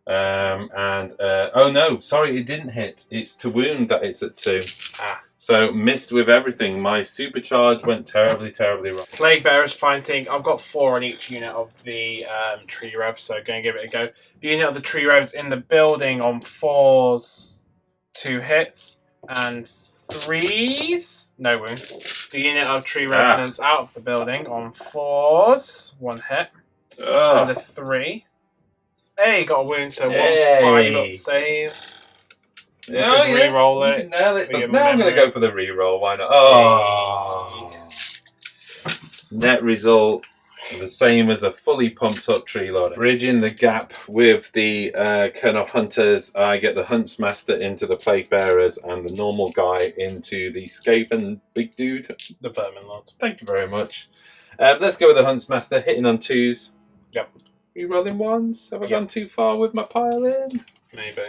Oh no, sorry, it didn't hit. It's to wound that it's at 2. So missed with everything. My supercharge went terribly, terribly wrong. Plague Bearers fighting. I've got 4 on each unit of the tree rev, so go and give it a go. The unit of the tree revs in the building on 4s, 2 hits, and 3s, no wounds. The unit of tree revenants out of the building on 4s, 1 hit, and a 3. Hey, got a wound, so 1 5 up save. You can re-roll it. You can nail it. But now I'm going to go for the re-roll. Why not? Oh. Net result the same as a fully pumped up tree lord. Bridging the gap with the Kurnoth hunters, I get the Huntsmaster into the Plague Bearers and the normal guy into the Skaven big dude. The Vermin Lord. Thank you very much. Let's go with the Huntsmaster, hitting on 2s. Yep. Re-rolling 1s. Have I gone too far with my pile in? Maybe.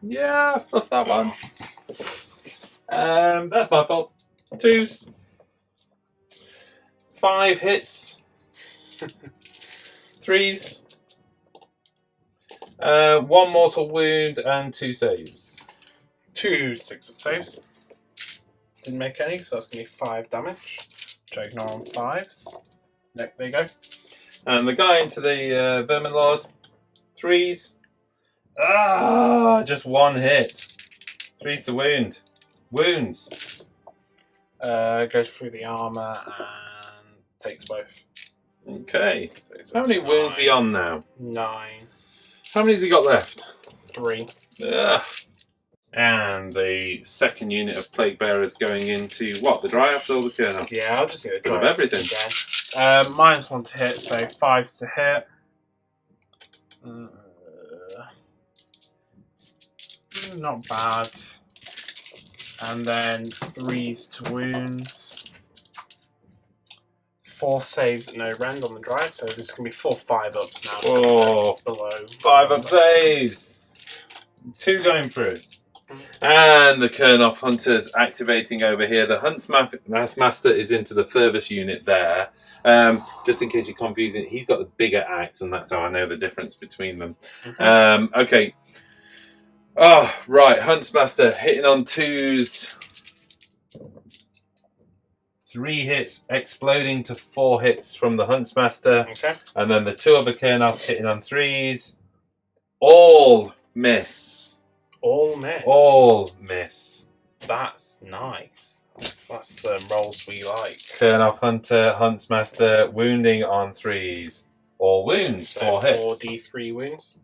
Yeah, fluff that one. That's my fault. 2s. 5 hits. 3s. 1 mortal wound and 2 saves. 2 6-up saves. Didn't make any, so that's going to be 5 damage. Which I ignore on 5s. There you go. And the guy into the Vermin Lord. 3s. Just 1 hit. 3s to wound. Wounds. Goes through the armour and takes both. Okay. So how many wounds are he on now? 9. How many has he got left? 3. And the second unit of Plague Bearers going into what? The Dryads or the Kurnoth? Yeah, I'll just go Bit of everything. Again. -1 to hit, so 5s to hit. Not bad. And then 3s to wounds. 4 saves at no rend on the Dryad, so this can be 4 5-ups now. Oh, below 5-up saves. 2 going through. And the Kurnoth hunters activating over here. The Huntsmaster is into the furthest unit there. Just in case you're confusing, he's got the bigger axe, and that's how I know the difference between them. Okay. Oh, right. Huntsmaster hitting on 2s. 3 hits, exploding to 4 hits from the Huntsmaster. Okay. And then the 2 other Kurnoths hitting on 3s. All miss. All miss. All miss. That's nice. That's the rolls we like. Kurnoth Hunter, Huntsmaster, wounding on 3s. All wounds, So 4 hits. 4d3 wounds.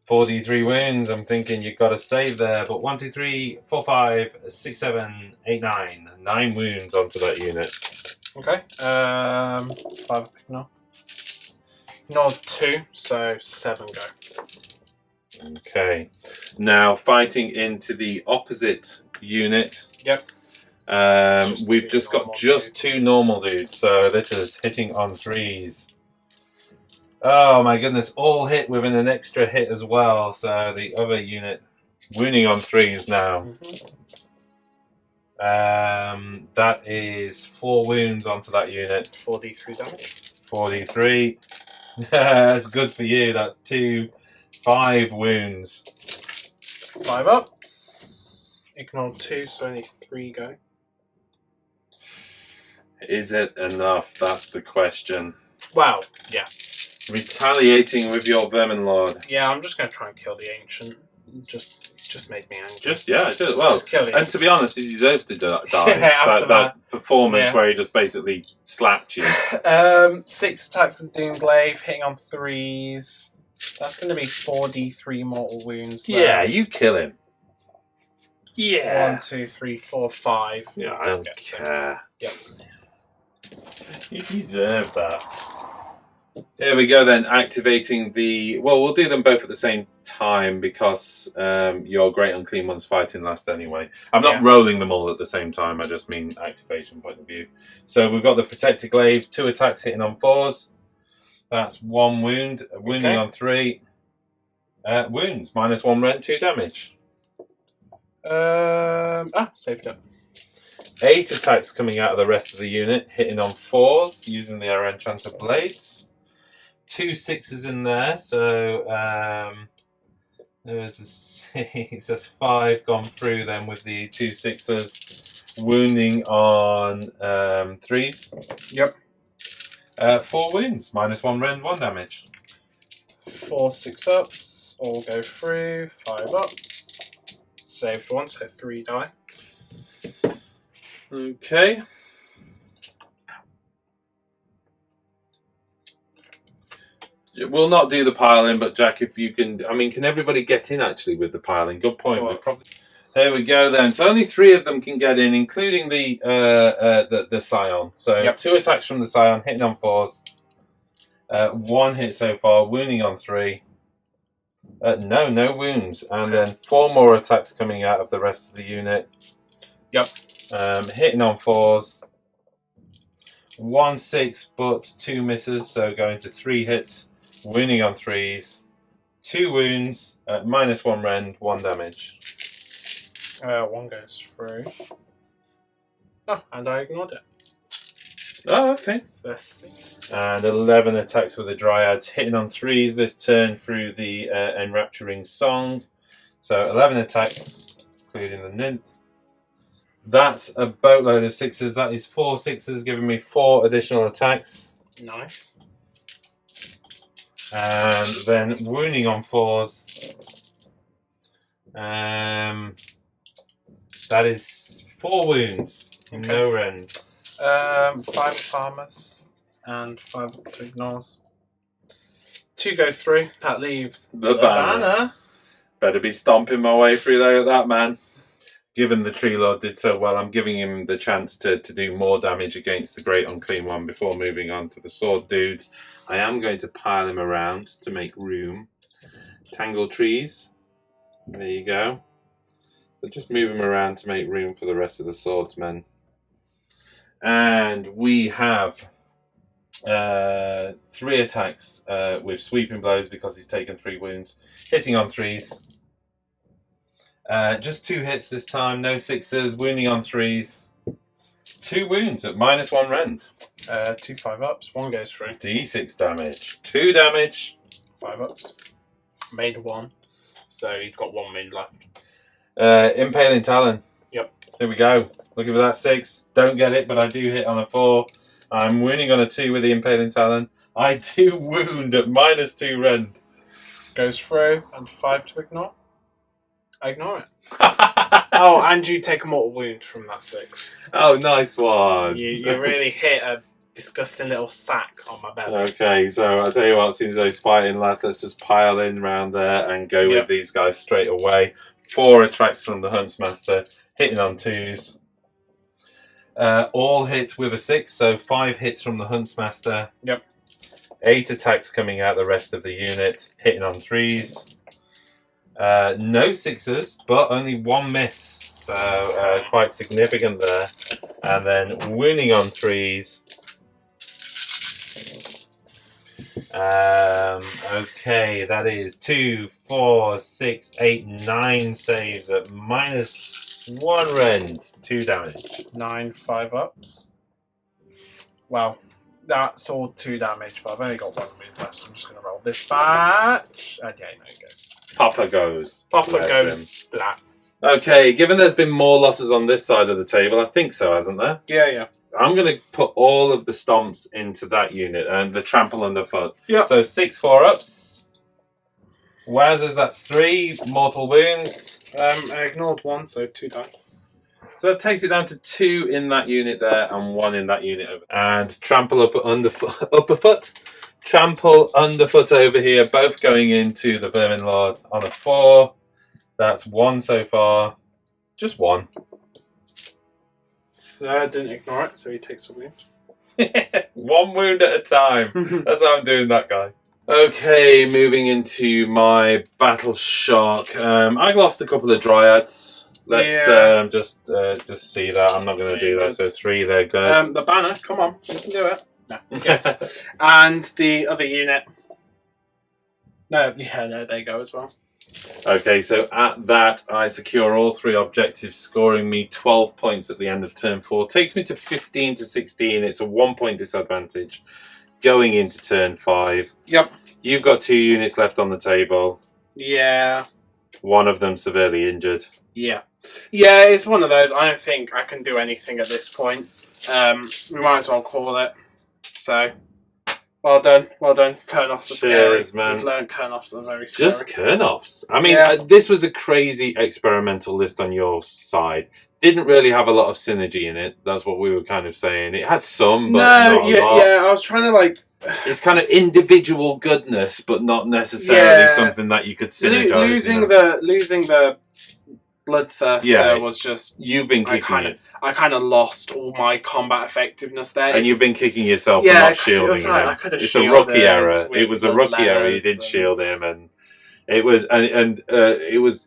4d3 wounds. I'm thinking you've got to save there, but 1, 2, 3, 4, 5, 6, 7, 8, 9. 9 wounds onto that unit. Okay. 5 ignore. Ignore 2, so 7 go. Okay. Now fighting into the opposite unit. Yep. We've just got just 2 normal dudes, so this is hitting on 3s. Oh my goodness, all hit within an extra hit as well, so the other unit wounding on 3s now. That is 4 wounds onto that unit. 4d3 damage. 4d3. That's good for you, that's 2, 5 wounds. 5-ups. Ignore 2, so only 3 go. Is it enough? That's the question. Well, yeah. Retaliating with your Vermin Lord. Yeah, I'm just going to try and kill the Ancient. It's just made me angry. Just well. Just kill him. And to be honest, he deserves to die. After that performance where he just basically slapped you. 6 attacks with Doomglaive, hitting on 3s. That's going to be 4d3 mortal wounds. There. Yeah, you kill him. Yeah. 1, 2, 3, 4, 5. Yeah, I don't care. Yep. You deserve that. Here we go then, activating the... Well, we'll do them both at the same time because your Great Unclean One's fighting last anyway. I'm not rolling them all at the same time, I just mean activation point of view. So we've got the Protector Glaive, 2 attacks hitting on 4s. That's 1 wound, wounding on 3. Wounds, -1 rend, 2 damage. Saved up. 8 attacks coming out of the rest of the unit, hitting on 4s, using their Enchanter Blades. 2 6s in there, so There's a 6. That's 5 gone through then with the 2 6s. Wounding on 3s. Yep. 4 wounds. -1 rend, 1 damage. 4 6-ups. All go through. 5 ups. Saved 1, so 3 die. Okay. We'll not do the piling, but Jack, if you can, I mean, can everybody get in actually with the piling? Good point. There we go then. So only 3 of them can get in, including the Scion. So Yep. 2 attacks from the Scion, hitting on 4s. 1 hit so far, wounding on 3. No wounds, and then 4 more attacks coming out of the rest of the unit. Yep. Hitting on 4s. 1 6, but 2 misses, so going to 3 hits. Wounding on 3s. 2 wounds, -1 rend, 1 damage. 1 goes through. Oh, and I ignored it. Oh, okay. And 11 attacks with the Dryads, hitting on 3s this turn through the Enrapturing Song. So 11 attacks, including the Nymph. That's a boatload of 6s. That is 4 6s, giving me 4 additional attacks. Nice. And then wounding on 4s. That is 4 wounds. Okay. No rend. 5 farmers and 5 to ignores. 2 go through. That leaves The banner. Better be stomping my way through there with that, man. Given the Tree Lord did so well, I'm giving him the chance to do more damage against the Great Unclean One before moving on to the Sword Dudes. I am going to pile him around to make room. Tangle trees. There you go. But just move him around to make room for the rest of the swordsmen. And we have 3 attacks with sweeping blows because he's taken 3 wounds. Hitting on 3s. Just 2 hits this time, no 6s, wounding on 3s. 2 wounds at -1 rend. 2 5-ups, 1 goes through. D6 damage. 2 damage. 5-ups. Made 1. So he's got 1 made left. Impaling Talon. Yep. Here we go. Looking for that 6. Don't get it, but I do hit on a 4. I'm wounding on a 2 with the Impaling Talon. I do wound at -2 rend. Goes through and 5 to ignore. I ignore it. Oh, and you take a mortal wound from that 6. Oh, nice one. You really hit a disgusting little sack on my belly. Okay, so I'll tell you what, as soon as those fighting last, let's just pile in round there and go with these guys straight away. 4 attacks from the Huntsmaster, hitting on 2s. All hit with a 6, so 5 hits from the Huntsmaster. Yep. 8 attacks coming out the rest of the unit, hitting on 3s. No 6s, but only 1 miss. So quite significant there. And then wounding on 3s. Okay, that is 2, 4, 6, 8, 9 saves at -1 rend. 2 damage. 9 5-ups. Well, that's all 2 damage, but I've only got 1 wound left, so I'm just going to roll this batch. And yeah, no, it goes. Papa goes. Papa goes splat. Okay, given there's been more losses on this side of the table, I think so, hasn't there? Yeah. I'm going to put all of the stomps into that unit and the trample underfoot. Yeah. So 6 4-ups. Wowzers, that's 3 mortal wounds. I ignored 1, so 2 die. So it takes it down to 2 in that unit there and 1 in that unit over. And trample upperfoot. Trample underfoot over here, both going into the Vermin Lord on a 4. That's 1 so far. Just 1. Didn't ignore it, so he takes a wound. 1 wound at a time. That's how I'm doing that guy. Okay, moving into my Battle Shark. I lost a couple of Dryads. Let's just see that. I'm not going to do that. So 3 there, good. The banner, come on, you can do it. No. Yes. And the other unit. No, there you go as well. Okay, so at that, I secure all 3 objectives, scoring me 12 points at the end of turn 4. Takes me to 15 to 16. It's a 1-point disadvantage going into turn 5. Yep. You've got 2 units left on the table. Yeah. One of them severely injured. Yeah. Yeah, it's one of those. I don't think I can do anything at this point. We might as well call it. So, well done. Kurnoths are scary. Cheers, man. We've learned Kurnoths are very scary. Just Kurnoths. I mean, this was a crazy experimental list on your side. Didn't really have a lot of synergy in it. That's what we were kind of saying. It had some, but not a lot. Yeah, I was trying to like... It's kind of individual goodness, but not necessarily something that you could synergize. Losing the Bloodthirster was just... You've been kicking it. I kind of lost all my combat effectiveness there. And you've been kicking yourself for not shielding him. It's a rookie error. It was a rookie error. You didn't shield him, and it was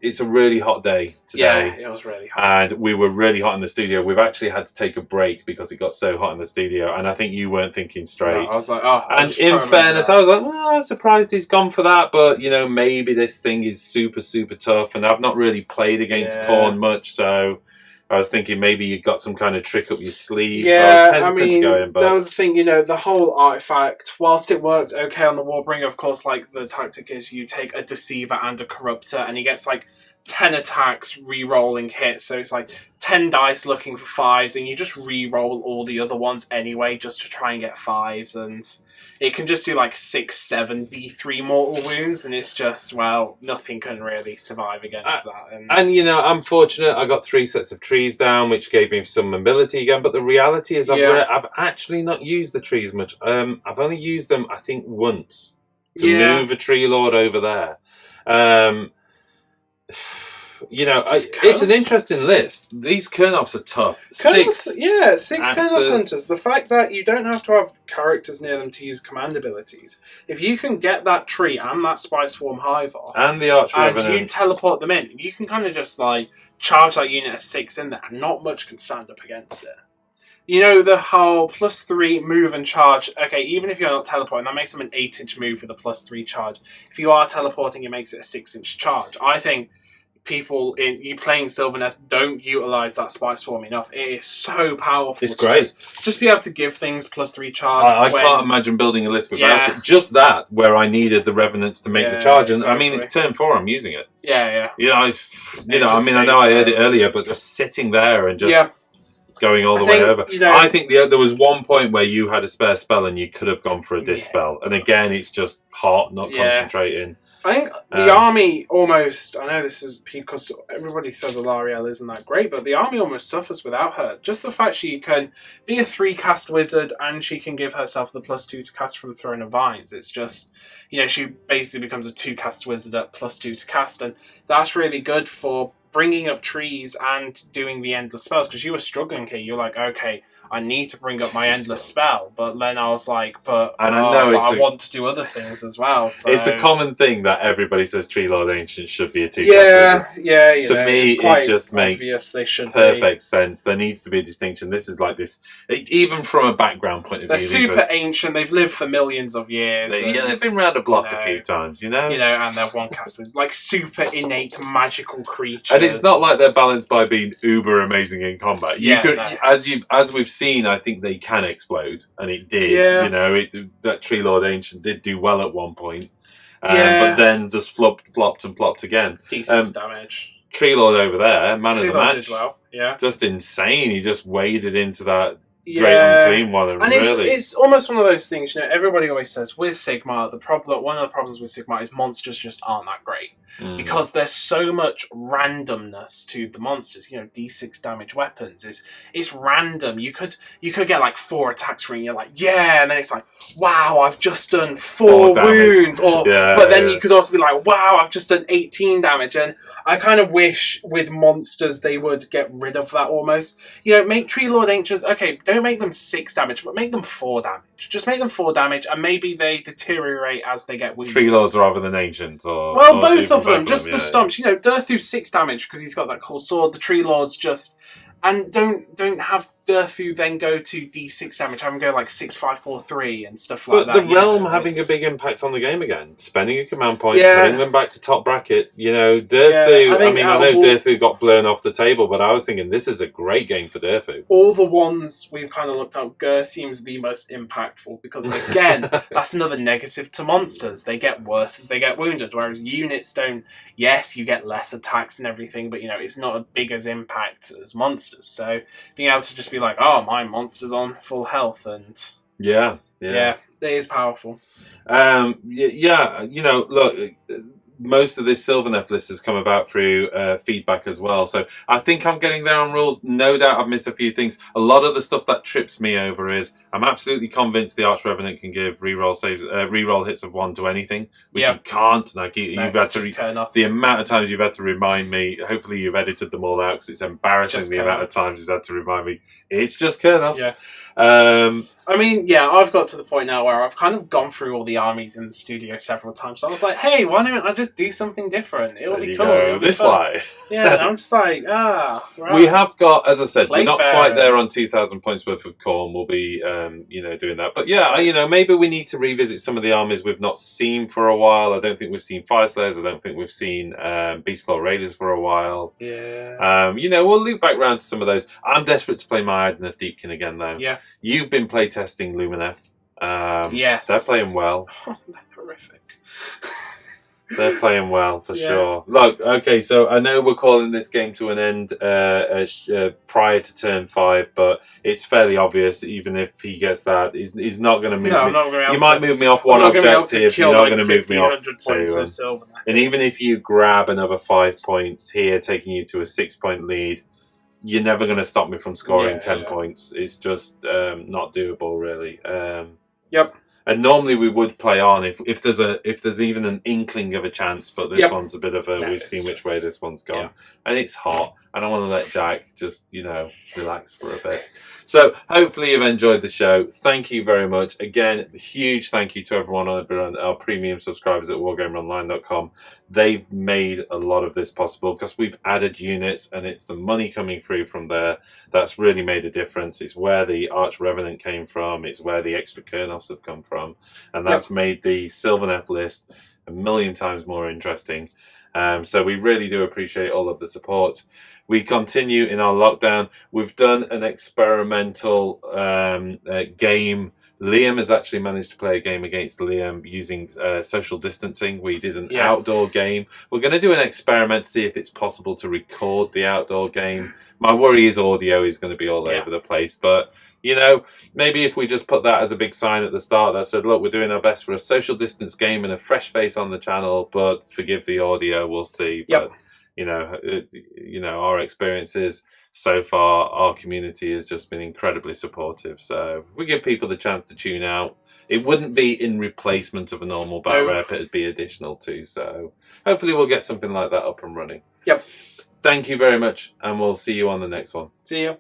it's a really hot day today. Yeah, it was really hot. And we were really hot in the studio. We've actually had to take a break because it got so hot in the studio, and I think you weren't thinking straight. No, I was like, oh. And in fairness, I was like, well, I'm surprised he's gone for that, but maybe this thing is super, super tough, and I've not really played against Khorne much, so I was thinking maybe you got some kind of trick up your sleeve. Yeah, so I was hesitant to go in, but that was the thing, the whole artifact, whilst it worked okay on the Warbringer, of course, like, the tactic is you take a Deceiver and a Corruptor, and he gets, like, 10 attacks, re-rolling hits, so it's like 10 dice looking for 5s, and you just re-roll all the other ones anyway, just to try and get 5s, and it can just do like 6, 7 D3 mortal wounds, and it's just, well, nothing can really survive against that. And I'm fortunate, I got 3 sets of trees down, which gave me some mobility again, but the reality is I've actually not used the trees much. I've only used them, I think, once to move a tree lord over there. It's an interesting list. These Kurnoths are tough. Six Kurnoth hunters. The fact that you don't have to have characters near them to use command abilities. If you can get that tree and that Spice Swarm Hive off, and the Arch Revenant, and you teleport them in, you can kind of just like charge that unit of 6 in there, and not much can stand up against it. The whole +3 move and charge. Okay, even if you're not teleporting, that makes them an 8-inch move with a +3 charge. If you are teleporting, it makes it a 6-inch charge. I think people playing Sylvaneth don't utilise that Spice Swarm enough. It is so powerful. It's great. Just be able to give things +3 charge. I can't imagine building a list without it. Just that, where I needed the Revenants to make the charge. And I mean, it's turn 4, I'm using it. Yeah. I know I heard it earlier, but just sitting there and just going all the way over. I think there was one point where you had a spare spell and you could have gone for a dispel. And again, it's just hot, not concentrating. I think the army almost... I know this is because everybody says Alarielle isn't that great, but the army almost suffers without her. Just the fact she can be a 3-cast wizard and she can give herself the +2 to cast from Throne of Vines. It's just... she basically becomes a 2-cast wizard at +2 to cast, and that's really good for bringing up trees and doing the endless spells, because you were struggling here. You're like, okay, I need to bring up my endless spell, but then I was like, I want to do other things as well. So. It's a common thing that everybody says Tree Lord Ancient should be a 2-cast wizard. To me, it just makes perfect sense. There needs to be a distinction. This is like this, even from a background point of view. They're super ancient. They've lived for millions of years. They've been around the block a few times, and they're 1-cast wizards, like super innate magical creatures. And it's not like they're balanced by being uber amazing in combat. As we've seen, I think they can explode, and it did. That Tree Lord Ancient did do well at one point, but then just flopped again. It's decent damage. Tree Lord over there, man of the match. Did well. Yeah, just insane. He just waded into that great unclean one, and really, it's almost one of those things. Everybody always says with Sigmar, one of the problems with Sigmar is monsters just aren't that great. Because there's so much randomness to the monsters. D6 damage weapons it's random. You could get like 4 attacks for it, and you're like, and then it's like, wow, I've just done 4 wounds. But then you could also be like, wow, I've just done 18 damage. And I kind of wish with monsters they would get rid of that almost. Make Tree Lord Ancients, okay, don't make them 6 damage, but make them 4 damage. Just make them 4 damage, and maybe they deteriorate as they get wounded. Tree Lords rather than Ancients, or both of them. Just the stomps. Durthu's 6 damage because he's got that cool sword. The Tree Lords just don't have Durthu then go to D6 damage, have him go like 6, 5, 4, 3 and stuff like But that. the realm know, having a it's- big impact on the game again, spending a command point, Yeah. putting them back to top bracket. You know, Durthu. Yeah, I think I out know of all- Durthu got blown off the table, but I was thinking this is a great game for Durthu. All the ones we've kind of looked at, Gur seems the most impactful because, again, that's another negative to monsters. They get worse as they get wounded, whereas units don't. Yes, you get less attacks and everything, but, you know, it's not as big as impact as monsters. So being able to just be like, oh, my monster's on full health, and Yeah. it is powerful. Yeah, you know, look, most of this Sylvaneth list has come about through feedback as well. So I think I'm getting there on rules. No doubt I've missed a few things. A lot of the stuff that trips me over is I'm absolutely convinced the Arch Revenant can give reroll hits of 1 to anything, which you can't. Like you've had to the amount of times you've had to remind me. Hopefully you've edited them all out because it's embarrassing the amount of times he's had to remind me. It's just Kurnoth. Yeah. I mean, I've got to the point now where I've kind of gone through all the armies in the studio several times. So I was like, hey, why don't I just do something different? It'll be cool. It'll be this fun. way. Yeah, and I'm just like, right. We have got, as I said, we're not Plague quite there on bearers. 2,000 points worth of corn. We'll be, doing that. But yeah, maybe we need to revisit some of the armies we've not seen for a while. I don't think we've seen Fire Slayers. I don't think we've seen Beastclaw Raiders for a while. Yeah. We'll loop back round to some of those. I'm desperate to play my Ideneth Deepkin again, though. Yeah. You've been playtesting Lumineth. Yes. They're playing well. Oh, they're horrific. They're playing well, for sure. Look, okay, so I know we're calling this game to an end prior to turn 5, but it's fairly obvious, even if he gets that, he's not going to move me. I'm not gonna You might move me off one objective, you're not going to move me off 2. And even if you grab another 5 points here, taking you to a 6-point lead, you're never going to stop me from scoring 10 points. It's just not doable, really. Yep. And normally we would play on if there's even an inkling of a chance, but this one's a bit of a we've seen which way this one's gone, and it's hot. I don't want to let Jack just relax for a bit. So hopefully you've enjoyed the show. Thank you very much. Again, a huge thank you to everyone our premium subscribers at wargameronline.com. They've made a lot of this possible because we've added units and it's the money coming through from there that's really made a difference. It's where the Arch Revenant came from. It's where the extra Kurnoths have come from. And that's made the Sylvaneth list a million times more interesting. So we really do appreciate all of the support. We continue in our lockdown. We've done an experimental game. Liam has actually managed to play a game against Liam using social distancing. We did an outdoor game. We're going to do an experiment to see if it's possible to record the outdoor game. My worry is audio is going to be all over the place, but maybe if we just put that as a big sign at the start that said, look, we're doing our best for a social distance game and a fresh face on the channel, but forgive the audio, we'll see. But, our experiences so far, our community has just been incredibly supportive. So if we give people the chance to tune out, it wouldn't be in replacement of a normal Batrep, it'd be additional too. So hopefully we'll get something like that up and running. Yep. Thank you very much, and we'll see you on the next one. See you.